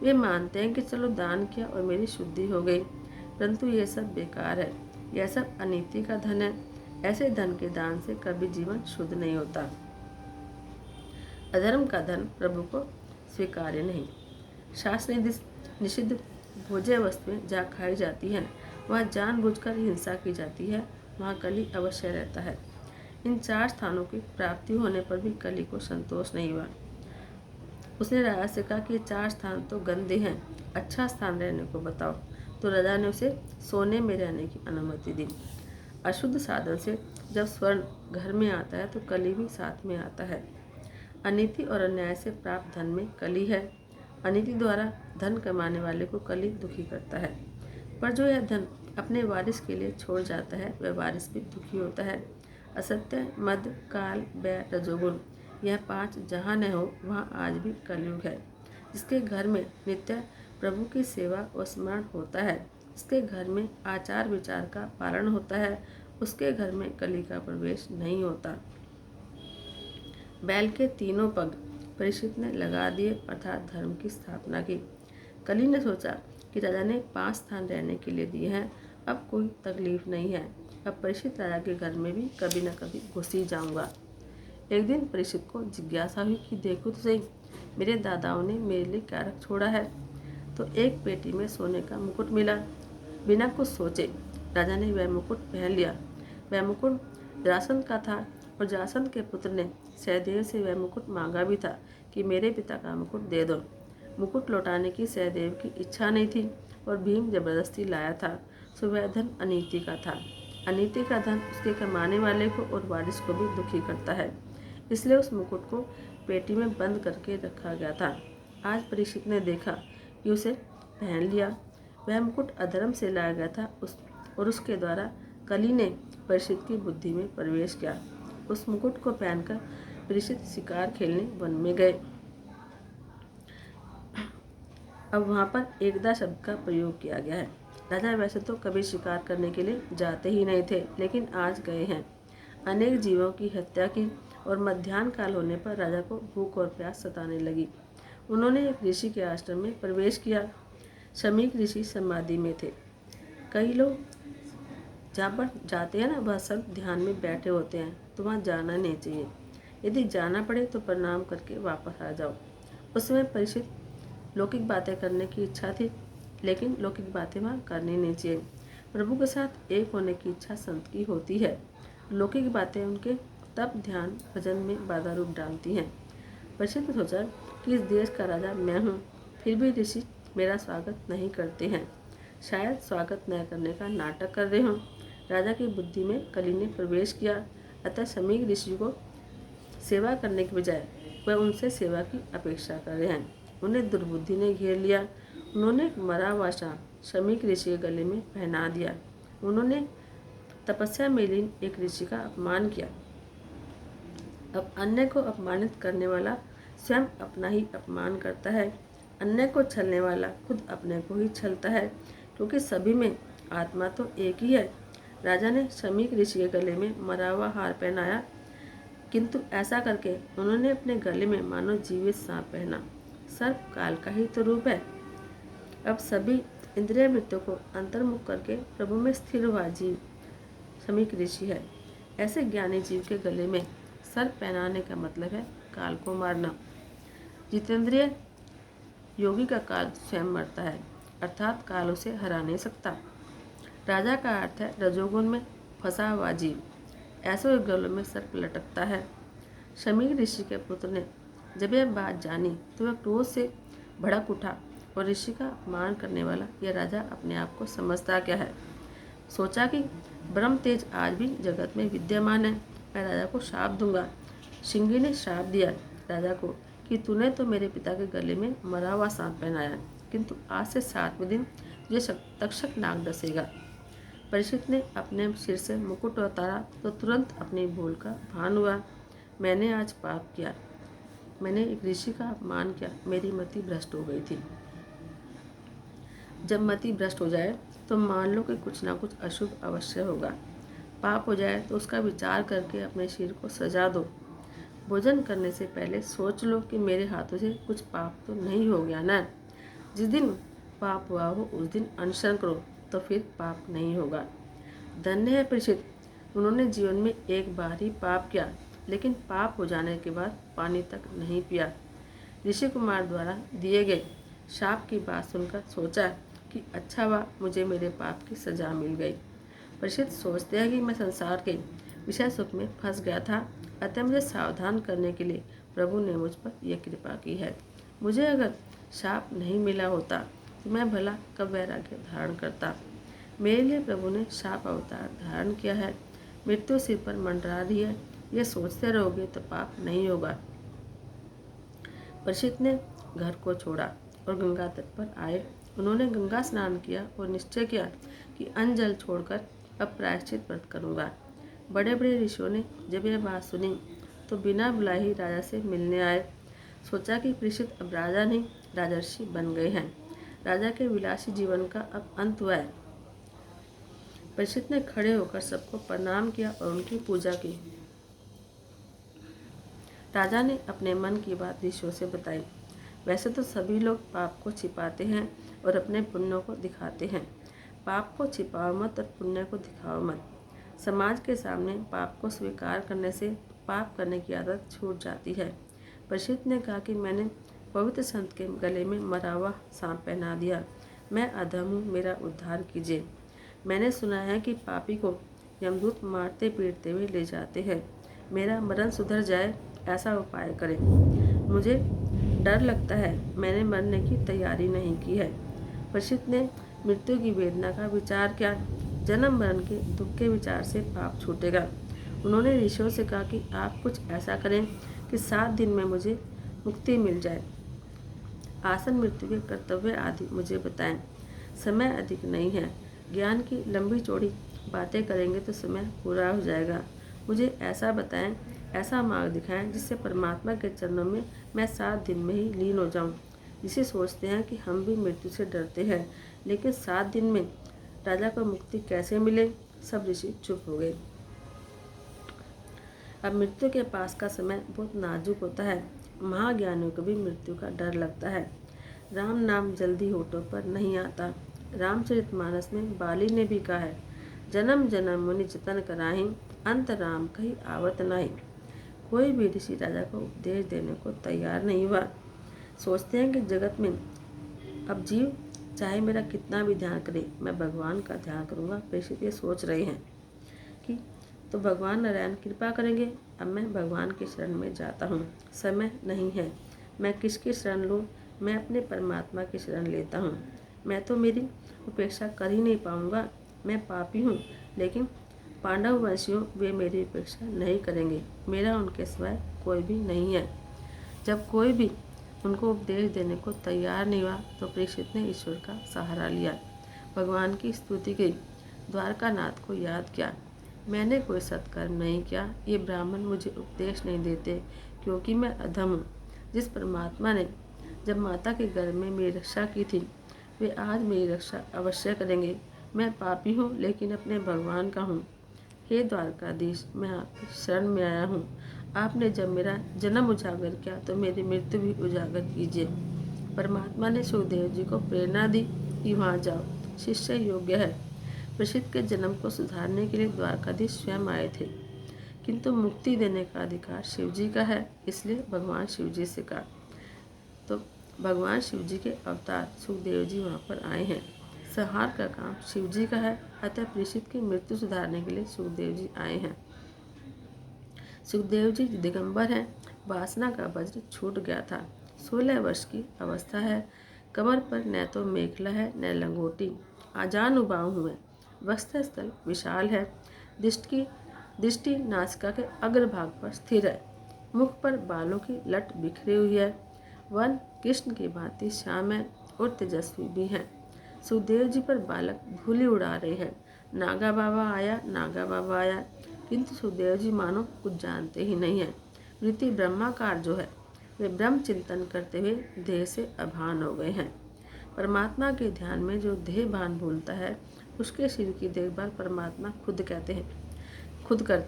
वे मानते हैं कि चलो दान किया और मेरी शुद्धि हो गई, परंतु ये सब बेकार है। यह सब अनीति का धन है। ऐसे धन के दान से कभी जीवन शुद्ध नहीं होता। अधर्म का धन प्रभु को स्वीकार्य नहीं। शास्त्र निषिद्ध भोज्य वस्तुएं जहाँ खाई जाती हैं वहाँ जानबूझकर हिंसा की जाती है, वहाँ कली अवश्य रहता है। इन 4 स्थानों की प्राप्ति होने पर भी कली को संतोष नहीं हुआ। उसने राजा से कहा कि ये 4 स्थान तो गंदे हैं, अच्छा स्थान रहने को बताओ। तो राजा ने उसे सोने में रहने की अनुमति दी। अशुद्ध साधन से जब स्वर्ण घर में आता है तो कली भी साथ में आता है। अनीति और अन्याय से प्राप्त धन में कली है। अनीति द्वारा धन कमाने वाले को कली दुखी करता है, पर जो यह धन अपने वारिस के लिए छोड़ जाता है वह वारिस भी दुखी होता है। असत्य, मद, काल, बैर, रजोगुण, यह 5 जहाँ न हो वहाँ आज भी कलयुग है। जिसके घर में नित्य प्रभु की सेवा और स्मरण होता है, जिसके घर में आचार विचार का पालन होता है, उसके घर में कली का प्रवेश नहीं होता। बैल के 3 पग परीक्षित ने लगा दिए, अर्थात धर्म की स्थापना की। कली ने सोचा कि राजा ने 5 स्थान रहने के लिए दिए हैं, अब कोई तकलीफ नहीं है। अब परीक्षित राजा के घर में भी कभी न कभी घुस ही जाऊंगा। एक दिन परीक्षित को जिज्ञासा हुई कि देखो तो सही, मेरे दादाओं ने मेरे लिए क्या रख छोड़ा है। तो एक पेटी में सोने का मुकुट मिला। बिना कुछ सोचे राजा ने वह मुकुट पहन लिया। वह मुकुट जरासंध का था और जरासंध के पुत्र ने सहदेव से वह मुकुट मांगा भी था कि मेरे पिता का मुकुट दे दो। मुकुट लौटाने की सहदेव की इच्छा नहीं थी और भीम जबरदस्ती लाया था, सो वह धन अनीति का था। अनीति का धन उसके कमाने वाले को और वारिस को भी दुखी करता है, इसलिए उस मुकुट को पेटी में बंद करके रखा गया था। आज परीक्षित ने देखा कि उसे पहन लिया। वह मुकुट अधर्म से लाया गया था और उसके द्वारा कली ने परीक्षित की बुद्धि में प्रवेश किया। उस मुकुट को पहनकर परीक्षित शिकार खेलने वन में गए। अब वहाँ पर एकदा शब्द का प्रयोग किया गया है। राजा वैसे तो कभी शिकार करने के लिए जाते ही नहीं थे, लेकिन आज गए हैं। अनेक जीवों की हत्या की और मध्याह्न काल होने पर राजा को भूख और प्यास सताने लगी। उन्होंने एक ऋषि के आश्रम में प्रवेश किया। शमीक ऋषि समाधि में थे। कई लोग जहाँ पर जाते हैं ना, वह सब ध्यान में बैठे होते हैं, तो वहाँ जाना नहीं चाहिए। यदि जाना पड़े तो प्रणाम करके वापस आ जाओ। उस समय परीक्षित लौकिक बातें करने की इच्छा थी, लेकिन लौकिक बातें वहाँ करनी नहीं चाहिए। प्रभु के साथ एक होने की इच्छा संत की होती है। लौकिक बातें उनके तप, ध्यान, भजन में बाधा रूप डालती हैं। परीक्षित ने सोचा कि इस देश का राजा मैं हूँ, फिर भी ऋषि मेरा स्वागत नहीं करते हैं। शायद स्वागत न करने का नाटक कर रहे हों। राजा की बुद्धि में कली ने प्रवेश किया, अतः शमीक ऋषि को सेवा करने के बजाय वह उनसे सेवा की अपेक्षा कर रहे हैं। उन्हें दुर्बुद्धि ने घेर लिया। उन्होंने मरा हुआ सांप शमीक ऋषि के गले में पहना दिया। उन्होंने तपस्या में लीन एक ऋषि का अपमान किया। अब अन्य को अपमानित करने वाला स्वयं अपना ही अपमान करता है। अन्य को छलने वाला खुद अपने को ही छलता है, क्योंकि सभी में आत्मा तो एक ही है। राजा ने शमीक ऋषि के गले में मरा हुआ हार पहनाया, किंतु ऐसा करके उन्होंने अपने गले में मानो जीवित सांप पहना। सर्प काल का ही तो रूप है। अब सभी इंद्रिय वृत्तों को अंतर्मुख करके प्रभु में स्थिर हुआ जीव शमीक ऋषि है। ऐसे ज्ञानी जीव के गले में सर्प पहनाने का मतलब है काल को मारना। जितेंद्रिय योगी का काल स्वयं मरता है, अर्थात काल उसे हरा नहीं सकता। राजा का अर्थ है रजोगुण में फंसा हुआ जीव, ऐसो गलों में सर्प लटकता है। शमीर ऋषि के पुत्र ने जब यह बात जानी तो वह क्रोध से भड़क उठा और ऋषि का अपमान करने वाला यह राजा अपने आप को समझता क्या है। सोचा कि ब्रह्म तेज आज भी जगत में विद्यमान है, मैं राजा को श्राप दूंगा। शिंगी ने श्राप दिया राजा को कि तूने तो मेरे पिता के गले में मरा हुआ सांप पहनाया, किंतु आज से 7वें दिन तुझे तक्षक नाग डसेगा। परीक्षित ने अपने सिर से मुकुट उतारा तो तुरंत अपनी भूल का भान हुआ। मैंने आज पाप किया, मैंने एक ऋषि का अपमान किया, मेरी मति भ्रष्ट हो गई थी। जब मति भ्रष्ट हो जाए तो मान लो कि कुछ ना कुछ अशुभ अवश्य होगा। पाप हो जाए तो उसका विचार करके अपने सिर को सजा दो। भोजन करने से पहले सोच लो कि मेरे हाथों से कुछ पाप तो नहीं हो गया ना। जिस दिन पाप हुआ हो उस दिन अनशन करो, तो फिर पाप नहीं होगा। धन्य है परीक्षित, उन्होंने जीवन में एक बार ही पाप किया, लेकिन पाप हो जाने के बाद पानी तक नहीं पिया। ऋषि कुमार द्वारा दिए गए शाप की बात सुनकर सोचा कि अच्छा हुआ मुझे मेरे पाप की सजा मिल गई। परीक्षित सोचते हैं कि मैं संसार के विषय सुख में फंस गया था, अतः मुझे सावधान करने के लिए प्रभु ने मुझ पर यह कृपा की है। मुझे अगर शाप नहीं मिला होता तो मैं भला कब वैराग्य धारण करता। मेरे लिए प्रभु ने शाप अवतार धारण किया है। मृत्यु सिर पर मंडरा रही है, यह सोचते रहोगे तो पाप नहीं होगा। परीक्षित ने घर को छोड़ा और गंगा तट पर आए। उन्होंने गंगा स्नान किया और निश्चय किया कि अन्न जल छोड़कर अब प्रायश्चित व्रत करूँगा। बड़े बड़े ऋषियों ने जब यह बात सुनी तो बिना बुलाए ही राजा से मिलने आए। सोचा कि परीक्षित अब राजा नहीं राजर्षि बन गए हैं। राजा के विलासी जीवन का अब अंत हुआ है। परीक्षित ने खड़े होकर सबको प्रणाम किया और उनकी पूजा की। राजा ने अपने मन की बात ऋषियों से बताई। वैसे तो सभी लोग पाप को छिपाते हैं और अपने पुण्यों को दिखाते हैं। पाप को छिपाओ मत और पुण्य को दिखाओ मत। समाज के सामने पाप को स्वीकार करने से पाप करने की आदत छूट जाती है। परीक्षित ने कहा कि मैंने पवित्र संत के गले में मरा हुआ सांप पहना दिया। मैं अधम हूँ, मेरा उद्धार कीजिए। मैंने सुना है कि पापी को यमदूत मारते पीटते हुए ले जाते हैं। मेरा मरण सुधर जाए ऐसा उपाय करें। मुझे डर लगता है, मैंने मरने की तैयारी नहीं की है। परीक्षित ने मृत्यु की वेदना का विचार किया। जन्म मरण के दुख के विचार से पाप छूटेगा। उन्होंने ऋषियों से कहा कि आप कुछ ऐसा करें कि 7 दिन में मुझे मुक्ति मिल जाए। आसन मृत्यु के कर्तव्य आदि मुझे बताएं। समय अधिक नहीं है, ज्ञान की लंबी चौड़ी बातें करेंगे तो समय पूरा हो जाएगा। मुझे ऐसा बताएं, ऐसा मार्ग दिखाएं जिससे परमात्मा के चरणों में मैं 7 दिन में ही लीन हो जाऊं। जिसे सोचते हैं कि हम भी मृत्यु से डरते हैं, लेकिन 7 दिन में राजा को मुक्ति कैसे मिले। सब ऋषि चुप हो गए। अब मृत्यु के पास का समय बहुत नाजुक होता है। महाज्ञानियों को भी मृत्यु का डर लगता है। राम नाम जल्दी होठों पर नहीं आता। रामचरितमानस में बाली ने भी कहा है, जन्म जन्म मुनि जतन कराही, अंत राम कहीं आवत नहीं। कोई भी ऋषि राजा को उपदेश देने को तैयार नहीं हुआ। सोचते हैं कि जगत में अब जीव चाहे मेरा कितना भी ध्यान करे, मैं भगवान का ध्यान करूँगा। परीक्षित ये सोच रहे हैं कि तो भगवान नारायण कृपा करेंगे। अब मैं भगवान की शरण में जाता हूँ। समय नहीं है, मैं किसकी शरण लूँ। मैं अपने परमात्मा की शरण लेता हूँ। मैं तो मेरी उपेक्षा कर ही नहीं पाऊँगा। मैं पापी हूँ, लेकिन पांडव वंशियों वे मेरी उपेक्षा नहीं करेंगे। मेरा उनके सिवाय कोई भी नहीं है। जब कोई भी उनको उपदेश देने को तैयार नहीं हुआ तो परीक्षित ने ईश्वर का सहारा लिया। भगवान की स्तुति की, द्वारकानाथ को याद किया। मैंने कोई सत्कर्म नहीं किया, ये ब्राह्मण मुझे उपदेश नहीं देते क्योंकि मैं अधम हूँ। जिस परमात्मा ने जब माता के गर्भ में मेरी रक्षा की थी, वे आज मेरी रक्षा अवश्य करेंगे। मैं पापी हूँ, लेकिन अपने भगवान का हूँ। हे द्वारकाधीश, मैं आपकी शरण में आया हूँ। आपने जब मेरा जन्म उजागर किया तो मेरी मृत्यु भी उजागर कीजिए। परमात्मा ने सुखदेव जी को प्रेरणा दी कि वहाँ जाओ, शिष्य योग्य है। परीक्षित के जन्म को सुधारने के लिए द्वारकाधीश स्वयं आए थे, किंतु मुक्ति देने का अधिकार शिव जी का है, इसलिए भगवान शिव जी से कहा। तो भगवान शिव जी के अवतार सुखदेव जी वहाँ पर आए हैं। संहार का काम शिव जी का है, अतः परीक्षित की मृत्यु सुधारने के लिए सुखदेव जी आए हैं। सुखदेव जी दिगंबर हैं। वासना का वज्र छूट गया था। 16 वर्ष की अवस्था है। कमर पर न तो मेखला है न लंगोटी। आजानुबाहु हुए। वक्षस्थल विशाल है। दृष्टि नासिका के अग्रभाग पर स्थिर है। मुख पर बालों की लट बिखरी हुई है। वन कृष्ण की भांति श्याम है और तेजस्वी भी हैं। सुखदेव जी पर बालक धूलि उड़ा रहे हैं। नागा बाबा आया, नागा बाबा आया, किंतु सुखदेव जी मानो कुछ जानते ही नहीं है। वृत्ति ब्रह्माकार जो है, वे ब्रह्म चिंतन करते हुए देह से अभान हो गए हैं। परमात्मा के ध्यान में जो देह भान भूलता है, उसके शरीर की देखभाल परमात्मा खुद करते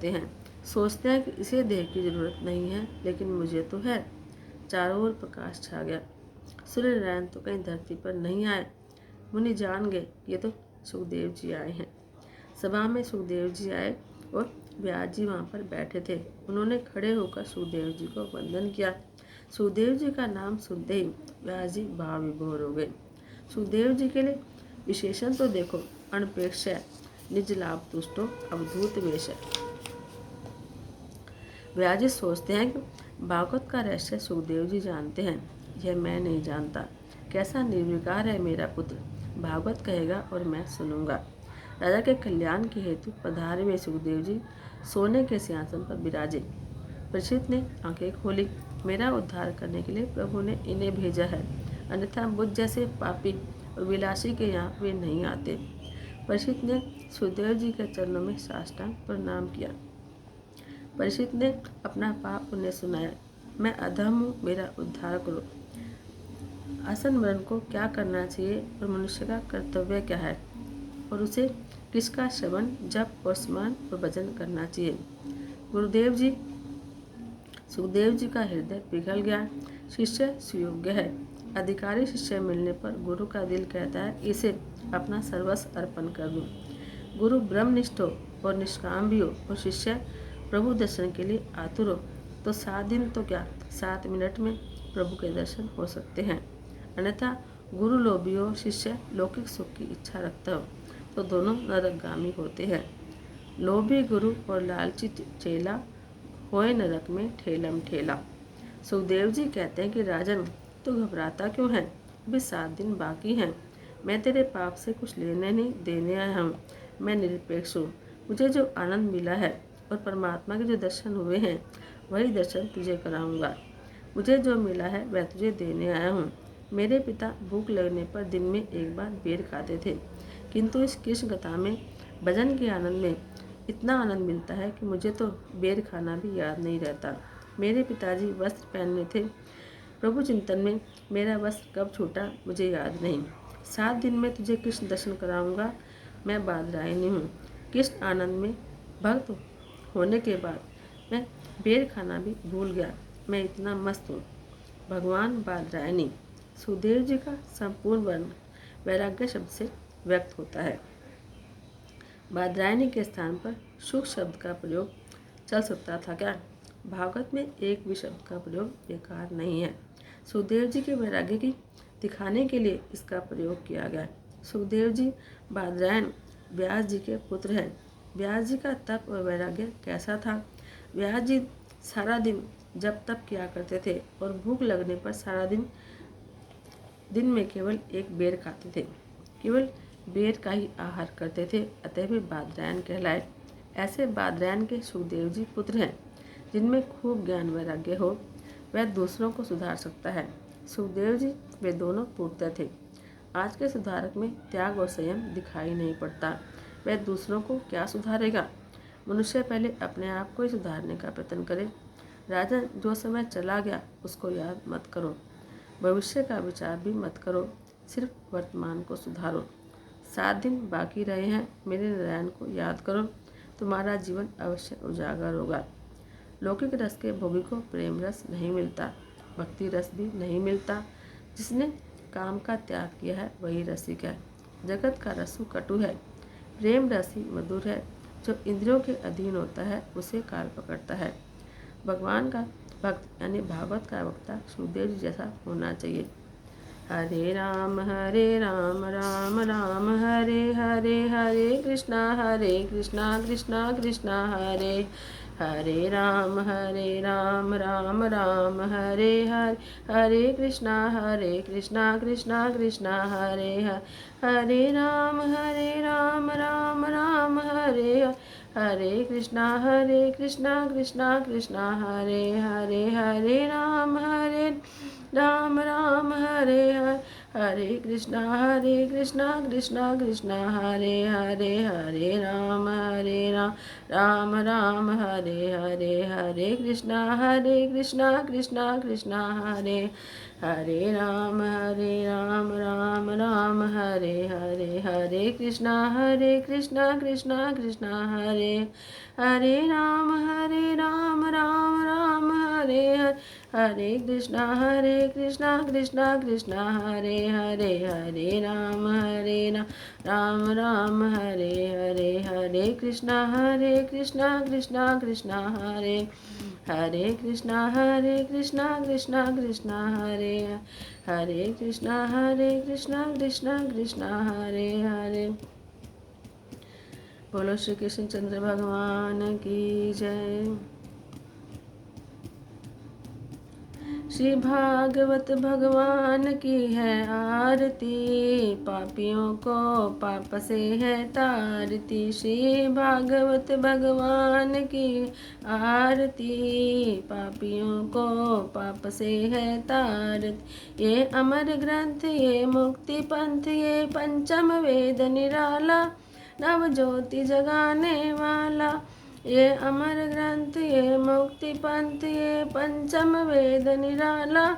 हैं। सोचते हैं कि इसे देह की जरूरत नहीं है, लेकिन मुझे तो है। चारों ओर प्रकाश छा गया। सूर्य नारायण तो कहीं धरती पर नहीं आए। मुनि जान गए ये तो सुखदेव जी आए हैं। सभा में सुखदेव जी आए और व्यास जी वहाँ पर बैठे थे। उन्होंने खड़े होकर सुखदेव जी को वंदन किया। सुखदेव जी का नाम सुनते ही व्यास जी भाव विभोर हो गए। सुखदेव जी के लिए विशेषण तो देखो, अनपेक्ष है, निज लाभ तुष्टो अवधूत वेश है। व्यास जी सोचते हैं कि भागवत का रहस्य सुखदेव जी जानते हैं, यह मैं नहीं जानता। कैसा निर्विकार है मेरा पुत्र, भागवत कहेगा और मैं सुनूंगा। राजा के कल्याण के हेतु पधारे हुए सुखदेव जी सोने के सिंहासन पर विराजे। परीक्षित ने आंखें खोली। मेरा उद्धार करने के लिए प्रभु ने इन्हें भेजा है, अन्यथा मुझ जैसे पापी और विलासी के यहाँ वे नहीं आते। परीक्षित ने सुखदेव जी के चरणों में साष्टांग प्रणाम किया। परीक्षित ने अपना पाप उन्हें सुनाया। मैं अधम हूँ, मेरा उद्धार करो। आसन मरण को क्या करना चाहिए और मनुष्य का कर्तव्य क्या है, और उसे किसका श्रवण, जप और स्मरण और भजन करना चाहिए। गुरुदेव जी सुखदेव जी का हृदय पिघल गया। शिष्य सुयोग्य है। अधिकारी शिष्य मिलने पर गुरु का दिल कहता है इसे अपना सर्वस्व अर्पण कर दूं। गुरु ब्रह्मनिष्ठ हो और निष्काम भी हो और शिष्य प्रभु दर्शन के लिए आतुर हो, तो 7 दिन तो क्या 7 मिनट में प्रभु के दर्शन हो सकते हैं। अन्यथा गुरु लोभी हो, शिष्य लौकिक सुख की इच्छा रखता हो, तो दोनों नरकगामी होते हैं। लोभी गुरु और लालची चेला होए नरक में ठेलम ठेला। सुखदेव जी कहते हैं कि राजन, तू घबराता क्यों है? अभी 7 दिन बाकी हैं। मैं तेरे पाप से कुछ लेने नहीं देने आया हूँ। मैं निरपेक्ष हूँ। मुझे जो आनंद मिला है और परमात्मा के जो दर्शन हुए हैं, वही दर्शन तुझे कराऊंगा। मुझे जो मिला है वह तुझे देने आया हूँ। मेरे पिता भूख लगने पर दिन में एक बार बेर खाते थे, किंतु इस कृष्ण कथा में भजन के आनंद में इतना आनंद मिलता है कि मुझे तो बेर खाना भी याद नहीं रहता। मेरे पिताजी वस्त्र पहनने थे, प्रभु चिंतन में मेरा वस्त्र कब छूटा मुझे याद नहीं। 7 दिन में तुझे कृष्ण दर्शन कराऊंगा। मैं बादरायणी हूँ। कृष्ण आनंद में भक्त होने के बाद मैं बेर खाना भी भूल गया। मैं इतना मस्त हूँ। भगवान बादरायणी। सुखदेव जी का संपूर्ण वर्ण वैराग्य शब्द से व्यक्त होता है। बादरायणी के स्थान पर सुख शब्द का प्रयोग चल सकता था क्या? भागवत में एक भी शब्द का प्रयोग बेकार नहीं है। सुखदेव जी के वैराग्य की दिखाने के लिए इसका प्रयोग किया गया। सुखदेव जी बादरायण व्यास जी के पुत्र हैं। व्यास जी का तप और वैराग्य कैसा था? व्यास जी सारा दिन जब तप किया करते थे और भूख लगने पर सारा दिन में केवल एक बेर खाते थे। केवल बेर का ही आहार करते थे, अतः वे बादरायण कहलाए। ऐसे बादरायण के सुखदेव जी पुत्र हैं। जिनमें खूब ज्ञान वैराग्य हो, वह दूसरों को सुधार सकता है। सुखदेव जी वे दोनों पूर्णतः थे। आज के सुधारक में त्याग और संयम दिखाई नहीं पड़ता। वह दूसरों को क्या सुधारेगा? मनुष्य पहले अपने आप को ही सुधारने का प्रयत्न करे। राजन, जो समय चला गया उसको याद मत करो, भविष्य का विचार भी मत करो, सिर्फ वर्तमान को सुधारो। 7 दिन बाकी रहे हैं, मेरे नारायण को याद करो, तुम्हारा जीवन अवश्य उजागर होगा। लौकिक रस के भोगी को प्रेम रस नहीं मिलता, भक्ति रस भी नहीं मिलता। जिसने काम का त्याग किया है वही रसिक है। जगत का रसु कटु है, प्रेम रसी मधुर है। जो इंद्रियों के अधीन होता है उसे काल पकड़ता है। भगवान का भक्त यानी भागवत का वक्ता सुखदेव जी जैसा होना चाहिए। हरे राम राम राम हरे हरे, हरे कृष्णा कृष्णा कृष्णा हरे हरे राम राम राम हरे हरे, हरे कृष्णा कृष्णा कृष्णा हरे हरे, हरे राम राम राम हरे हरे, हरे कृष्णा कृष्णा कृष्णा हरे हरे, हरे राम राम हरे हरे, हरे कृष्णा कृष्णा कृष्णा हरे हरे, हरे राम राम हरे हरे, हरे कृष्णा कृष्णा कृष्णा हरे हरे राम राम हरे हरे, हरे कृष्णा कृष्णा कृष्णा हरे हरे राम राम हरे हरे, हरे कृष्णा कृष्णा हरे हरे, हरे राम राम हरे हरे, हरे कृष्णा कृष्णा कृष्णा हरे हरे कृष्णा कृष्णा हरे हरे कृष्णा कृष्णा हरे हरे। बोलो श्री कृष्ण चंद्र भगवान की जय। श्री भागवत भगवान की है आरती, पापियों को पाप से है तारती। श्री भागवत भगवान की आरती, पापियों को पाप से है तारती। ये अमर ग्रंथ, ये मुक्ति पंथ, ये पंचम वेद निराला, नव ज्योति जगाने वाला। ये अमर ग्रंथ, ये मुक्ति पंथ, ये पंचम वेद निराला,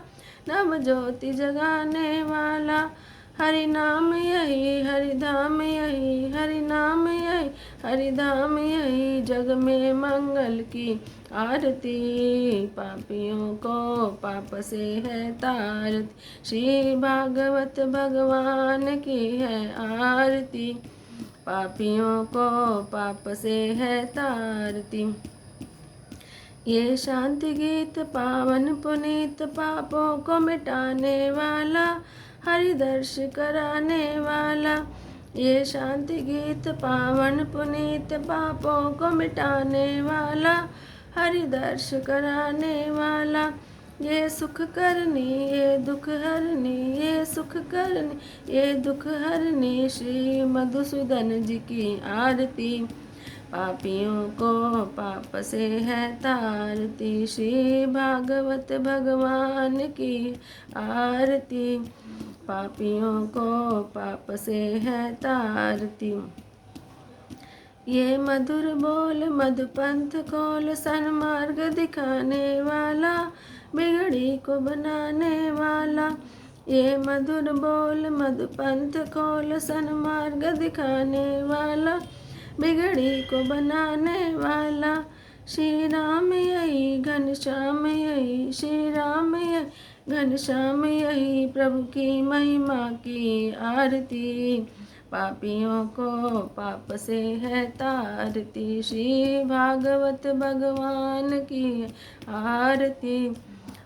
नव ज्योति जगाने वाला। हरि नाम यही, हरि धाम यही, हरि नाम यही, हरि धाम यही, जग में मंगल की आरती, पापियों को पाप से है तारती। श्री भागवत भगवान की है आरती, पापियों को पाप से है तारती। ये शांति गीत पावन पुनीत, पापों को मिटाने वाला, हरि दर्श कराने वाला। ये शांति गीत पावन पुनीत, पापों को मिटाने वाला, हरि दर्श कराने वाला। ये सुख करनी, ये दुख हरनी, ये सुख करनी, ये दुख हरनी, श्री मधुसूदन जी की आरती, पापियों को पाप से है तारती। श्री भागवत भगवान की आरती, पापियों को पाप से है तारती। ये मधुर बोल मधुपंथ खोल, सन्मार्ग दिखाने वाला, बिगड़ी को बनाने वाला। ये मधुर बोल मधुपंथ खोल, सन्मार्ग दिखाने वाला, बिगड़ी को बनाने वाला। श्री राम यही घनश्याम यही, श्री राम यही घनश्याम यही, प्रभु की महिमा की आरती, पापियों को पाप से है तारती। श्री भागवत भगवान की आरती,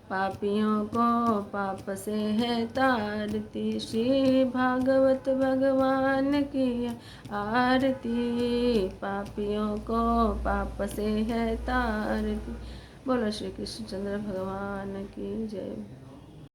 पापियों को पाप से है तारती। श्री भागवत भगवान की आरती, पापियों को पाप से है तारती। बोलो श्री कृष्ण चंद्र भगवान की जय।